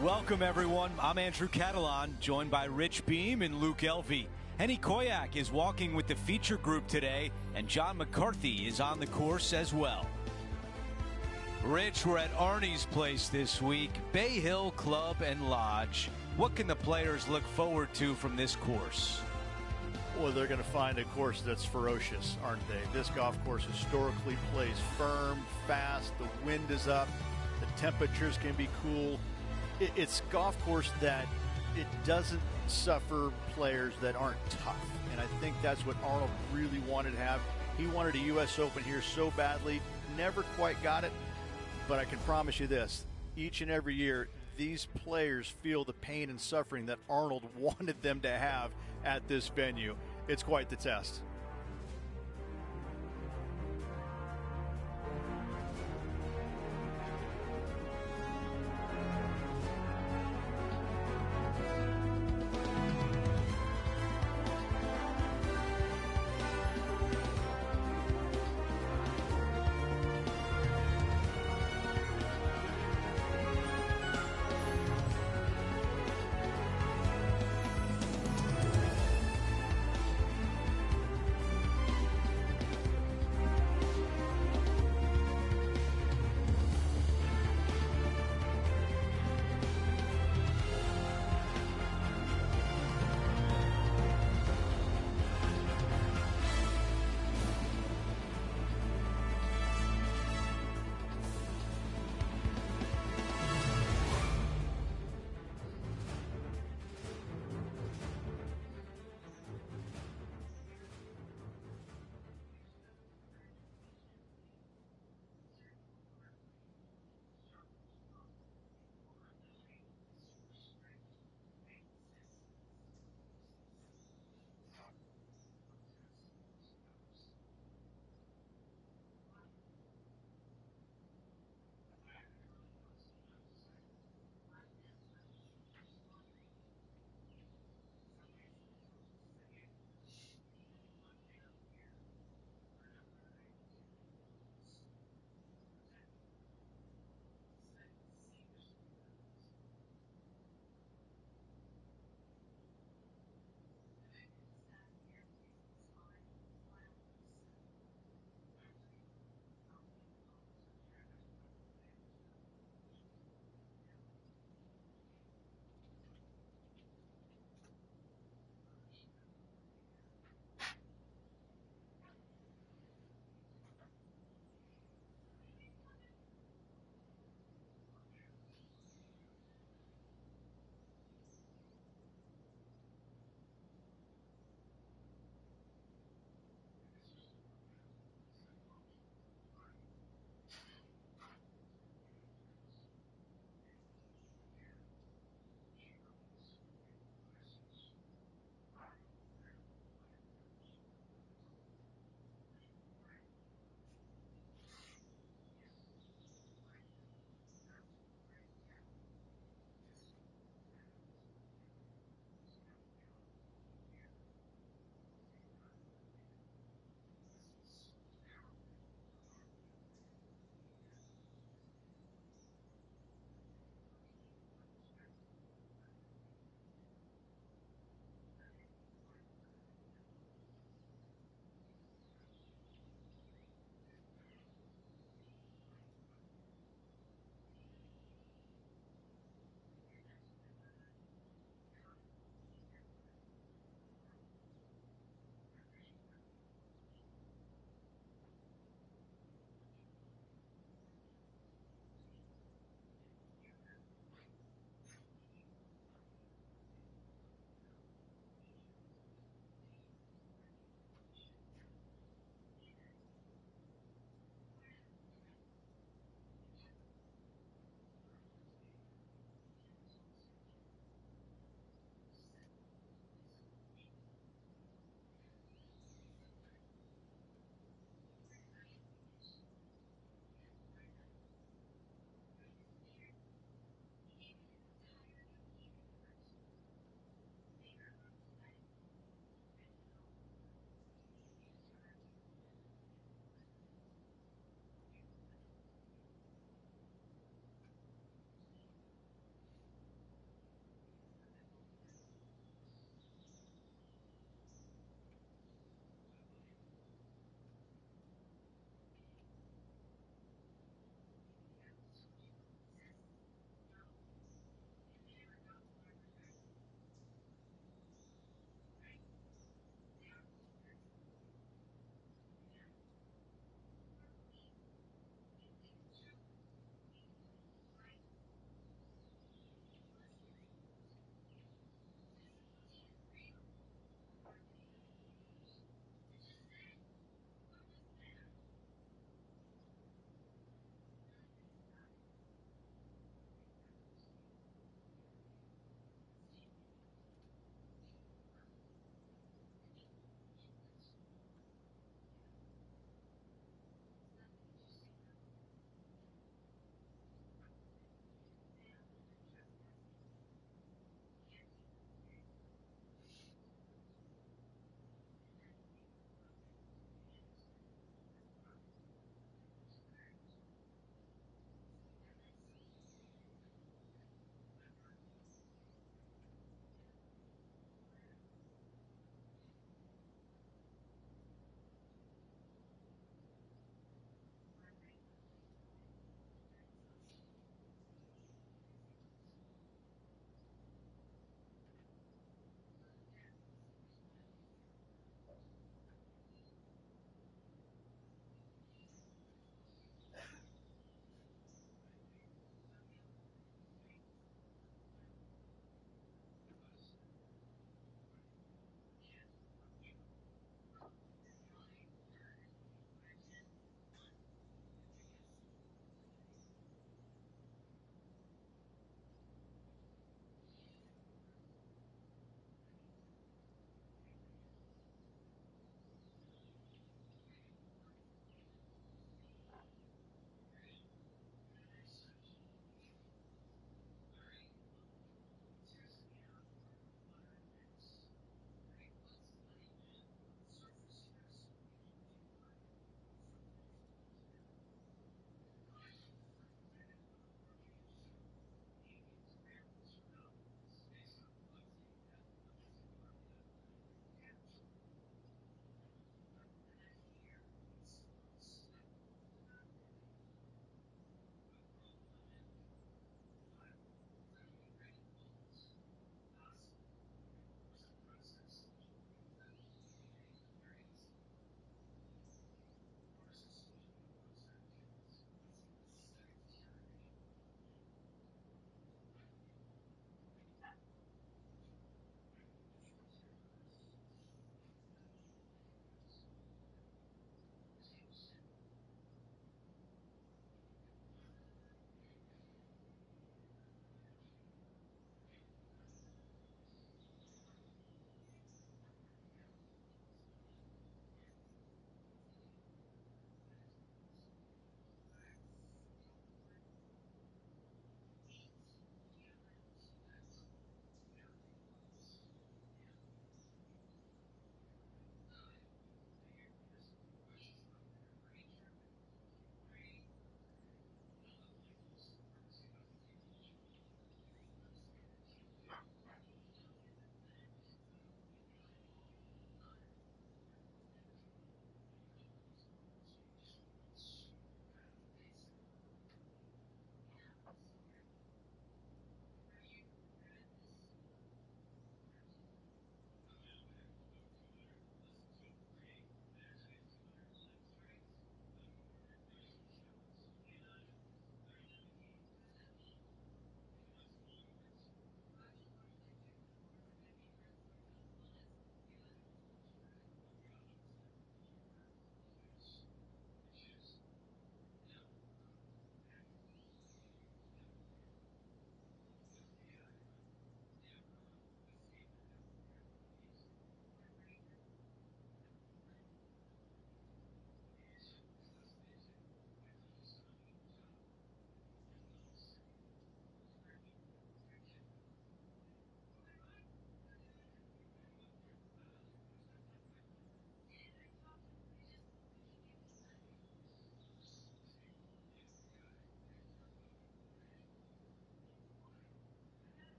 Welcome, everyone. I'm Andrew Catalan, joined by Rich Beam and Luke Elvey. Henny Koyak is walking with the feature group today, and John McCarthy is on the course as well. Rich, we're at Arnie's place this week, Bay Hill Club and Lodge. What can the players look forward to from this course? Well, they're going to find a course that's ferocious, aren't they? This golf course historically plays firm, fast, the wind is up, the temperatures can be cool. It's a golf course that it doesn't suffer players that aren't tough, and I think that's what Arnold really wanted to have. He wanted a U.S. Open here so badly, never quite got it, but I can promise you this, each and every year, these players feel the pain and suffering that Arnold wanted them to have at this venue. It's quite the test.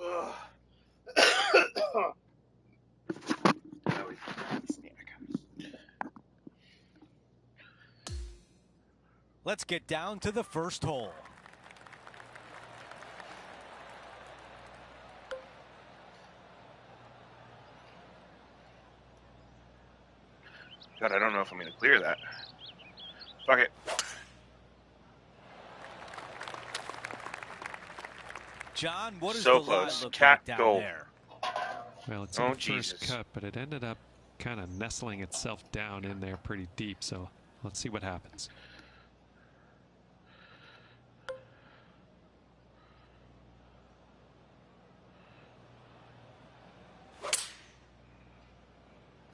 Ugh. Now we can snack. Let's get down to the first hole. God, I don't know if I'm going to clear that. Fuck it. John, what does So the lie close. look Cat like down goal. there? Well, it's Oh, in the Jesus. first cut, but it ended up kind of nestling itself down in there pretty deep. So let's see what happens.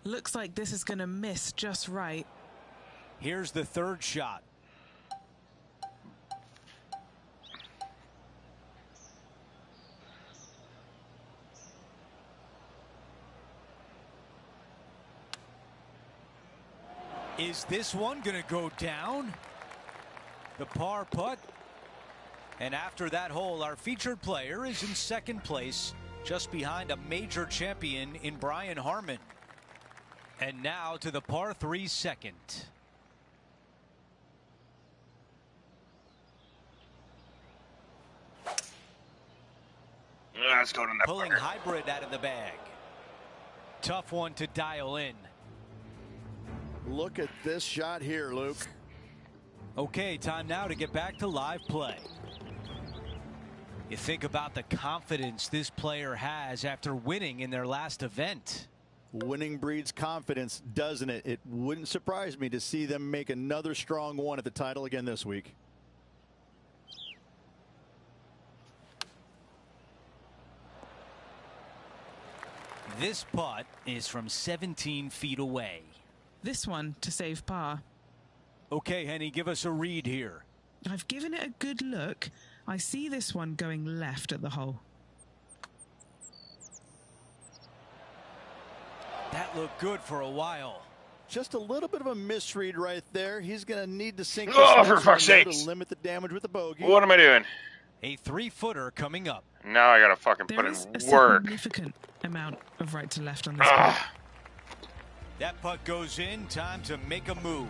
Looks like this is going to miss just right. Here's the third shot. Is this one going to go down? The par putt. And after that hole, our featured player is in second place, just behind a major champion in Brian Harman. And now to the par 3 second. Let's go to that. Pulling hybrid out of the bag. Tough one to dial in. Look at this shot here, Luke. Okay, time now to get back to live play. You think about the confidence this player has after winning in their last event. Winning breeds confidence, doesn't it? It wouldn't surprise me to see them make another strong one at the title again this week. This putt is from 17 feet away. This one to save par. Okay, Henny, give us a read here. I've given it a good look. I see this one going left at the hole. That looked good for a while. Just a little bit of a misread right there. He's going to need to sink this Oh, for next fuck's one, though, sakes. to limit the damage with the bogey. What am I doing? A 3-footer coming up. Now I gotta fucking There put is a in work. significant amount of right to left on this Ah. putt. That putt goes in. Time to make a move.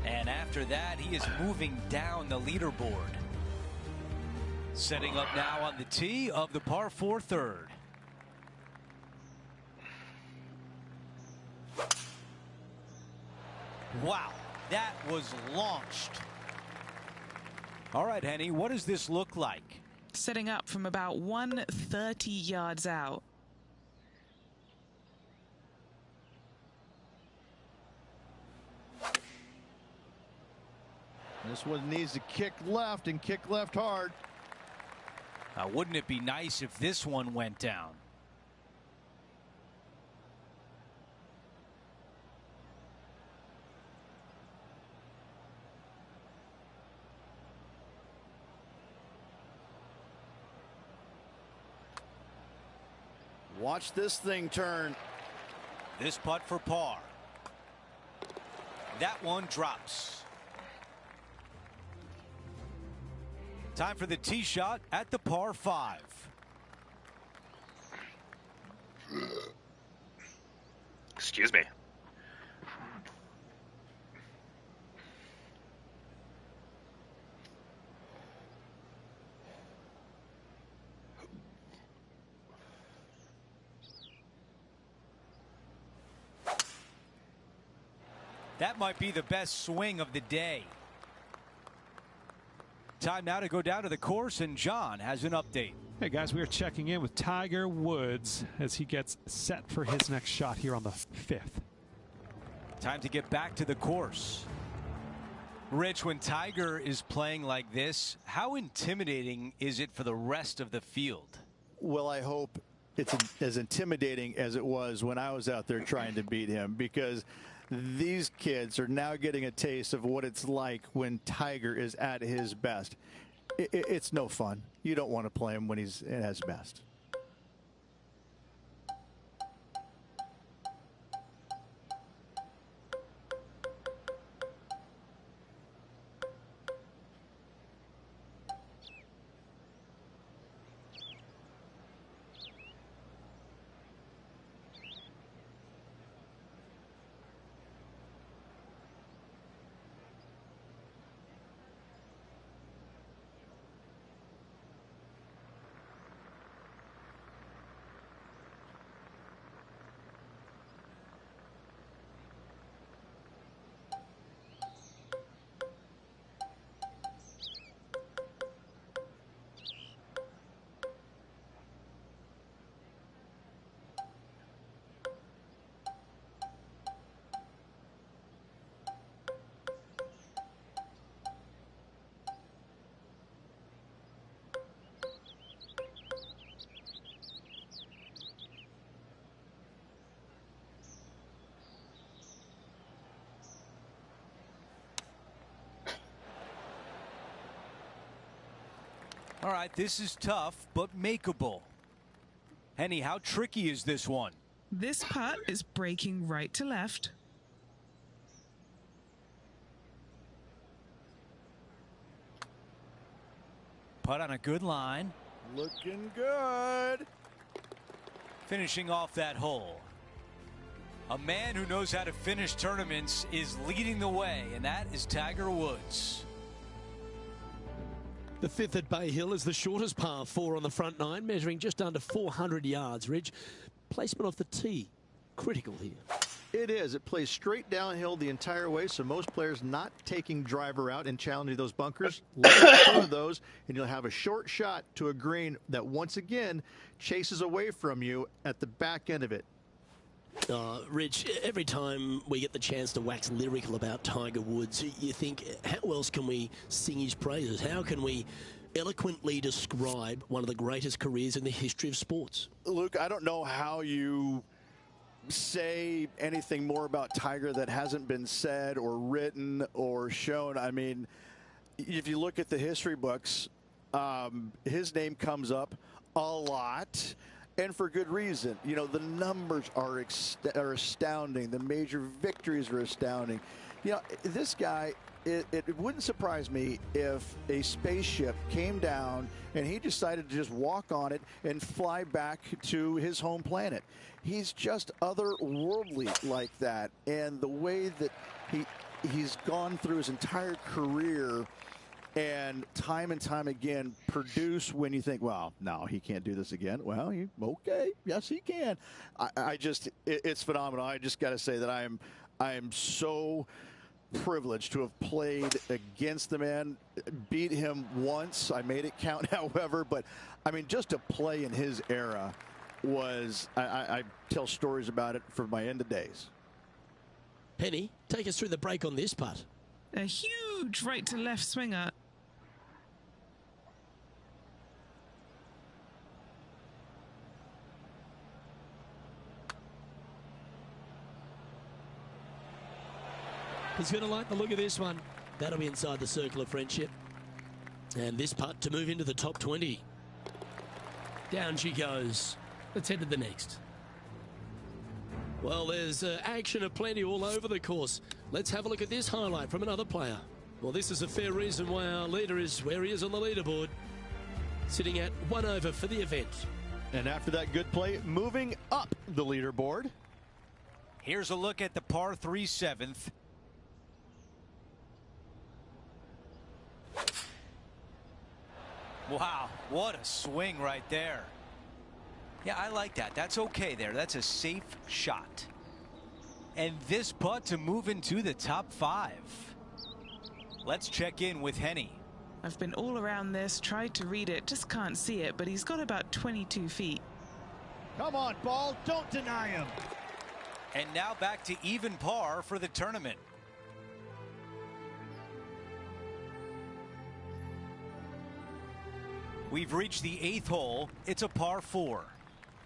And after that, he is moving down the leaderboard. Setting up now on the tee of the par 4 third. Wow, that was launched. All right, Henny, what does this look like? Setting up from about 130 yards out. This one needs to kick left and kick left hard. Now, wouldn't it be nice if this one went down? Watch this thing turn. This putt for par. That one drops. Time for the tee shot at the par 5. Excuse me. That might be the best swing of the day. Time now to go down to the course, and John has an update. Hey guys, we are checking in with Tiger Woods as he gets set for his next shot here on the 5th. Time to get back to the course. Rich, when Tiger is playing like this, how intimidating is it for the rest of the field? Well, I hope it's as intimidating as it was when I was out there trying to beat him, because these kids are now getting a taste of what it's like when Tiger is at his best. It's no fun. You don't want to play him when he's at his best. All right, this is tough, but makeable. Henny, how tricky is this one? This putt is breaking right to left. Putt on a good line. Looking good. Finishing off that hole. A man who knows how to finish tournaments is leading the way, and that is Tiger Woods. The fifth at Bay Hill is the shortest par 4 on the front nine, measuring just under 400 yards. Ridge, placement off the tee, critical here. It is. It plays straight downhill the entire way, so most players not taking driver out and challenging those bunkers. Let go of those, and you'll have a short shot to a green that once again chases away from you at the back end of it. Rich, every time we get the chance to wax lyrical about Tiger Woods, you think, how else can we sing his praises? How can we eloquently describe one of the greatest careers in the history of sports? Luke, I don't know how you say anything more about Tiger that hasn't been said or written or shown. I mean, if you look at the history books, his name comes up a lot. And for good reason. You know, the numbers are astounding. The major victories are astounding. You know, this guy, it wouldn't surprise me if a spaceship came down and he decided to just walk on it and fly back to his home planet. He's just otherworldly like that. And the way that he's gone through his entire career and time again produce when you think, well, no, he can't do this again. Well, okay, yes, he can. It's phenomenal. I just got to say that I am so privileged to have played against the man, beat him once. I made it count, however, but I mean, just to play in his era was, I tell stories about it for my end of days. Henny, take us through the break on this putt. A huge right to left swinger. He's going to like the look of this one. That'll be inside the circle of friendship. And this putt to move into the top 20. Down she goes. Let's head to the next. Well, there's action aplenty all over the course. Let's have a look at this highlight from another player. Well, this is a fair reason why our leader is where he is on the leaderboard. Sitting at 1 over for the event. And after that good play, moving up the leaderboard. Here's a look at the par 3 7th. Wow, what a swing right there. Yeah, I like that. That's okay there. That's a safe shot. And this putt to move into the top 5. Let's check in with Henny. I've been all around this, tried to read it, just can't see it, but he's got about 22 feet. Come on, ball, don't deny him. And now back to even par for the tournament. We've reached the 8th hole. It's a par 4.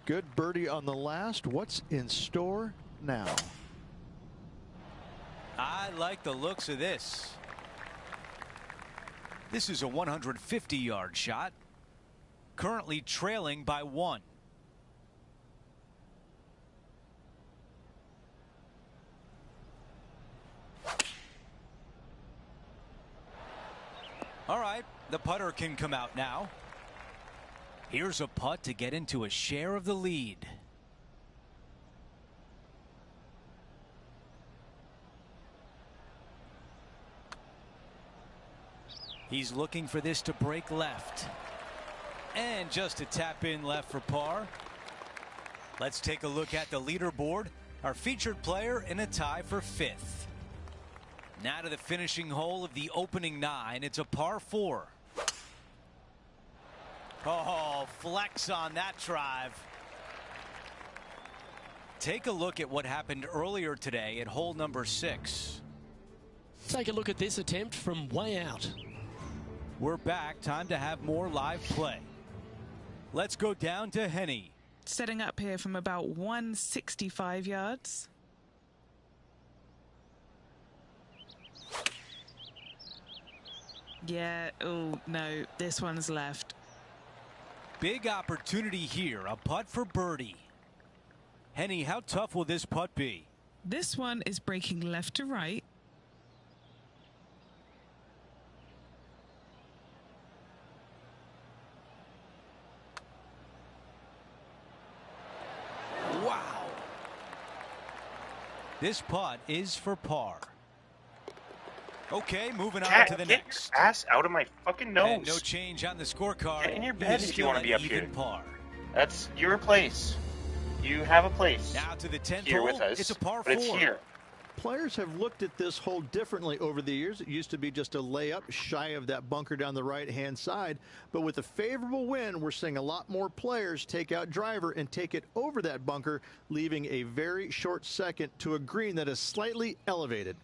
Good birdie on the last. What's in store now? I like the looks of this. This is a 150-yard shot. Currently trailing by 1. All right, the putter can come out now. Here's a putt to get into a share of the lead. He's looking for this to break left. And just a tap in left for par. Let's take a look at the leaderboard. Our featured player in a tie for 5th. Now to the finishing hole of the opening 9. It's a par 4. Oh, flex on that drive. Take a look at what happened earlier today at hole number 6. Take a look at this attempt from way out. We're back. Time to have more live play. Let's go down to Henny. Setting up here from about 165 yards. Yeah, oh no, this one's left. Big opportunity here. A putt for birdie. Henny, how tough will this putt be? This one is breaking left to right. Wow. This putt is for par. Okay, moving on to the Get next. your ass out of my fucking nose. And no change on the scorecard. Get in your It bed is if you still want to be an up here. even par. That's your place. You have a place Now to the 10th here hole. with us. It's a par but 4. it's here. Players have looked at this hole differently over the years. It used to be just a layup shy of that bunker down the right-hand side. But with a favorable wind, we're seeing a lot more players take out driver and take it over that bunker, leaving a very short second to a green that is slightly elevated.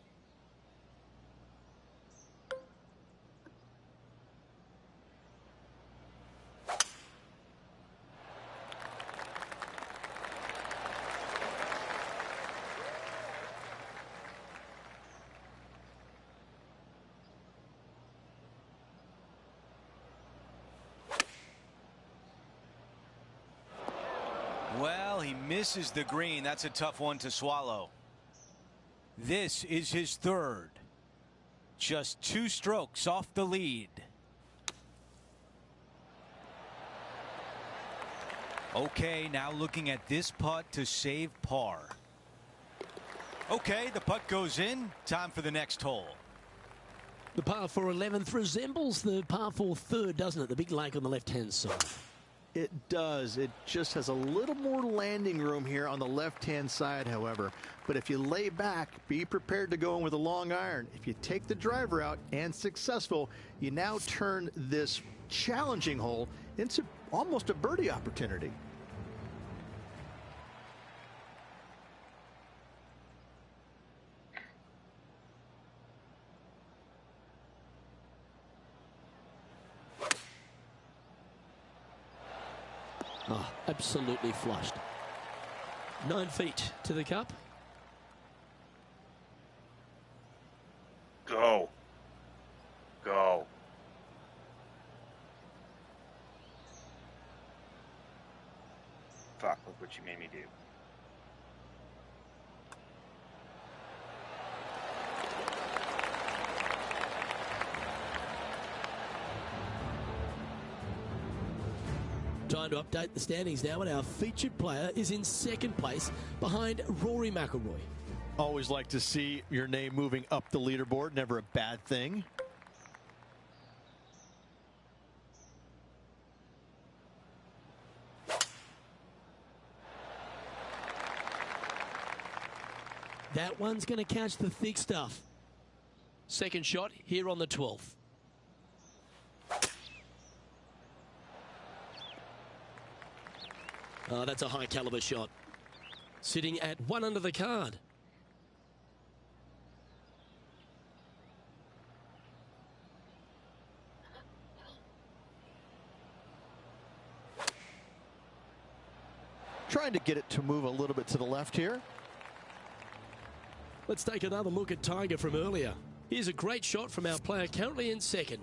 Well, he misses the green. That's a tough one to swallow. This is his third. Just 2 strokes off the lead. Okay, now looking at this putt to save par. Okay, the putt goes in. Time for the next hole. The par 4 11th resembles the par 4 third, doesn't it? The big lake on the left-hand side. It does. It just has a little more landing room here on the left-hand side, however. But if you lay back, be prepared to go in with a long iron. If you take the driver out and successful, you now turn this challenging hole into almost a birdie opportunity. Oh, absolutely flushed. 9 feet to the cup. Go. Go. Fuck, look what you made me do. Time to update the standings now, and our featured player is in second place behind Rory McIlroy. Always like to see your name moving up the leaderboard. Never a bad thing. That one's going to catch the thick stuff. Second shot here on the 12th. Oh, that's a high caliber shot. Sitting at 1 under the card. Trying to get it to move a little bit to the left here. Let's take another look at Tiger from earlier. Here's a great shot from our player currently in second.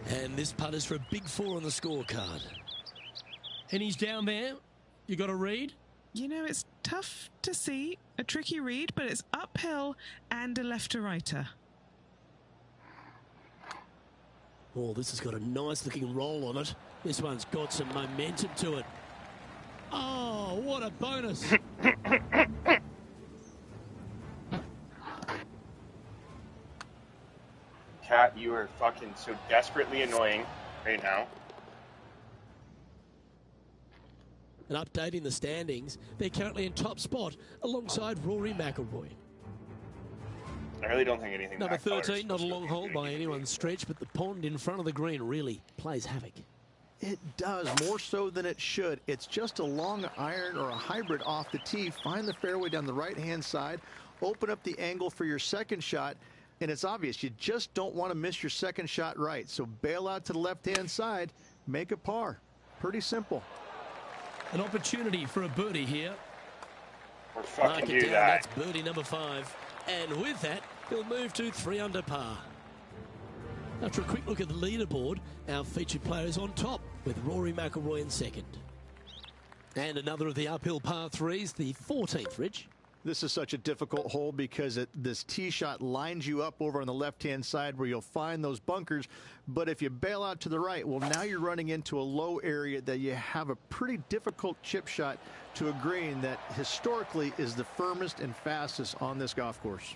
And this putt is for a big 4 on the scorecard. And he's down there. You got a read? You know, it's tough to see, a tricky read, but it's uphill and a left-to-righter. Oh, this has got a nice looking roll on it. This one's got some momentum to it. Oh, what a bonus. Cat, you are fucking so desperately annoying right now. And updating the standings, they're currently in top spot alongside Rory McIlroy. I really don't think anything. Number that color is 13, not a supposed to long be hole big. by anyone's stretch, but the pond in front of the green really plays havoc. It does, more so than it should. It's just a long iron or a hybrid off the tee. Find the fairway down the right-hand side. Open up the angle for your second shot. And it's obvious, you just don't want to miss your second shot right. So bail out to the left-hand side, make a par. Pretty simple. An opportunity for a birdie here. Or fucking Mark it do down, that. that's birdie number 5. And with that, he'll move to 3 under par. After a quick look at the leaderboard, our featured player is on top with Rory McIlroy in second. And another of the uphill par threes, the 14th, Rich. This is such a difficult hole because this tee shot lines you up over on the left-hand side where you'll find those bunkers. But if you bail out to the right, well, now you're running into a low area that you have a pretty difficult chip shot to a green that historically is the firmest and fastest on this golf course.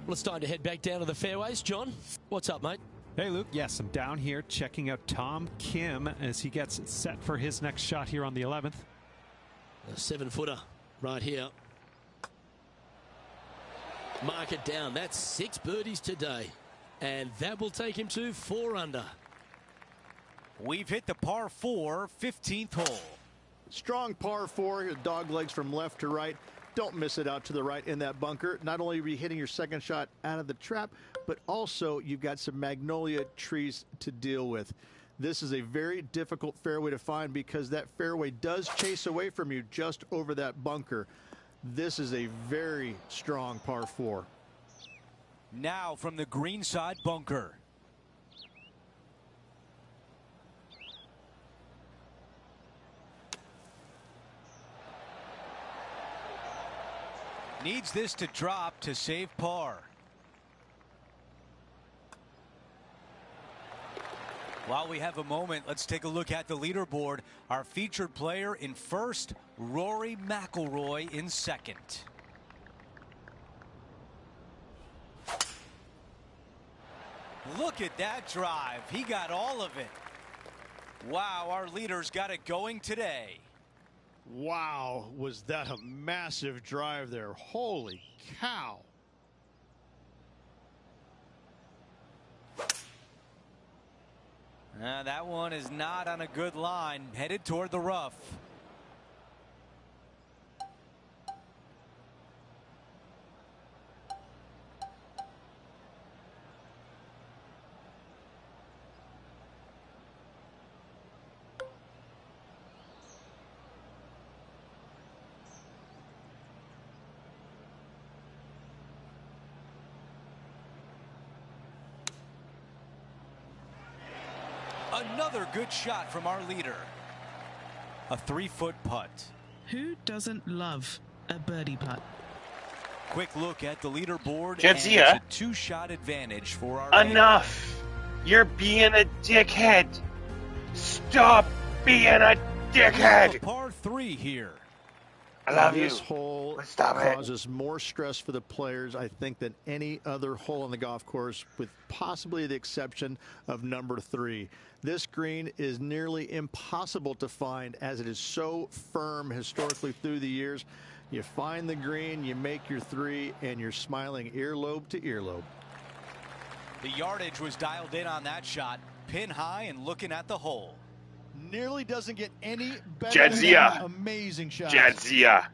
Well, it's time to head back down to the fairways. John, what's up, mate? Hey, Luke. Yes, I'm down here checking out Tom Kim as he gets set for his next shot here on the 11th. A 7-footer. Right here. Mark it down. That's 6 birdies today. And that will take him to 4 under. We've hit the par 4, 15th hole. Strong par 4, dog legs from left to right. Don't miss it out to the right in that bunker. Not only are you hitting your second shot out of the trap, but also you've got some magnolia trees to deal with. This is a very difficult fairway to find because that fairway does chase away from you just over that bunker. This is a very strong par 4. Now from the greenside bunker. Needs this to drop to save par. While we have a moment, let's take a look at the leaderboard. Our featured player in first, Rory McIlroy in second. Look at that drive. He got all of it. Wow, our leader's got it going today. Wow, was that a massive drive there. Holy cow. That one is not on a good line, headed toward the rough. Another good shot from our leader. A 3-foot putt. Who doesn't love a birdie putt? Quick look at the leaderboard. Jadzia. And it's a 2-shot advantage for our Enough! You're being a dickhead! Stop being a dickhead! A par 3 here. I love you. This hole Stop it. causes more stress for the players, I think, than any other hole on the golf course, with possibly the exception of number 3. This green is nearly impossible to find as it is so firm historically through the years. You find the green, you make your 3, and you're smiling earlobe to earlobe. The yardage was dialed in on that shot. Pin high and looking at the hole. Nearly doesn't get any better than that amazing shot. Jadzia.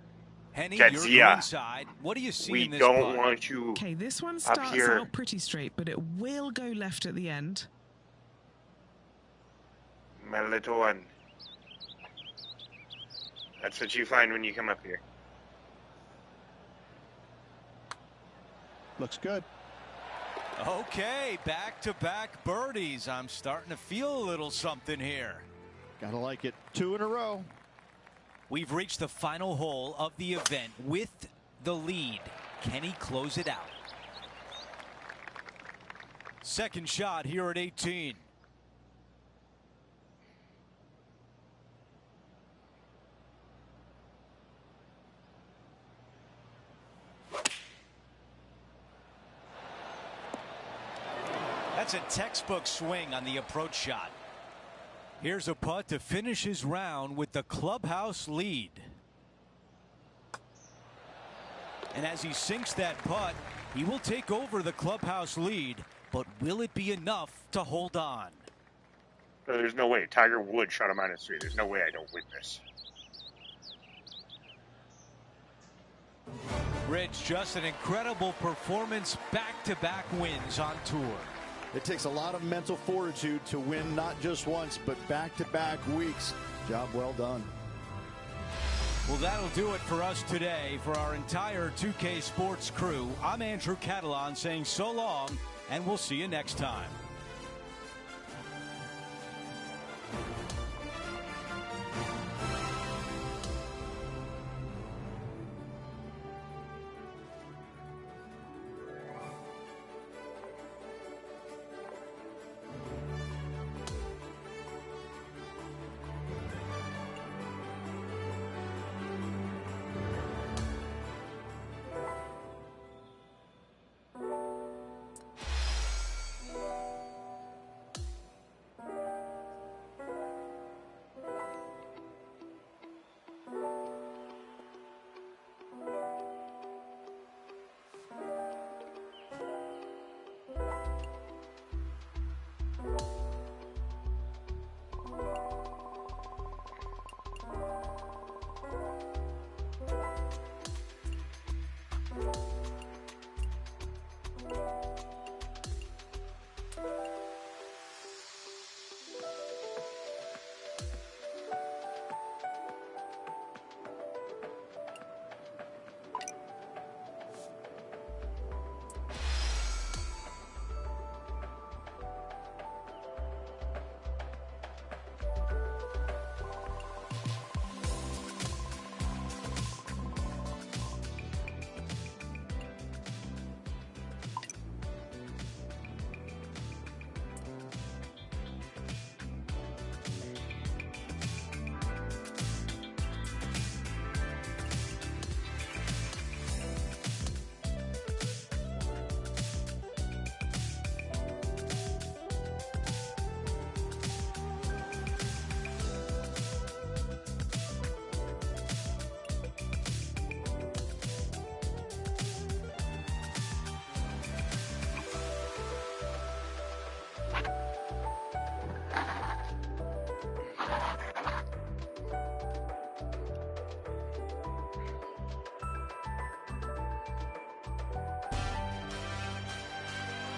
Henny, Jadzia. you're inside. What do you see We in this don't putt? want you Okay, this one up starts here. out pretty straight, but it will go left at the end. My little one. That's what you find when you come up here. Looks good. Okay, back-to-back birdies. I'm starting to feel a little something here. Gotta like it. 2 in a row. We've reached the final hole of the event with the lead. Can he close it out? Second shot here at 18. That's a textbook swing on the approach shot. Here's a putt to finish his round with the clubhouse lead. And as he sinks that putt, he will take over the clubhouse lead, but will it be enough to hold on? No, there's no way. Tiger Woods shot a -3. There's no way I don't win this. Rich, just an incredible performance, back-to-back wins on tour. It takes a lot of mental fortitude to win not just once, but back-to-back weeks. Job well done. Well, that'll do it for us today. For our entire 2K Sports crew, I'm Andrew Catalan saying so long and we'll see you next time.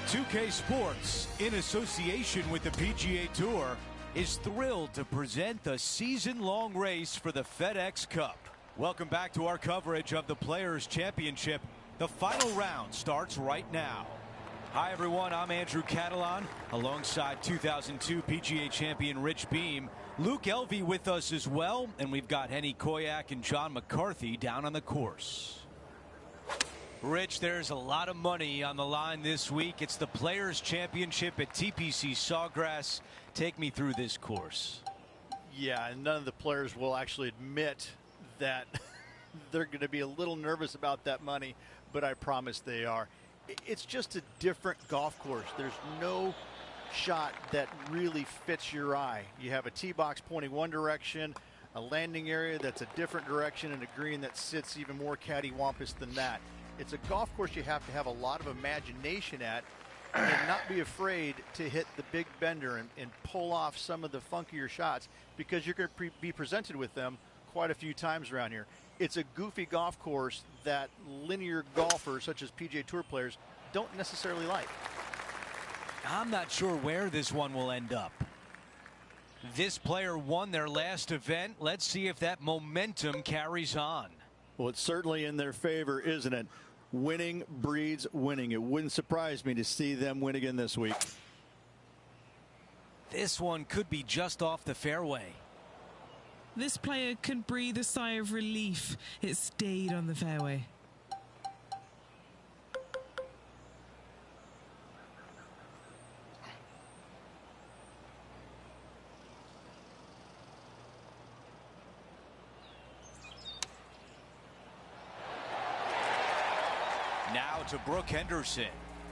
.2K Sports, in association with the PGA Tour, is thrilled to present the season-long race for the FedEx Cup. Welcome back to our coverage of the Players' Championship. The final round starts right now. Hi, everyone. I'm Andrew Catalan, alongside 2002 PGA champion Rich Beam. Luke Elvey with us as well, and we've got Henny Koyak and John McCarthy down on the course. Rich, there's a lot of money on the line this week. It's the Players' Championship at TPC Sawgrass. Take me through this course. Yeah, and none of the players will actually admit that they're going to be a little nervous about that money, but I promise they are. It's just a different golf course. There's no shot that really fits your eye. You have a tee box pointing one direction, a landing area that's a different direction, and a green that sits even more cattywampus than that. It's a golf course you have to have a lot of imagination at and not be afraid to hit the big bender and pull off some of the funkier shots, because you're going to be presented with them quite a few times around here. It's a goofy golf course that linear golfers such as PGA Tour players don't necessarily like. I'm not sure where this one will end up. This player won their last event. Let's see if that momentum carries on. Well, it's certainly in their favor, isn't it? Winning breeds winning. It wouldn't surprise me to see them win again this week. This one could be just off the fairway. This player can breathe a sigh of relief. It stayed on the fairway. Now to Brooke Henderson.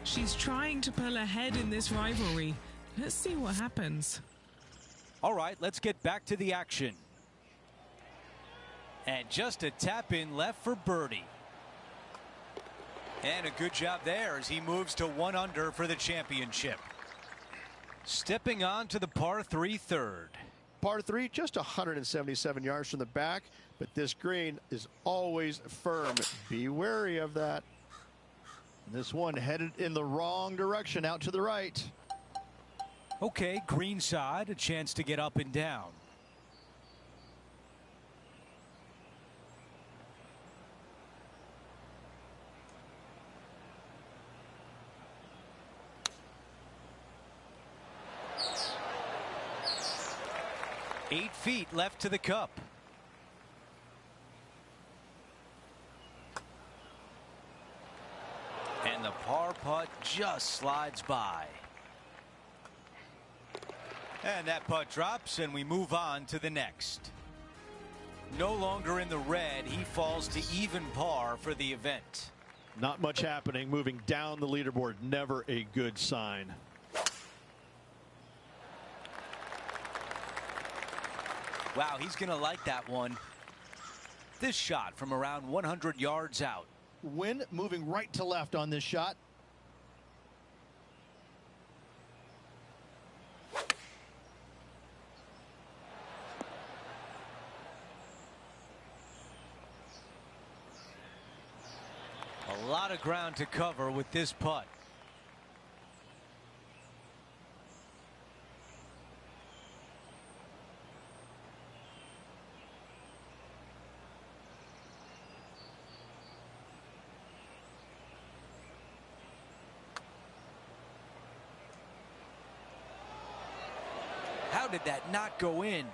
She's trying to pull ahead in this rivalry. Let's see what happens. All right, let's get back to the action. And just a tap in left for birdie. And a good job there as he moves to 1 under for the championship. Stepping on to the par 3 third. Par 3, just 177 yards from the back, but this green is always firm. Be wary of that. This one headed in the wrong direction, out to the right. Okay, green side, a chance to get up and down. 8 feet left to the cup. And the par putt just slides by. And that putt drops, and we move on to the next. No longer in the red, he falls to even par for the event. Not much happening moving down the leaderboard. Never a good sign. Wow, he's going to like that one. This shot from around 100 yards out. Wind moving right to left on this shot. A lot of ground to cover with this putt. How did that not go in?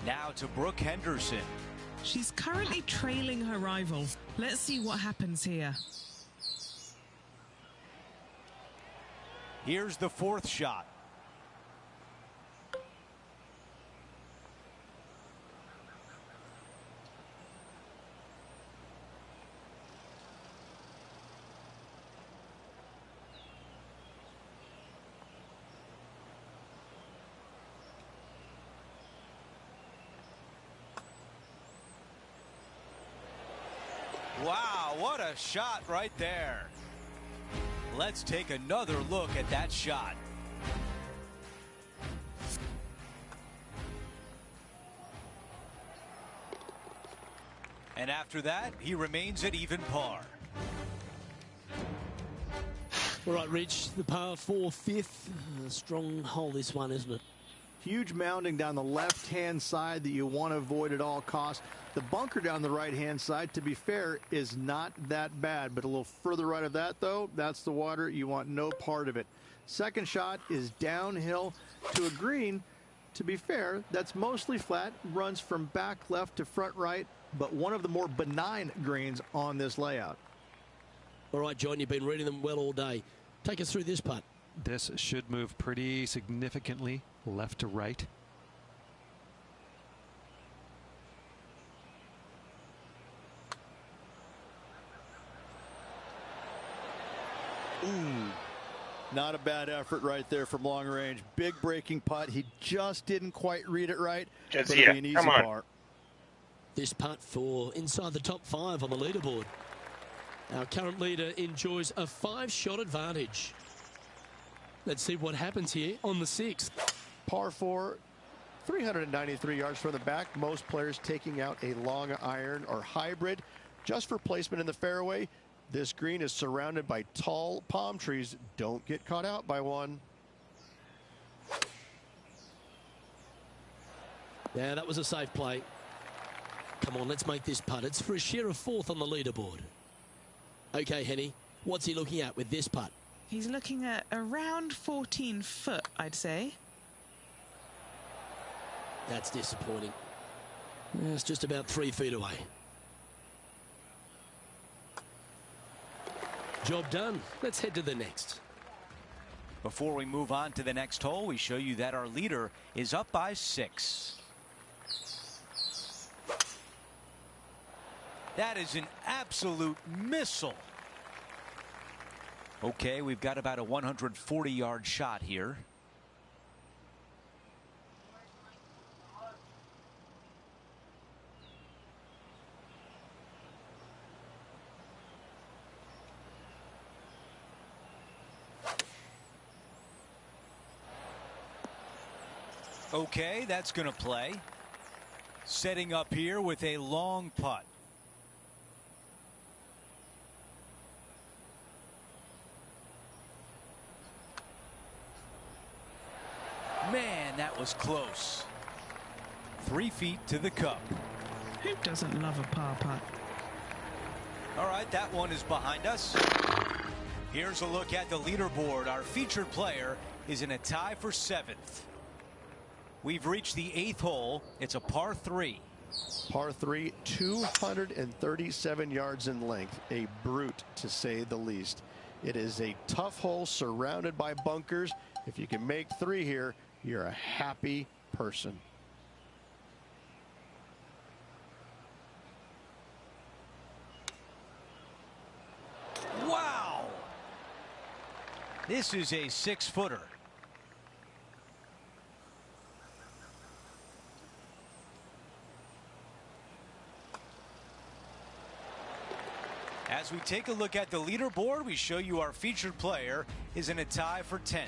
Now to Brooke Henderson. She's currently trailing her rival. Let's see what happens here. Here's the 4th shot. Wow, what a shot right there. Let's take another look at that shot. And after that, he remains at even par. All right, Rich, the par 4 fifth. Strong hole this one, isn't it? Huge mounding down the left-hand side that you want to avoid at all costs. The bunker down the right-hand side, to be fair, is not that bad. But a little further right of that, though, that's the water. You want no part of it. Second shot is downhill to a green. To be fair, that's mostly flat, runs from back left to front right, but one of the more benign greens on this layout. All right, John, you've been reading them well all day. Take us through this putt. This should move pretty significantly left to right. Not a bad effort right there from long range. Big breaking putt. He just didn't quite read it right. But it'll be an easy par. This putt for inside the top 5 on the leaderboard. Our current leader enjoys a 5-shot advantage. Let's see what happens here on the 6th. Par 4, 393 yards from the back. Most players taking out a long iron or hybrid just for placement in the fairway. This green is surrounded by tall palm trees. Don't get caught out by one. Yeah, that was a safe play. Come on, let's make this putt. It's for a share of 4th on the leaderboard. Okay, Henny, what's he looking at with this putt? He's looking at around 14 foot, I'd say. That's disappointing. It's just about 3 feet away. Job done. Let's head to the next. Before we move on to the next hole, we show you that our leader is up by 6. That is an absolute missile. Okay, we've got about a 140-yard shot here. Okay, that's going to play. Setting up here with a long putt. Man, that was close. 3 feet to the cup. Who doesn't love a par putt? All right, that one is behind us. Here's a look at the leaderboard. Our featured player is in a tie for 7th. We've reached the 8th hole. It's a par 3. Par 3, 237 yards in length. A brute, to say the least. It is a tough hole surrounded by bunkers. If you can make 3 here, you're a happy person. Wow! This is a 6-footer. As we take a look at the leaderboard, we show you our featured player is in a tie for 10th.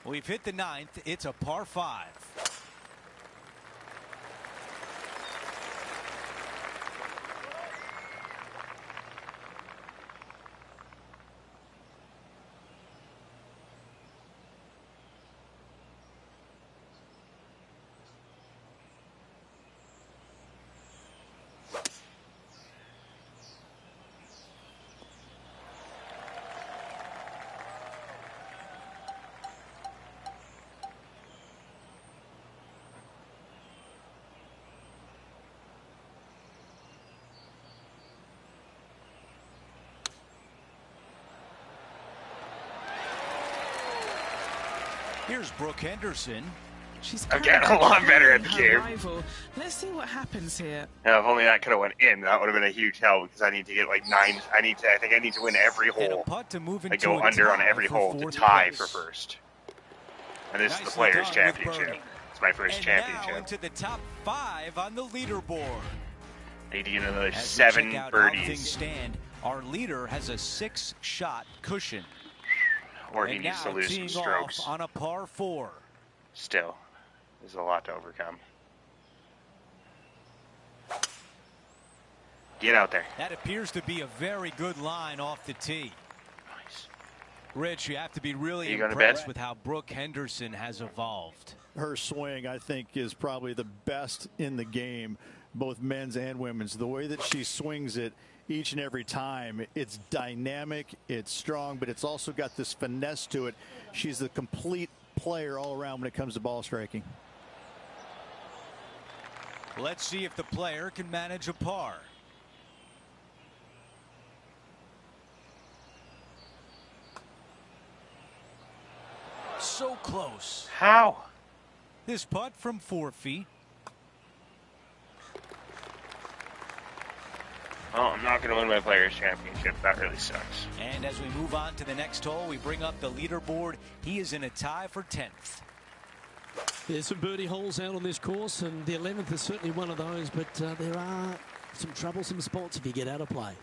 We've hit the 9th. It's a par 5. Here's Brooke Henderson. She's I'm getting a lot better at the her game. rival. Let's see what happens here. Now, if only that could have went in, that would have been a huge help because I need to get like 9. I think I need to win every And a hole. putt to move I into go a under on tie every for hole to 4th tie place. for first. And this is the Nicely Players' done with Championship. birdie. It's my first And championship. now into the top 5 on the leaderboard. I need to get another As we 7 check out how things birdies. stand, our leader has a 6-shot cushion. Or he And needs to now lose some teeing strokes. off on a par 4. Still, there's a lot to overcome. Get out there. That appears to be a very good line off the tee. Nice. Rich, you have to be really You going to impressed bed? with how Brooke Henderson has evolved. Her swing, I think, is probably the best in the game, both men's and women's. The way that she swings it each and every time, it's dynamic, it's strong, but it's also got this finesse to it. She's the complete player all around when it comes to ball striking. Let's see if the player can manage a par. So close. How? This putt from 4 feet. Oh, I'm not going to win my Players' Championship. That really sucks. And as we move on to the next hole, we bring up the leaderboard. He is in a tie for 10th. There's some birdie holes out on this course, and the 11th is certainly one of those, but there are some troublesome spots if you get out of play.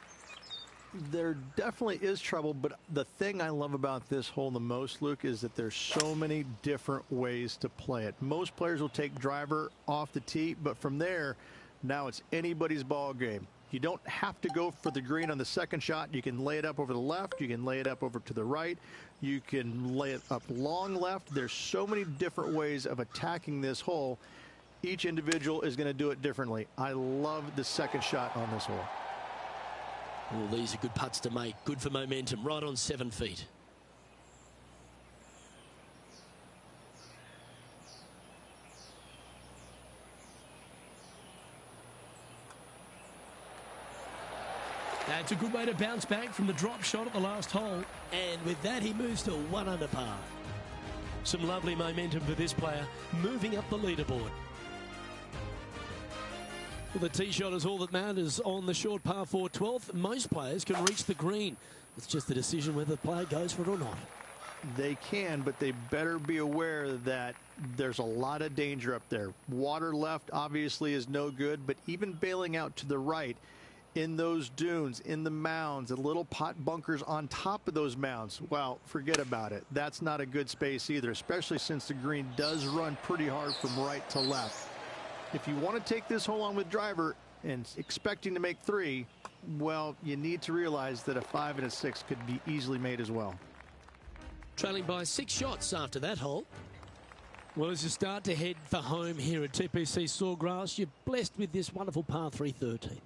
There definitely is trouble, but the thing I love about this hole the most, Luke, is that there's so many different ways to play it. Most players will take driver off the tee, but from there, now it's anybody's ball game. You don't have to go for the green on the second shot. You can lay it up over the left. You can lay it up over to the right. You can lay it up long left. There's so many different ways of attacking this hole. Each individual is going to do it differently. I love the second shot on this hole. Well, these are good putts to make. Good for momentum. Right on 7 feet. That's a good way to bounce back from the drop shot at the last hole. And with that, he moves to 1 under par. Some lovely momentum for this player, moving up the leaderboard. Well, the tee shot is all that matters on the short par 4 12th. Most players can reach the green. It's just a decision whether the player goes for it or not. They can, but they better be aware that there's a lot of danger up there. Water left obviously is no good, but even bailing out to the right in those dunes, in the mounds, and little pot bunkers on top of those mounds, well, forget about it. That's not a good space either, especially since the green does run pretty hard from right to left. If you want to take this hole on with driver and expecting to make 3, well, you need to realize that a 5 and a 6 could be easily made as well. Trailing by 6 shots after that hole. Well, as you start to head for home here at TPC Sawgrass, you're blessed with this wonderful par 3 13th.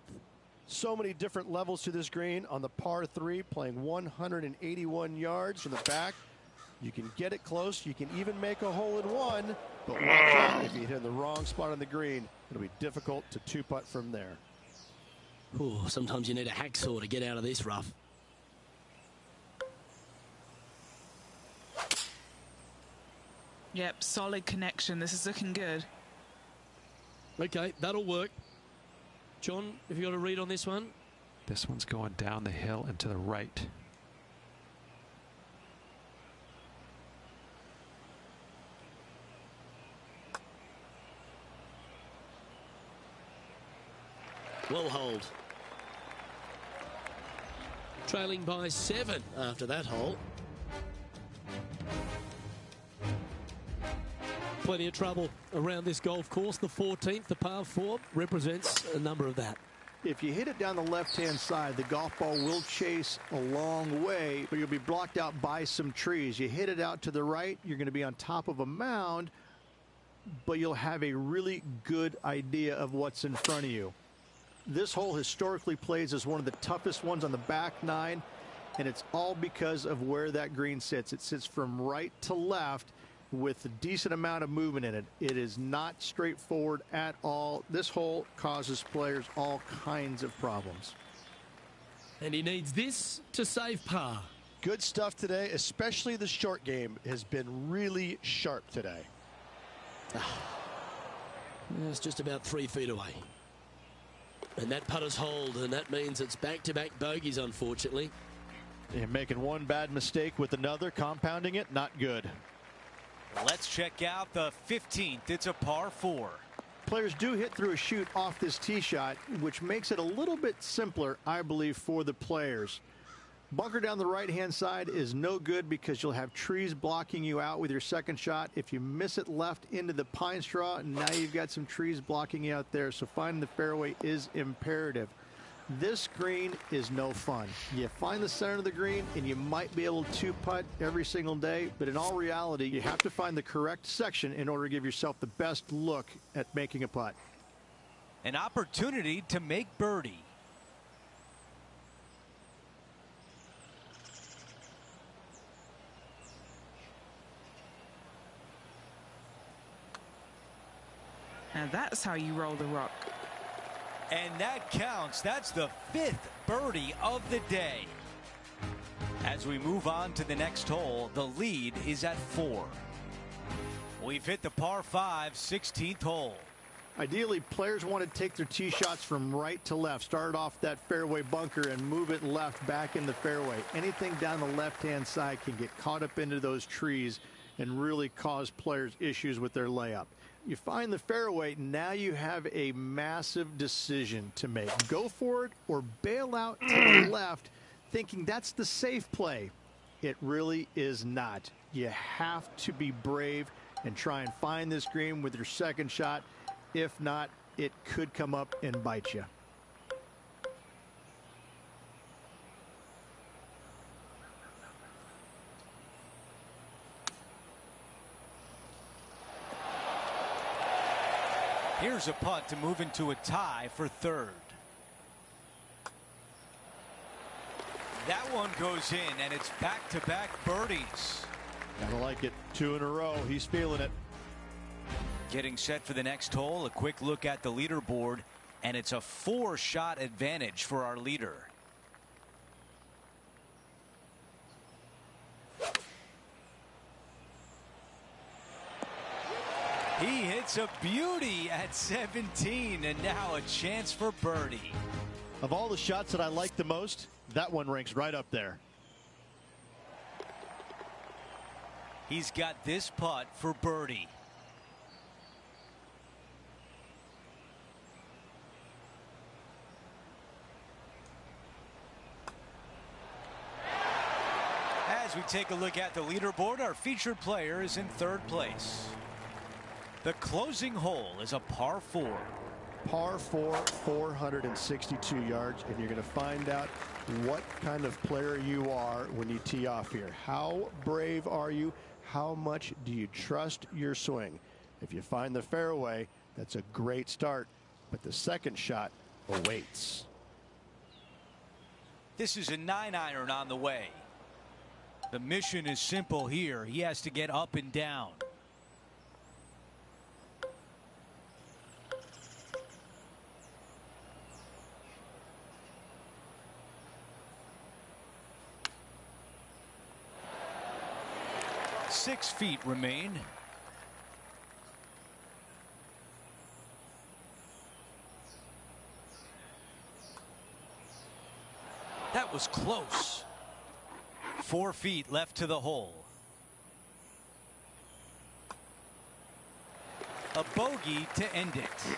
So many different levels to this green on the par 3, playing 181 yards from the back You can get it close. You can even make a hole in one. But watch out, if you hit in the wrong spot on the green, it'll be difficult to two-putt from there. Ooh, sometimes you need a hacksaw to get out of this rough. Yep, solid connection. This is looking good. Okay, that'll work. John, have you got a read on this one? This one's going down the hill and to the right. Well hold. Trailing by 7 after that hole. Plenty of trouble around this golf course. The 14th, the par 4, represents a number of that. If you hit it down the left-hand side, the golf ball will chase a long way, but you'll be blocked out by some trees. You hit it out to the right, you're going to be on top of a mound, but you'll have a really good idea of what's in front of you. This hole historically plays as one of the toughest ones on the back nine, and it's all because of where that green sits. It sits from right to left with a decent amount of movement in it. It is not straightforward at all. This hole causes players all kinds of problems. And he needs this to save par. Good stuff today, especially the short game has been really sharp today. It's just about 3 feet away. And that putter's hold, and that means it's back-to-back bogeys, unfortunately. And making one bad mistake with another, compounding it, not good. Let's check out the 15th. It's a par 4. Players do hit through a chute off this tee shot, which makes it a little bit simpler, I believe, for the players. Bunker down the right-hand side is no good because you'll have trees blocking you out with your second shot. If you miss it left into the pine straw, now you've got some trees blocking you out there, so finding the fairway is imperative. This green is no fun. You find the center of the green and you might be able to putt every single day, but in all reality, you have to find the correct section in order to give yourself the best look at making a putt. An opportunity to make birdie. Now that's how you roll the rock. And that counts. That's the 5th birdie of the day. As we move on to the next hole, the lead is at 4. We've hit the par 5, 16th hole. Ideally, players want to take their tee shots from right to left. Start off that fairway bunker and move it left back in the fairway. Anything down the left-hand side can get caught up into those trees and really cause players issues with their layup. You find the fairway, now you have a massive decision to make. Go for it or bail out to the left, thinking that's the safe play. It really is not. You have to be brave and try and find this green with your second shot. If not, it could come up and bite you. Here's a putt to move into a tie for 3rd. That one goes in, and it's back-to-back birdies. Gotta like it. 2 in a row. He's feeling it. Getting set for the next hole, a quick look at the leaderboard, and it's a 4-shot advantage for our leader. He hits a beauty at 17, and now a chance for birdie. Of all the shots that I like the most, that one ranks right up there. He's got this putt for birdie. As we take a look at the leaderboard, our featured player is in 3rd place. The closing hole is a par 4. Par 4, 462 yards, and you're going to find out what kind of player you are when you tee off here. How brave are you? How much do you trust your swing? If you find the fairway, that's a great start, but the second shot awaits. This is a 9-iron on the way. The mission is simple here. He has to get up and down. Six feet remain. That was close. 4 feet left to the hole. A bogey to end it.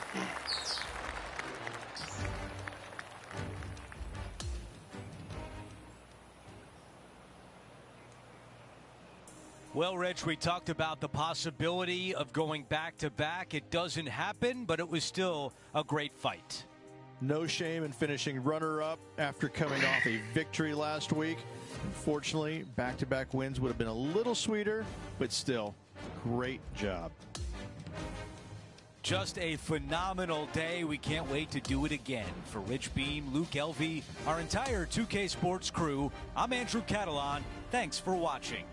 Well, Rich, we talked about the possibility of going back-to-back. It doesn't happen, but it was still a great fight. No shame in finishing runner-up after coming off a victory last week. Unfortunately, back-to-back wins would have been a little sweeter, but still, great job. Just a phenomenal day. We can't wait to do it again. For Rich Beam, Luke Elvey, our entire 2K Sports crew, I'm Andrew Catalan. Thanks for watching.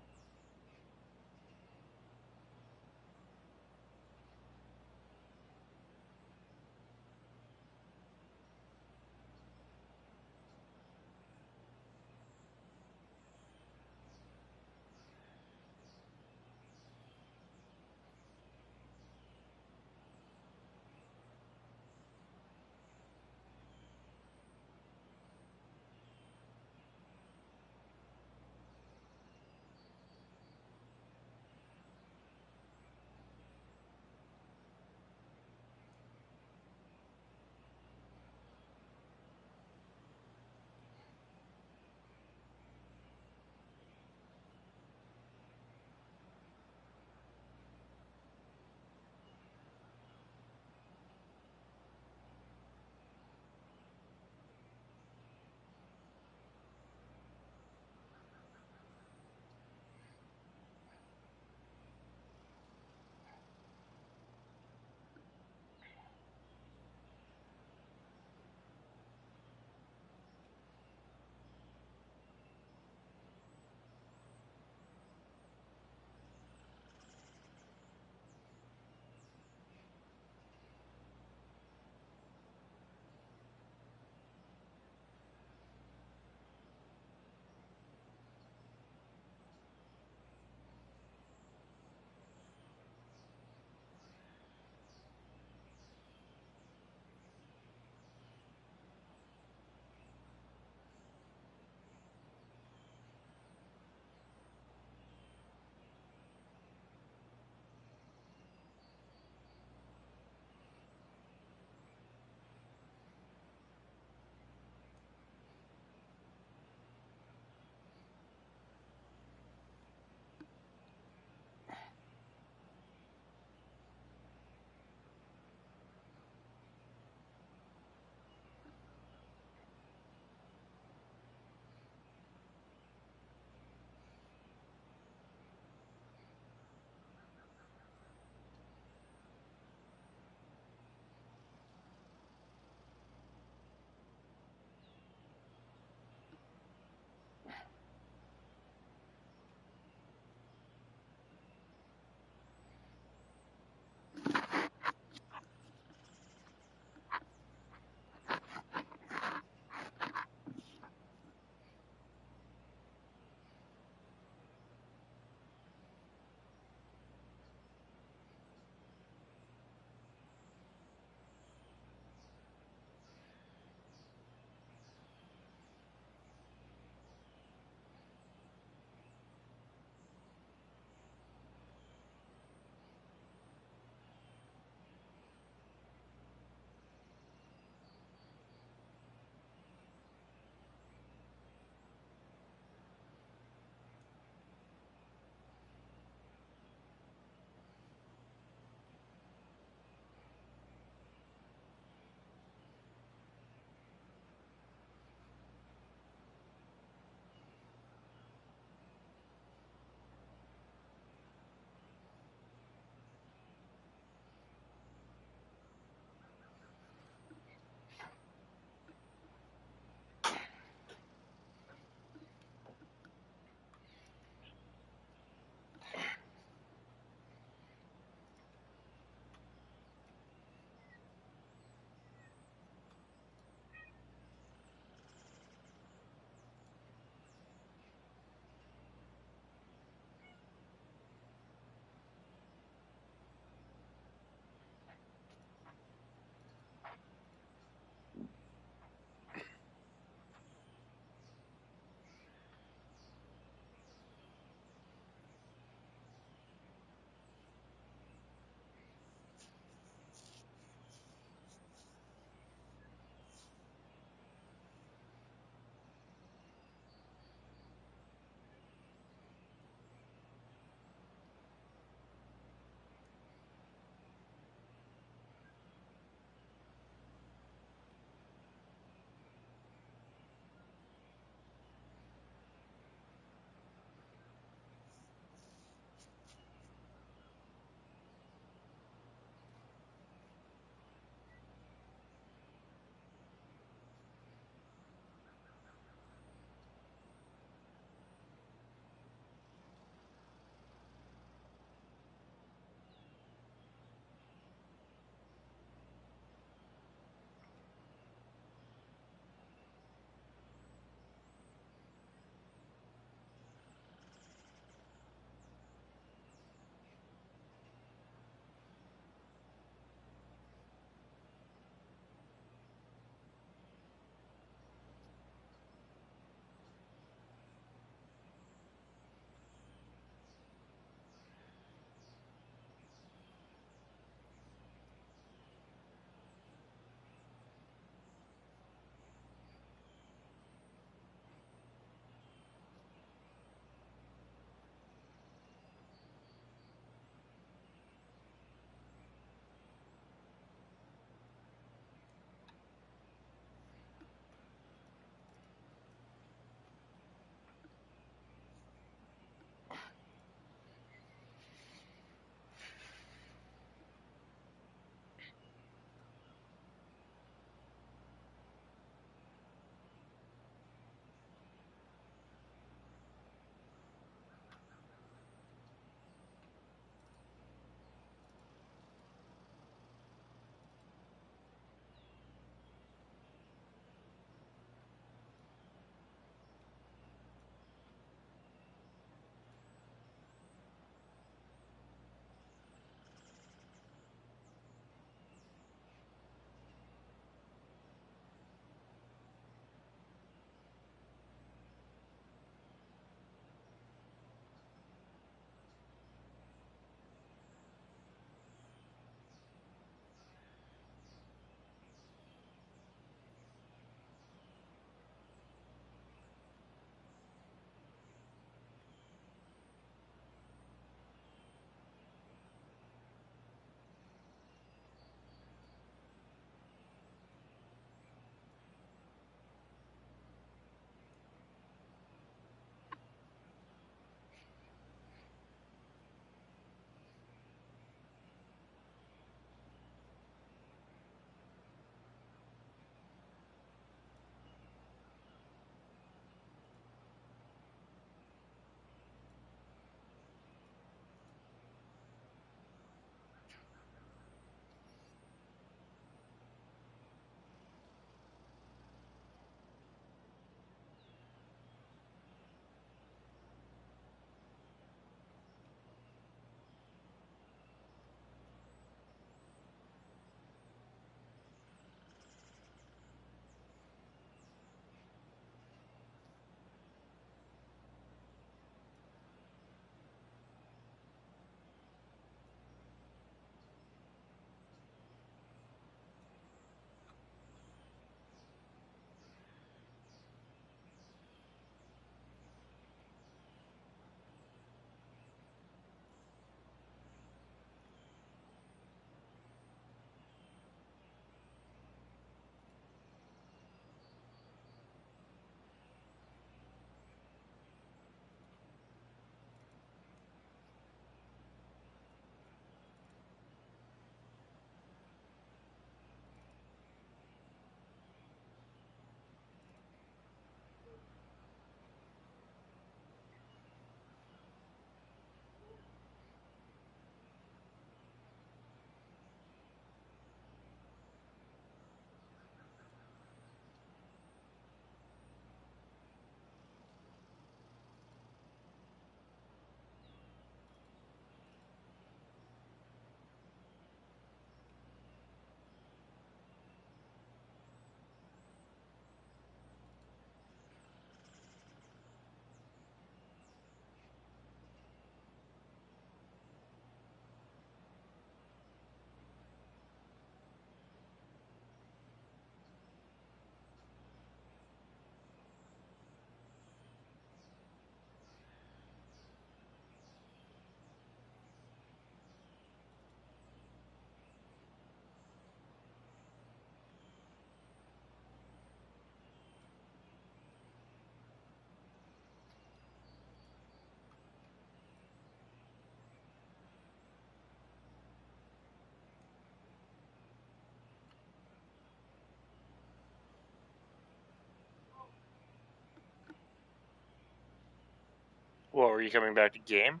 Well, are you coming back to game?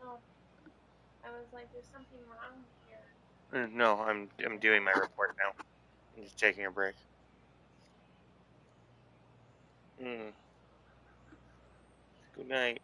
No. I was like, there's something wrong here. No, I'm doing my report now. I'm just taking a break. Good night.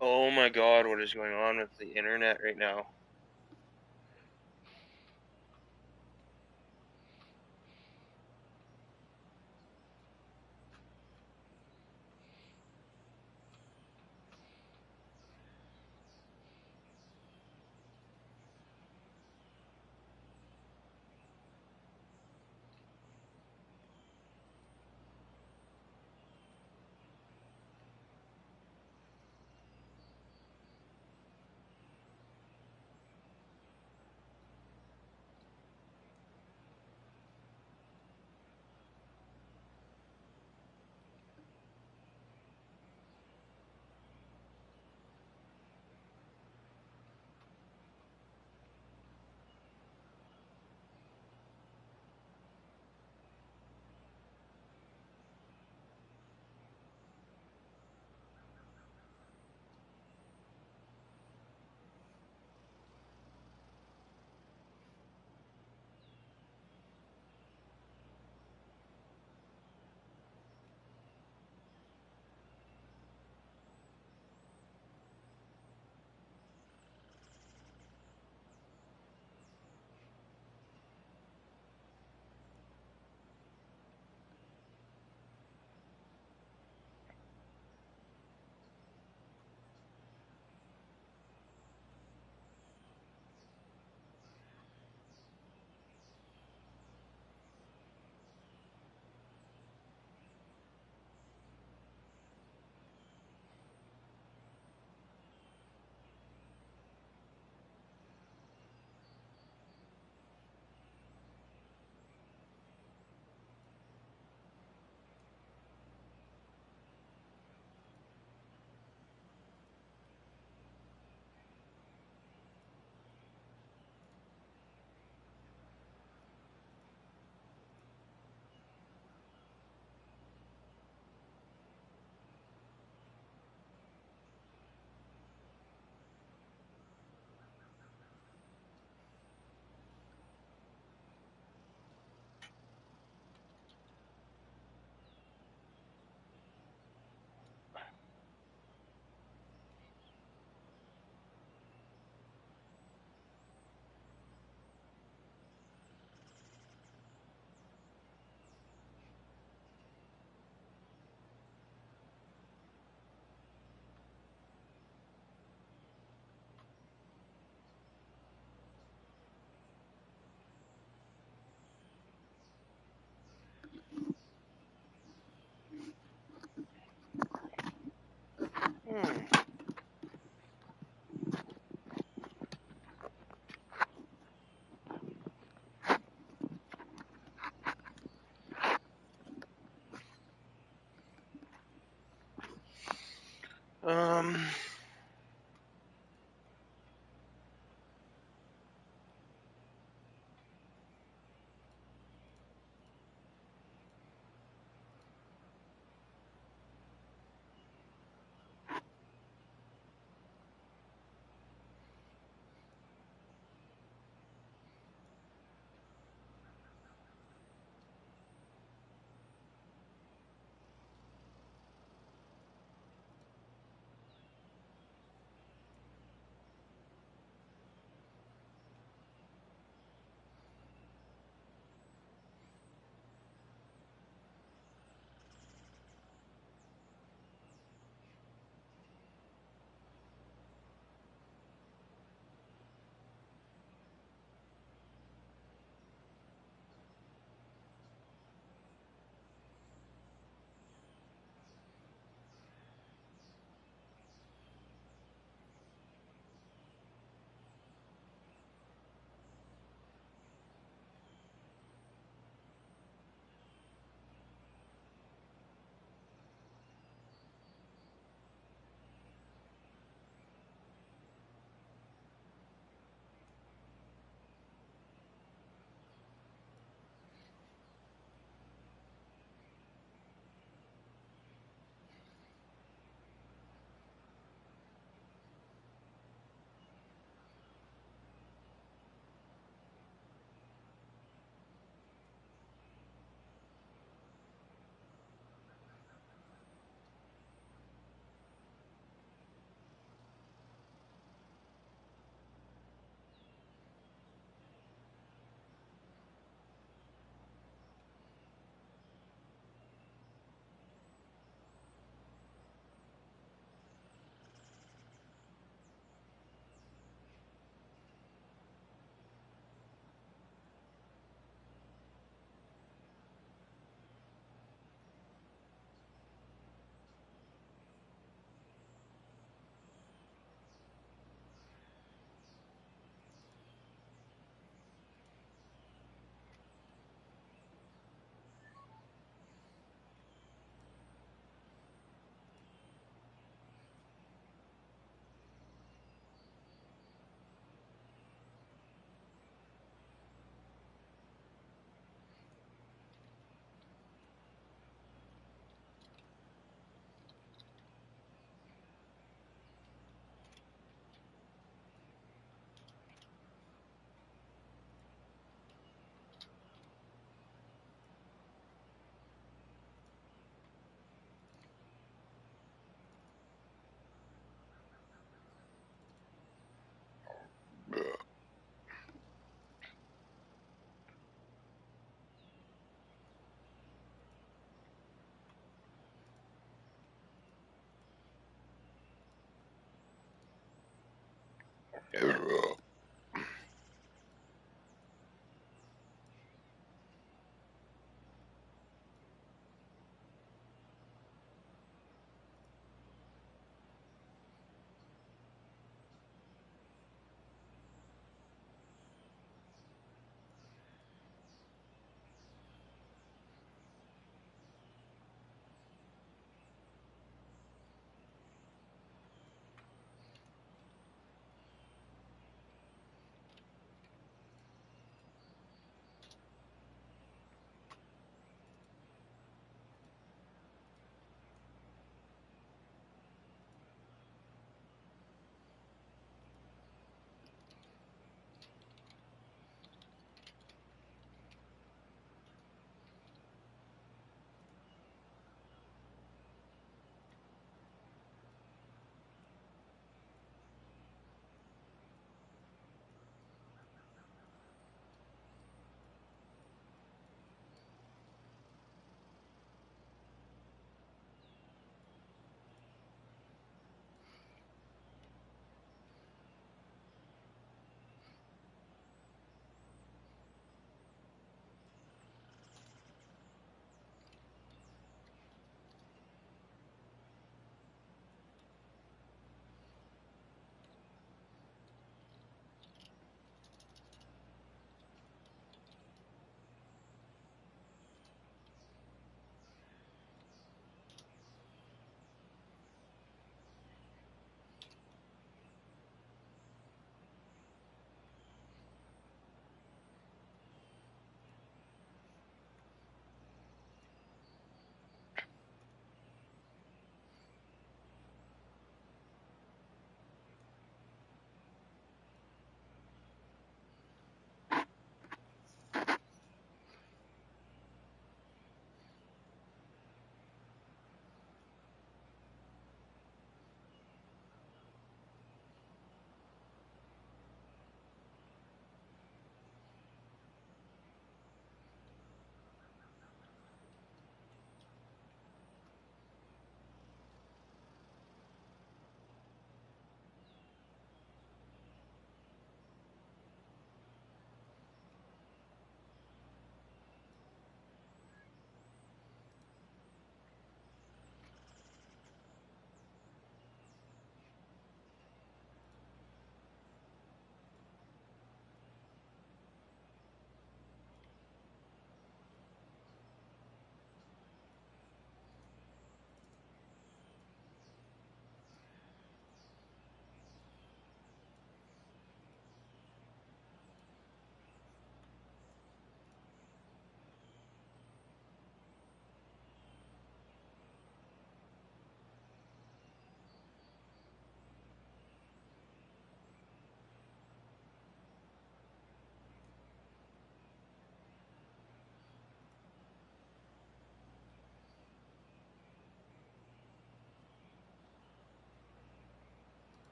Oh my god, what is going on with the internet right now? Um.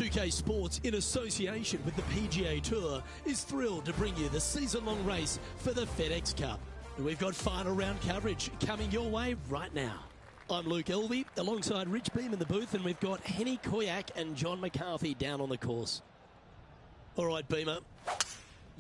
2K Sports, in association with the PGA Tour, is thrilled to bring you the season-long race for the FedEx Cup. We've got final round coverage coming your way right now. I'm Luke Elvey, alongside Rich Beam in the booth, and we've got Henny Koyak and John McCarthy down on the course. All right, Beamer,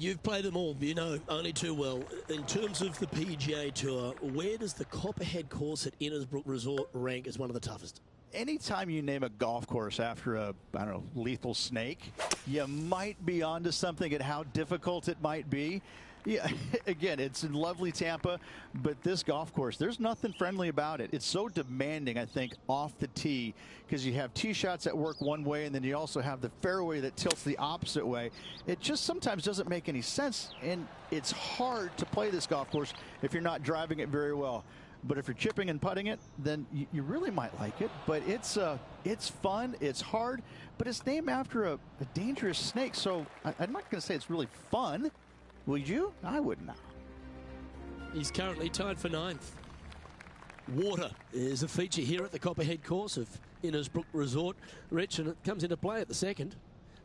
You've played them all, you know only too well. In terms of the PGA Tour, where does the Copperhead course at Innisbrook Resort rank as one of the toughest? Anytime you name a golf course after a, I don't know, lethal snake, you might be onto something at how difficult it might be. Yeah, again, it's in lovely Tampa, but this golf course, there's nothing friendly about it. It's so demanding, I think, off the tee, because you have tee shots that work one way, and then you also have the fairway that tilts the opposite way. It just sometimes doesn't make any sense, and it's hard to play this golf course if you're not driving it very well. But if you're chipping and putting it, then you really might like it. But it's fun, it's hard, but it's named after a dangerous snake, so I'm not going to say it's really fun. Would you? I would not. He's currently tied for 9th. Water is a feature here at the Copperhead course of Innisbrook Resort, Rich, and it comes into play at the second.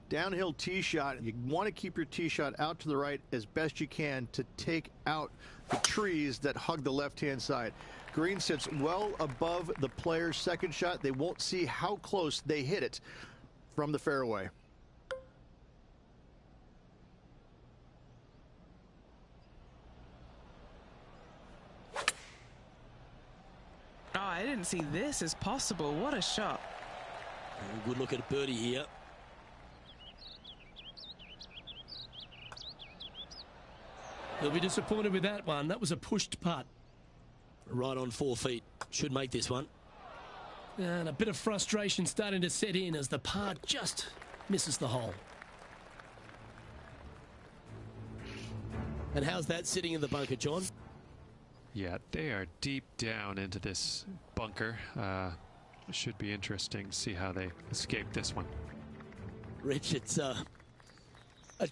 Downhill tee shot. You want to keep your tee shot out to the right as best you can to take out the trees that hug the left-hand side. Green sits well above the player's second shot. They won't see how close they hit it from the fairway. Oh, I didn't see this as possible. What a shot. Good look at birdie here. He'll be disappointed with that one. That was a pushed putt. Right on 4 feet. Should make this one. And a bit of frustration starting to set in as the par just misses the hole. And how's that sitting in the bunker, John? Yeah, they are deep down into this bunker. It should be interesting to see how they escape this one. Rich, it's a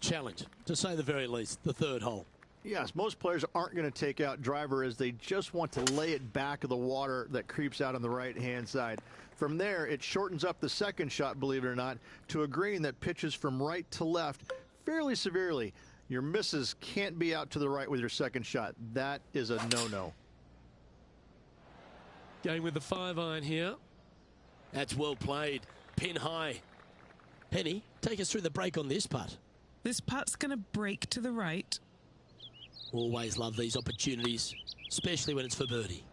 challenge, to say the very least, the third hole. Yes, most players aren't going to take out driver as they just want to lay it back of the water that creeps out on the right-hand side. From there, it shortens up the second shot, believe it or not, to a green that pitches from right to left fairly severely. Your misses can't be out to the right with your second shot. That is a no-no. Going with the 5-iron here. That's well played. Pin high. Penny, take us through the break on this putt. This putt's going to break to the right. Always love these opportunities, especially when it's for birdie.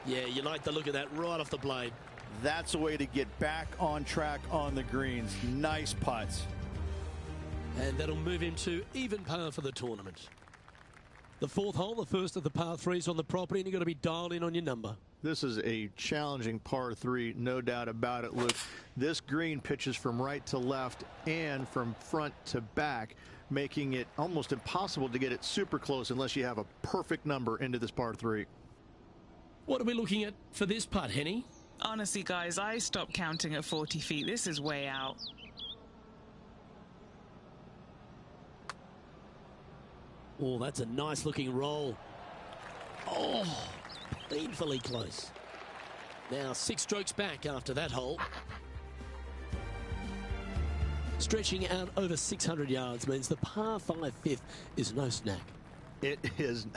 Yeah, you like the look of that right off the blade. That's a way to get back on track on the greens. Nice putts. And that'll move him to even par for the tournament. The fourth hole, the first of the par threes on the property, and you've got to be dialed in on your number. This is a challenging par 3, no doubt about it, Luke. This green pitches from right to left and from front to back, making it almost impossible to get it super close unless you have a perfect number into this par 3. What are we looking at for this putt, Henny? Honestly, guys, I stopped counting at 40 feet. This is way out. Oh, that's a nice looking roll. Oh, painfully close. Now 6 strokes back after that hole. Stretching out over 600 yards means the par 5 fifth is no snack. It is.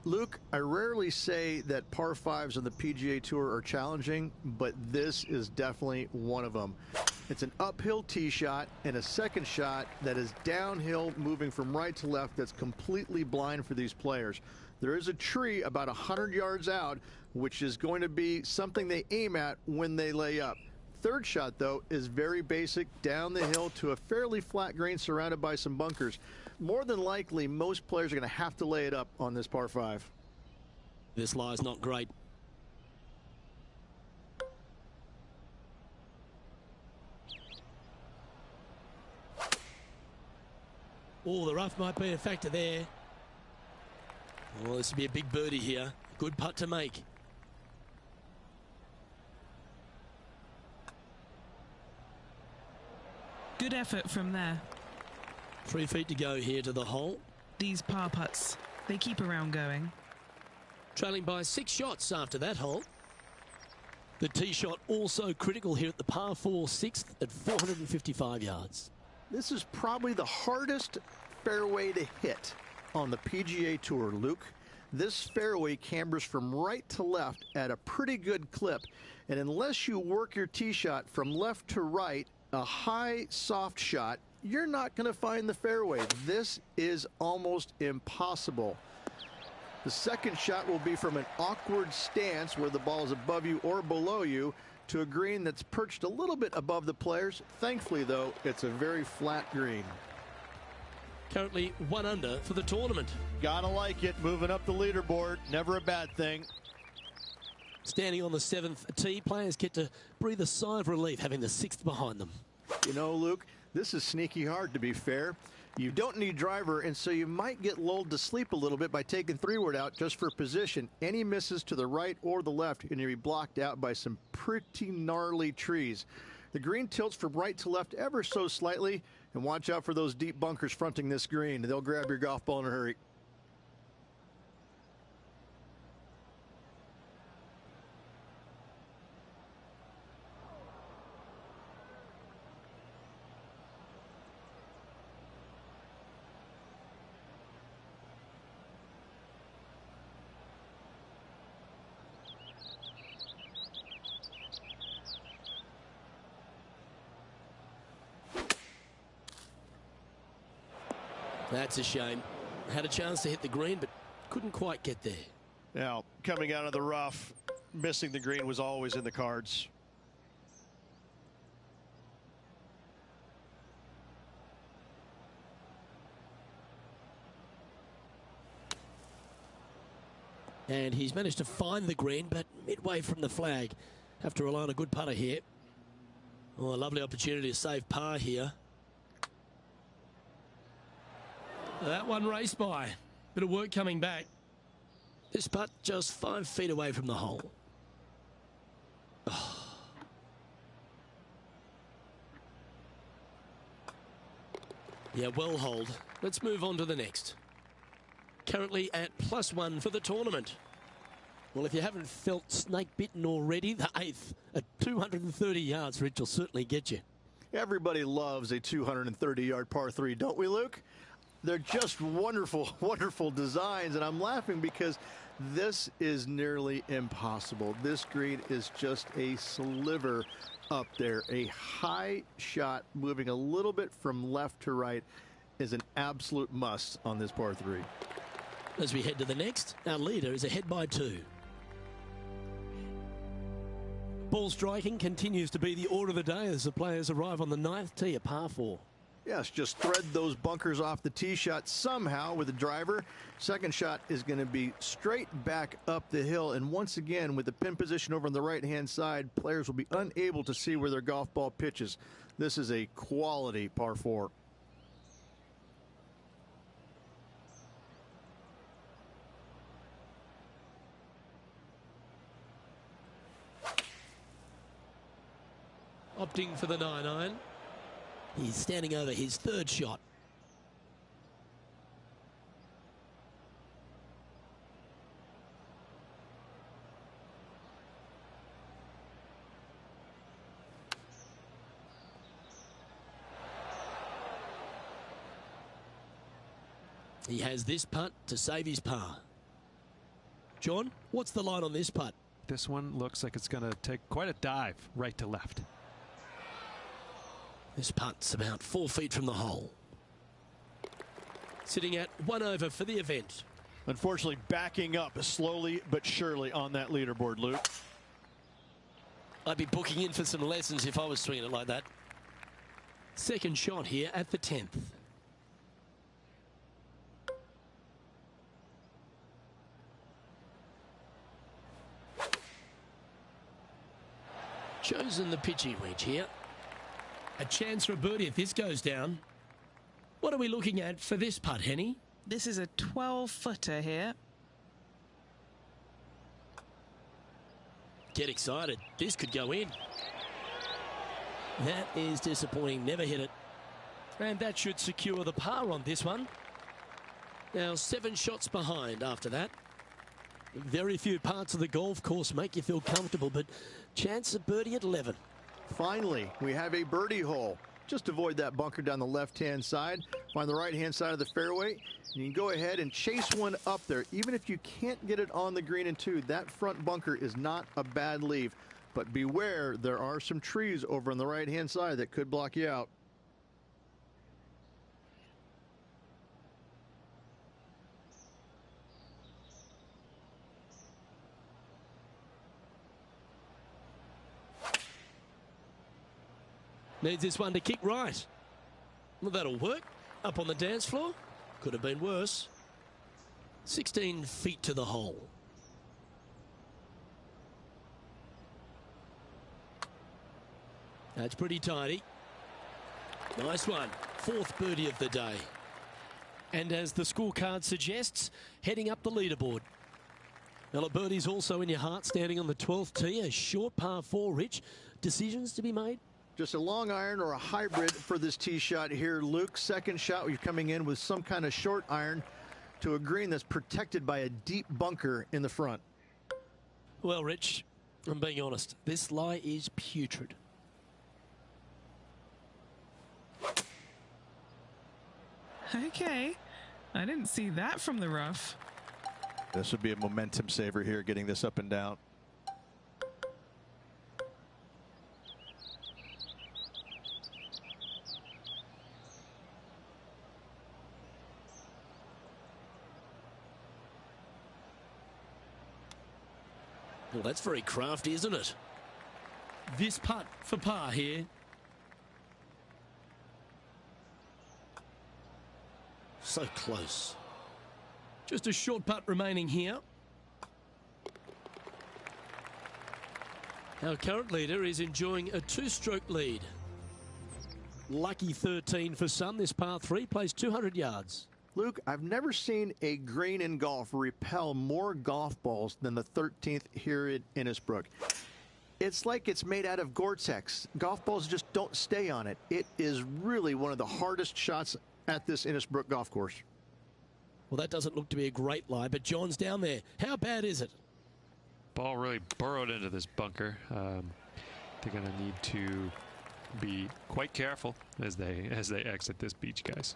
Luke, I rarely say that par 5s on the PGA Tour are challenging, but this is definitely one of them. It's an uphill tee shot and a second shot that is downhill, moving from right to left, that's completely blind for these players. There is a tree about 100 yards out, which is going to be something they aim at when they lay up. Third shot, though, is very basic, down the hill to a fairly flat green surrounded by some bunkers. More than likely, most players are going to have to lay it up on this par 5. This lie's not great. Oh, the rough might be a factor there. Oh, this would be a big birdie here. Good putt to make. Good effort from there. 3 feet to go here to the hole. These par putts, they keep a round going. Trailing by 6 shots after that hole. The tee shot also critical here at the par 4 6th at 455 yards. This is probably the hardest fairway to hit on the PGA Tour, Luke. This fairway cambers from right to left at a pretty good clip, and unless you work your tee shot from left to right, a high soft shot you're not going to find the fairway. This is almost impossible. The second shot will be from an awkward stance where the ball is above you or below you to a green that's perched a little bit above the players. Thankfully, though, it's a very flat green. Currently 1 under for the tournament. Gotta like it. Moving up the leaderboard. Never a bad thing. Standing on the 7th tee, players get to breathe a sigh of relief having the 6th behind them. You know, Luke, this is sneaky hard, to be fair. You don't need driver, and so you might get lulled to sleep a little bit by taking 3-wood out just for position. Any misses to the right or the left, and you'll be blocked out by some pretty gnarly trees. The green tilts from right to left ever so slightly, and watch out for those deep bunkers fronting this green. They'll grab your golf ball in a hurry. That's a shame. Had a chance to hit the green, but couldn't quite get there. Now, coming out of the rough, missing the green was always in the cards. And he's managed to find the green, but midway from the flag. Have to rely on a good putter here. Oh, a lovely opportunity to save par here. That one raced by. Bit of work coming back. This putt just 5 feet away from the hole. Oh. Yeah, well holed. Let's move on to the next. Currently at +1 for the tournament. Well, if you haven't felt snake bitten already, the 8th at 230 yards, Rich, will certainly get you. Everybody loves a 230-yard par 3, don't we, Luke? They're just wonderful, wonderful designs, and I'm laughing because this is nearly impossible. This green is just a sliver up there. A high shot moving a little bit from left to right is an absolute must on this par 3. As we head to the next, our leader is ahead by 2. Ball striking continues to be the order of the day as the players arrive on the 9th tee, a par 4. Yes, just thread those bunkers off the tee shot somehow with the driver. Second shot is going to be straight back up the hill. And once again, with the pin position over on the right-hand side, players will be unable to see where their golf ball pitches. This is a quality par 4. Opting for the 9-iron. He's standing over his 3rd shot. He has this putt to save his par. John, what's the line on this putt? This one looks like it's going to take quite a dive right to left. This putt's about 4 feet from the hole. Sitting at 1 over for the event. Unfortunately, backing up slowly but surely on that leaderboard, Luke. I'd be booking in for some lessons if I was swinging it like that. Second shot here at the 10th. Chosen the pitching wedge here. A chance for a birdie if this goes down. What are we looking at for this putt, Henny? This is a 12-footer here. Get excited. This could go in. That is disappointing. Never hit it. And that should secure the par on this one. Now 7 shots behind after that. Very few parts of the golf course make you feel comfortable, but chance of birdie at 11. Finally, we have a birdie hole. Just avoid that bunker down the left-hand side. Find the right-hand side of the fairway. You can go ahead and chase one up there. Even if you can't get it on the green in 2, that front bunker is not a bad leave. But beware, there are some trees over on the right-hand side that could block you out. Needs this one to kick right. Well, that'll work. Up on the dance floor. Could have been worse. 16 feet to the hole. That's pretty tidy. Nice one. 4th birdie of the day. And as the scorecard suggests, heading up the leaderboard. Well, a birdie's also in your heart, standing on the 12th tee. A short par 4, Rich. Decisions to be made? Just a long iron or a hybrid for this tee shot here, Luke. Second shot, you're coming in with some kind of short iron to a green that's protected by a deep bunker in the front. Well, Rich, I'm being honest. This lie is putrid. Okay. I didn't see that from the rough. This would be a momentum saver here, getting this up and down. Well, that's very crafty, isn't it? This putt for par here. So close. Just a short putt remaining here. Our current leader is enjoying a 2-stroke lead. Lucky 13 for some. This par 3 plays 200 yards. Luke, I've never seen a green in golf repel more golf balls than the 13th here at Innisbrook. It's like it's made out of Gore-Tex. Golf balls just don't stay on it. It is really one of the hardest shots at this Innisbrook golf course. Well, that doesn't look to be a great lie, but John's down there. How bad is it? Ball really burrowed into this bunker. They're going to need to be quite careful as they exit this beach, guys.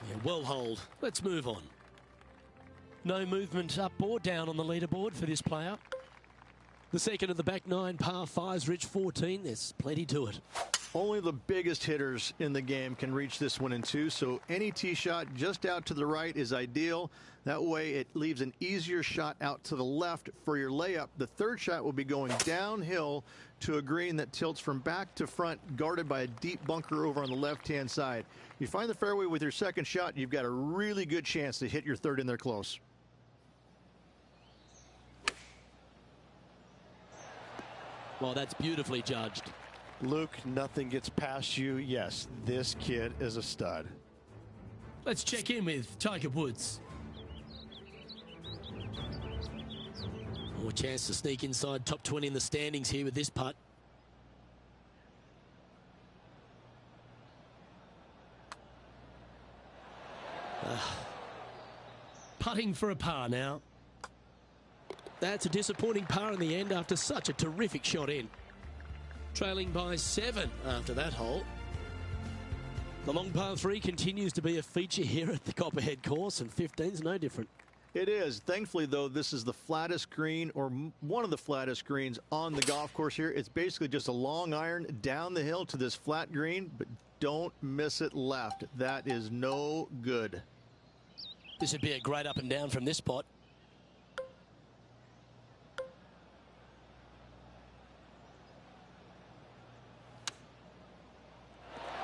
Yeah, well holed. Let's move on. No movement up or down on the leaderboard for this player. The second of the back 9 par 5s, Rich 14. There's plenty to it. Only the biggest hitters in the game can reach this 1 and 2, so any tee shot just out to the right is ideal. That way it leaves an easier shot out to the left for your layup. The third shot will be going downhill to a green that tilts from back to front, guarded by a deep bunker over on the left-hand side. You find the fairway with your second shot, you've got a really good chance to hit your third in there close. Well, that's beautifully judged. Luke, nothing gets past you. Yes, this kid is a stud. Let's check in with Tiger Woods. More chance to sneak inside top 20 in the standings here with this putt. Putting for a par now. That's a disappointing par in the end after such a terrific shot in. Trailing by 7 after that hole. The long par 3 continues to be a feature here at the Copperhead course, and 15's no different. It is. Thankfully, though, this is the flattest green, or one of the flattest greens on the golf course here. It's basically just a long iron down the hill to this flat green, but don't miss it left. That is no good. This would be a great up and down from this spot.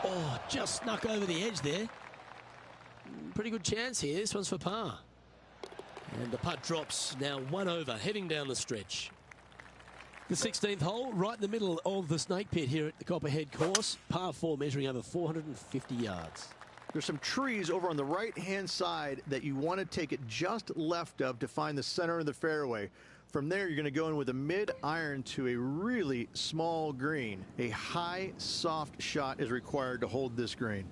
Oh, just snuck over the edge there. Pretty good chance here. This one's for par. And the putt drops now 1 over, heading down the stretch. The 16th hole, right in the middle of the snake pit here at the Copperhead course. Par 4 measuring over 450 yards. There's some trees over on the right-hand side that you want to take it just left of to find the center of the fairway. From there, you're going to go in with a mid-iron to a really small green. A high, soft shot is required to hold this green.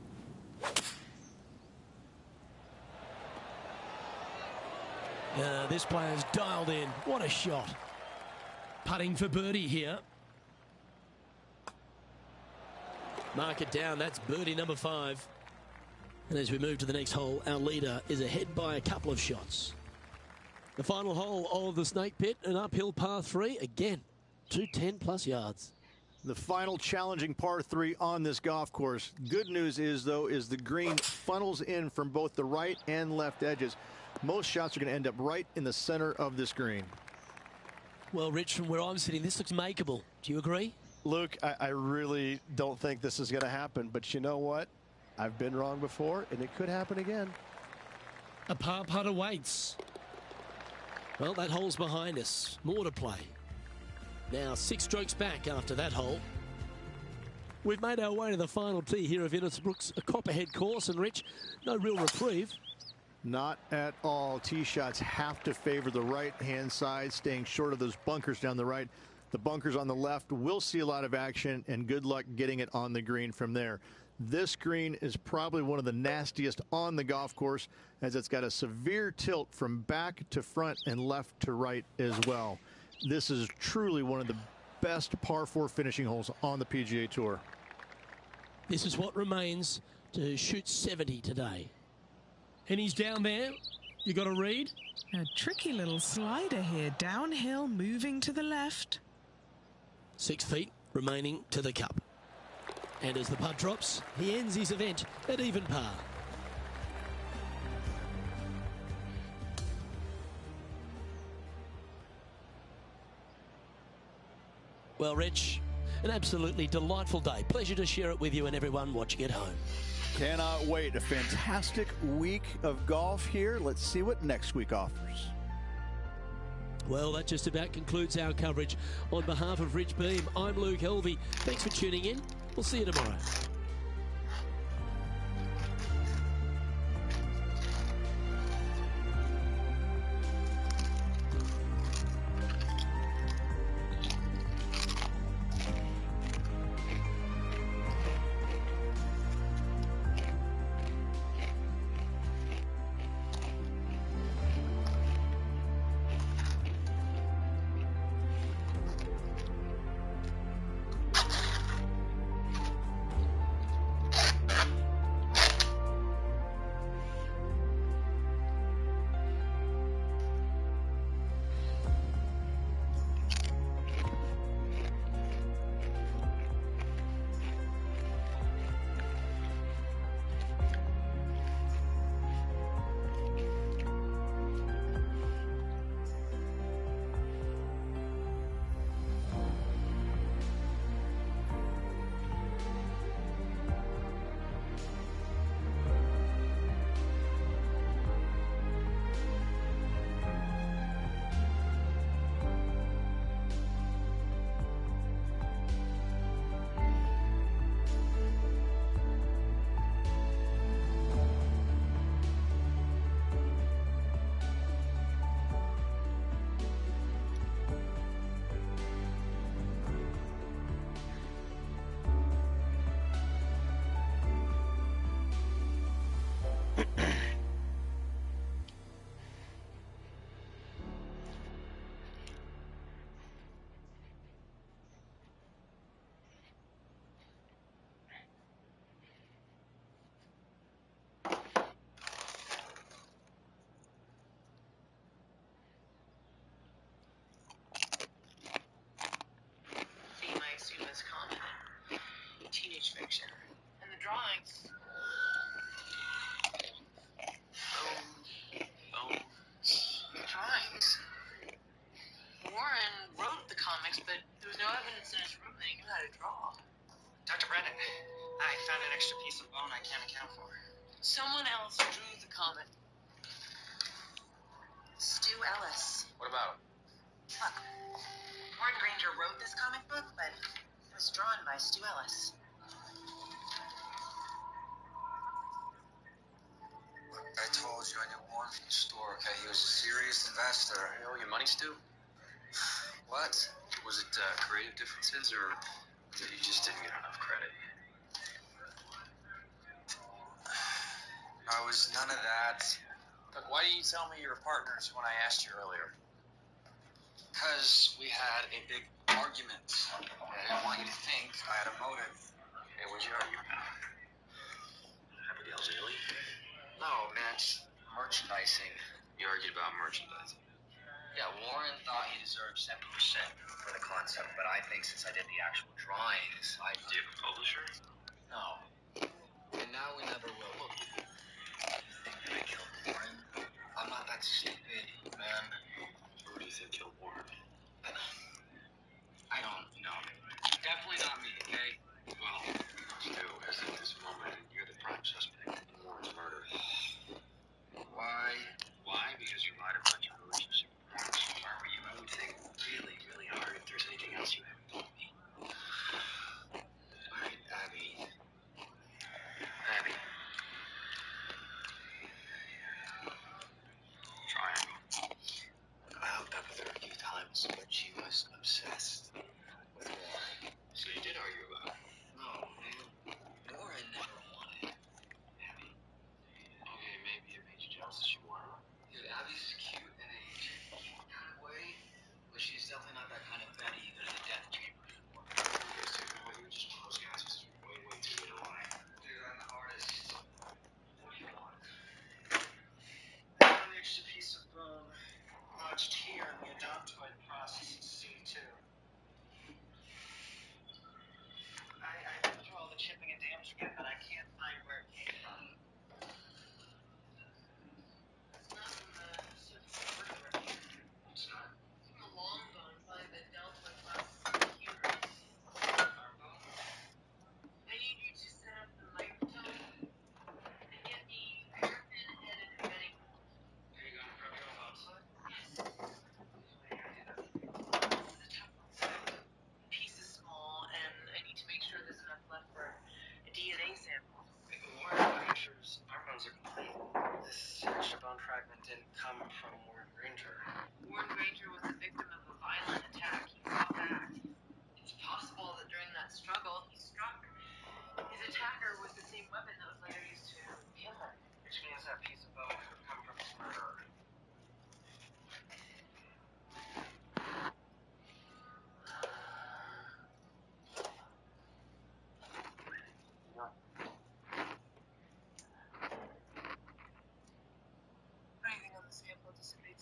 This player's dialed in. What a shot. Putting for birdie here. Mark it down. That's birdie number 5. And as we move to the next hole, our leader is ahead by a couple of shots. The final hole of the snake pit, an uphill par 3. Again, 210+ yards. The final challenging par 3 on this golf course. Good news is, though, is the green funnels in from both the right and left edges. Most shots are going to end up right in the center of this green. Well, Rich, from where I'm sitting, this looks makeable. Do you agree? Luke, I really don't think this is going to happen, but you know what? I've been wrong before, and it could happen again. A par putt awaits. Well, that hole's behind us. More to play. Now 6 strokes back after that hole. We've made our way to the final tee here of Innisbrook's a Copperhead course, and Rich, no real reprieve. Not at all. Tee shots have to favor the right-hand side, staying short of those bunkers down the right. The bunkers on the left will see a lot of action, and good luck getting it on the green from there. This green is probably one of the nastiest on the golf course, as it's got a severe tilt from back to front and left to right as well. This is truly one of the best par 4 finishing holes on the PGA Tour. This is what remains to shoot 70 today. And he's down there. You got to read. A tricky little slider here. Downhill, moving to the left. 6 feet remaining to the cup. And as the putt drops, he ends his event at even par. Well, Rich, an absolutely delightful day. Pleasure to share it with you and everyone watching at home. Cannot wait. A fantastic week of golf here. Let's see what next week offers. Well, that just about concludes our coverage. On behalf of Rich Beam, I'm Luke Helvey. Thanks for tuning in. We'll see you tomorrow. Teenage fiction. And the drawings. Drawings. Warren wrote the comics, but there was no evidence in his room that he knew how to draw. Dr. Brennan, I found an extra piece of bone I can't account for. Someone else drew the comic. Stu Ellis. What about him? Look, Warren Granger wrote this comic book, but it was drawn by Stu Ellis. Look, I told you I knew Warren from the store, okay? He was a serious investor. I owe you money, Stu? What? Was it creative differences, or that you just didn't get enough credit? No, it was none of that. Look, why didn't you tell me you were partners when I asked you earlier? Because we had a big argument. I didn't want you to think I had a motive. Hey, what'd you argue about? Abigail Daly? No, man, it's merchandising. You argued about merchandising. Yeah, Warren thought he deserved 70% for the concept, but I think since I did the actual drawings, I... Do you have a publisher? No. And now we never will. Look, you think that I killed Warren? I'm not that stupid, man. Who do you think killed Warren? I don't know. Definitely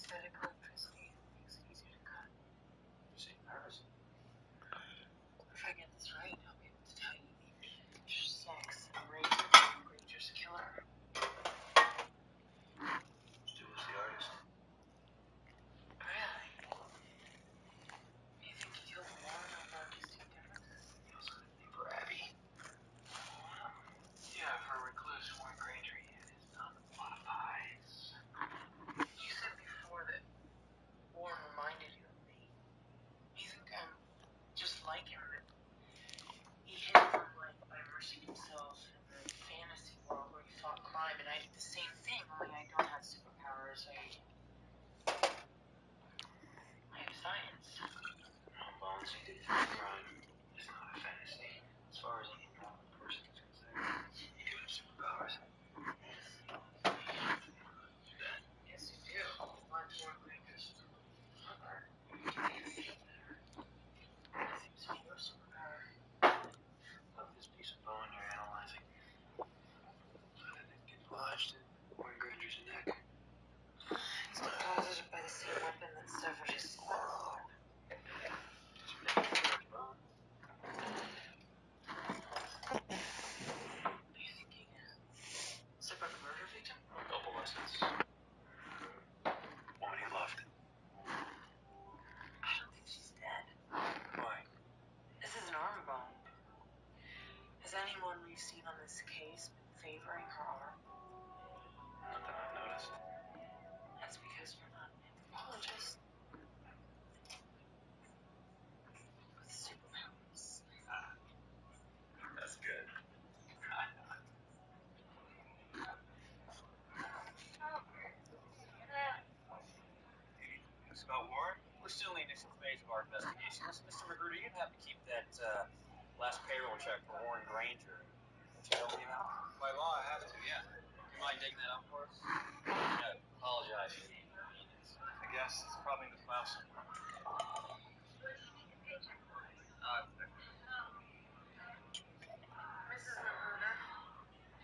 Synthetic electricity makes it easier to cut. You seem nervous. If I get this right, I'll be able to tell you each sex and race of Warren Granger's killer. Stu was the artist. Really? You think he killed Warren over artistic differences? He also had a name for Abby. Yeah, for a recluse Warren Granger, he had his a lot of eyes. You said before that Warren reminded you of me. You think I'm just like him, that he hid from life by immersing himself in the fantasy world where he fought crime, and I did the same thing, only I don't have superpowers. I have science. No bones, he did fight crime. It's not a fantasy. As far as any normal person is concerned, you do have superpowers. Yes, you do. Like Warren Granger's mother. That seems to be your superpower. Look, this piece of bone you're analyzing. How did it get lodged in Warren Granger's neck? It's deposited by the same weapon that severed his skull. Are you thinking separate murder victim? Double lessons. Woman he loved. I don't think she's dead. Why? This is an arm bone. Has anyone we've seen on this case been favoring her arm? Not that I've noticed. That's because you're not an anthropologist. With superpowers. That's good. About Warren? We're still in the initial phase of our investigation. Listen, Mr. Magruder, you'd have to keep that last payroll check for Warren Granger. Would you help me out? By law, I have to, yeah. You mind digging that up for us? Yeah, apologize for the inconvenience. I guess it's probably in the file somewhere. Mrs. Magruder,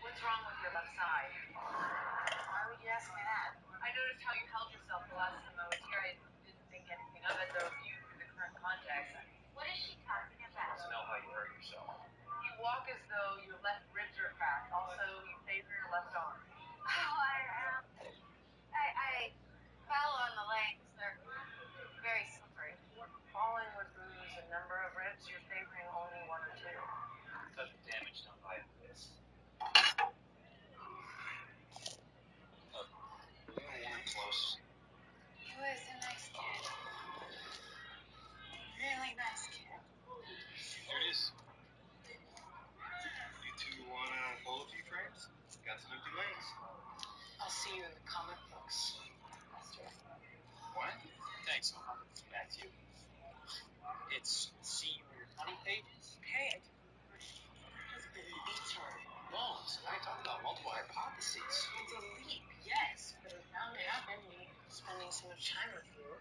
what's wrong with your left side? Why would you ask me that? I noticed how you held yourself the last time I was here. I didn't think anything of it, though, viewed through the current context. What is she talking She wants to know how you hurt yourself. You walk as though your left ribs are cracked. Also, you favor your left arm. Oh, I fell on the legs. They're very slippery. Falling would bruise a number of ribs. You're favoring only one or two. Touch of damage done by a fist. Look, you and Warren close. He was a nice kid. Really nice kid. Here it is. You two wanna pull a few frames? Got some empty lanes. I'll see you in the comic books. What? Thanks, I'll back to you. It's see you in your funny pages? Okay, I didn't understand. That's been beats her. Bones. I ain't talking about multiple hypotheses. It's a leap, yes, but it's bound to happen. Me spending so much time with you,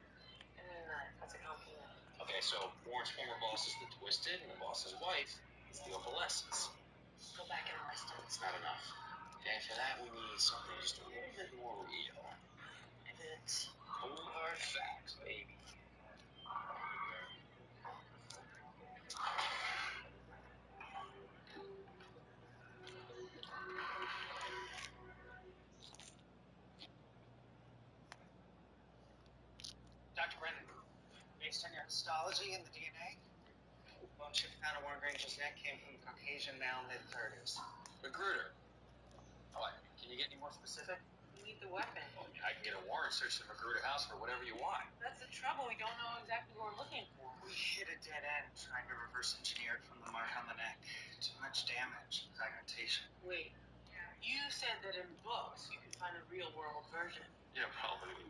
and that's a compliment. Okay, so Warren's former boss is the Twisted, and the boss's wife is the Opalescence. Go back and arrest him. It's not enough. And for that, we need something just a little bit more real. Evidence. Cold hard facts, baby. Dr. Brennan, based on your histology and the DNA, bone chip found on Warren Granger's neck came from Caucasian male, mid-30s. Magruder. What? Can you get any more specific? We need the weapon. Well, I can get a warrant search the Magruder house for whatever you want. That's the trouble. We don't know exactly what we're looking for. We hit a dead end trying to reverse engineer it from the mark on the neck. Too much damage, fragmentation. Wait. You said that in books you could find a real-world version. Yeah, probably. If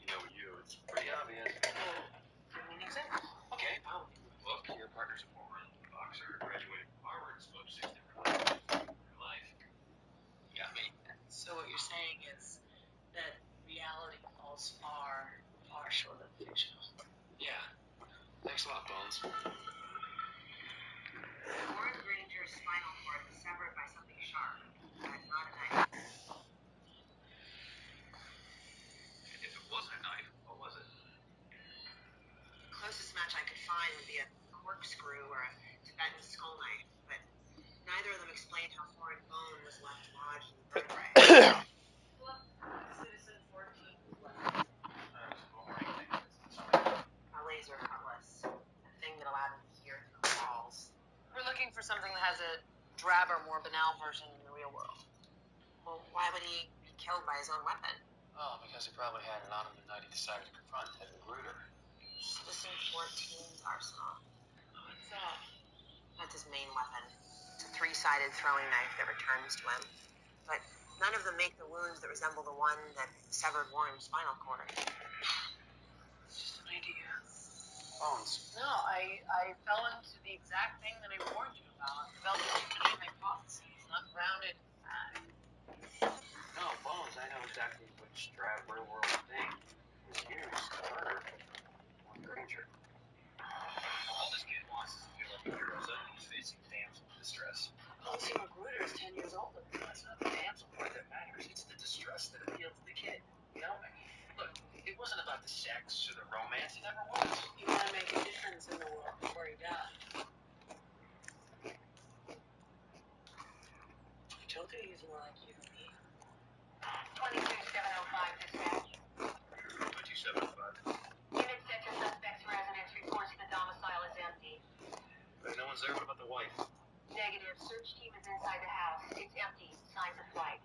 you know you, it's pretty obvious. Well, give me an example. Okay, well, in the book, your partner's a former boxer, graduated from Harvard, spoke 6 different languages in your life. You got me. So what you're saying is that reality falls far, far short of fictional. Yeah. Thanks a lot, Bones. Warren Granger's spinal cord was severed by something sharp, but not a knife. If it wasn't a knife, find would be a corkscrew or a Tibetan skull knife, but neither of them explained how foreign bone was left lodged in the vertebrae. Citizen 14 left. A laser cutlass, a thing that allowed him to hear through walls. We're looking for something that has a drabber, more banal version in the real world. Well, why would he be killed by his own weapon? Oh, because he probably had it on him the night he decided to confront Ted Magruder. Citizen 14's arsenal. What's that? That's his main weapon. It's a three-sided throwing knife that returns to him. But none of them make the wounds that resemble the one that severed Warren's spinal cord. It's just an idea. Bones. No, I fell into the exact thing that I warned you about. Developed a PGA hypothesis, not grounded in fact. No, Bones, I know exactly which drab real-world thing was used to murder Warren Granger. All this kid wants is to feel like a hero, so he's facing damsel in distress. Also, Magruder is 10 years older. That's not the damsel part that matters. It's the distress that appealed to the kid. You know? Look, it wasn't about the sex or the romance. It never was. You want to make a difference in the world before you die. I told you he's more like you than me. 22705 dispatch. 275. Unit set to suspect's residence. Reports the domicile is empty. But no one's there. What about the wife? Negative. Search team is inside the house. It's empty. Signs of flight.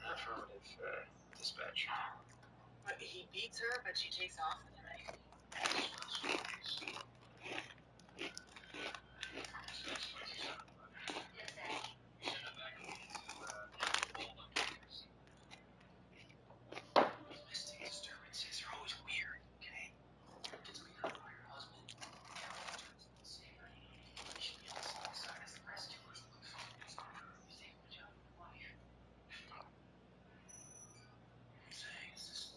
Affirmative. Dispatch. But he beats her, but she takes off with him. Domestic disturbances are always weird, okay? It's cleaned up by your husband. You should be on the same side as the rescuers. He's taking the job of your wife. I'm saying is this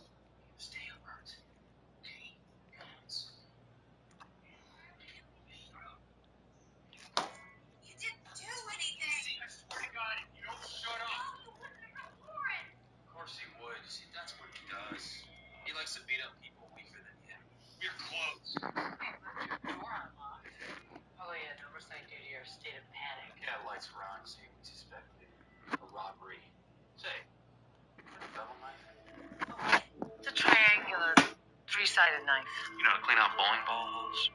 stay alert, okay? Guns. You didn't do anything! See, I swear to God, if you don't shut up. Warren! Of course he would. See, that's what he does. He likes to beat up people weaker than him. We're close. Door unlocked. Oh yeah, an oversight due to your state of panic. Yeah, lights were on. See, we suspected a robbery. Say, a double knife? It's a triangular, three-sided knife. You know, to clean out bowling ball holes?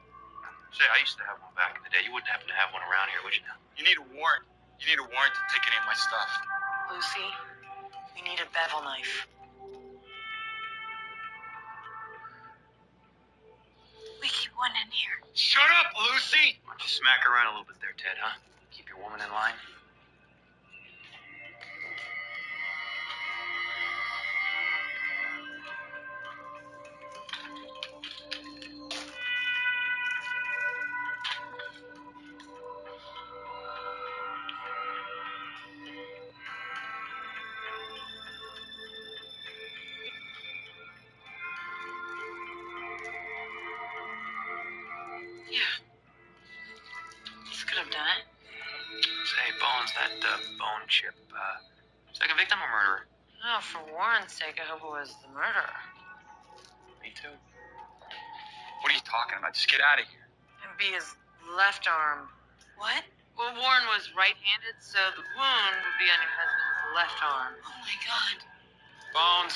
Say, I used to have one back in the day. You wouldn't happen to have one around here, would you now? You need a warrant. You need a warrant to take any of my stuff. Lucy, we need a bevel knife. We keep one in here. Shut up, Lucy! Why don't you smack her around a little bit there, Ted, huh? Keep your woman in line. Yeah. This could have done it. Say, Bones, that bone chip, second victim or murderer? No, for Warren's sake, I hope it was the murderer. Me too. What are you talking about? Just get out of here. It'd be his left arm. What? Well, Warren was right-handed, so the wound would be on your husband's left arm. Oh my God. Bones.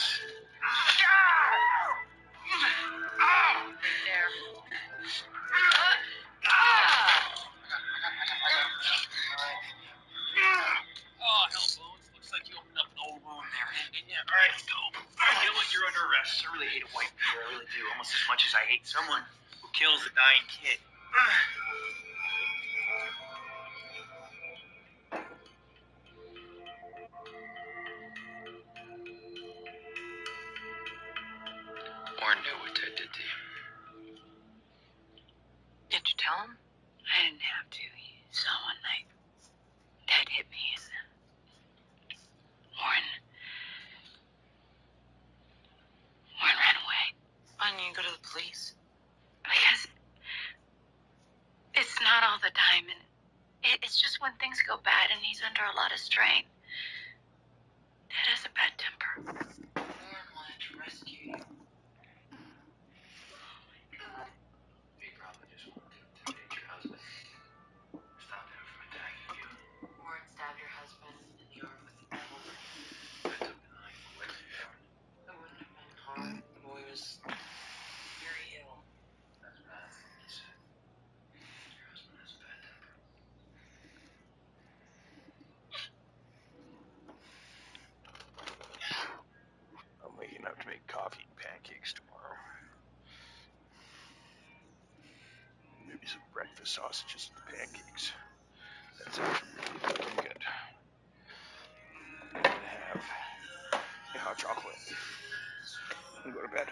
Right there. Oh, hell, Bones. Looks like you opened up an old wound there. Yeah, all right, let's go. All right, you know what? You're under arrest. I really hate a white beater. I really do. Almost as much as I hate someone who kills a dying kid. Warren knew what Ted did to you. Did you tell him? I didn't have to. He saw one night. Dad hit me and Warren ran away. Why didn't you go to the police? Because it's not all the time, and it's just when things go bad and he's under a lot of strain. Dad has a bad temper. Warren wanted to rescue you. Oh my God. make coffee and pancakes tomorrow. Maybe some breakfast sausages and pancakes. That's actually really fucking good. I'm gonna have a hot chocolate and go to bed.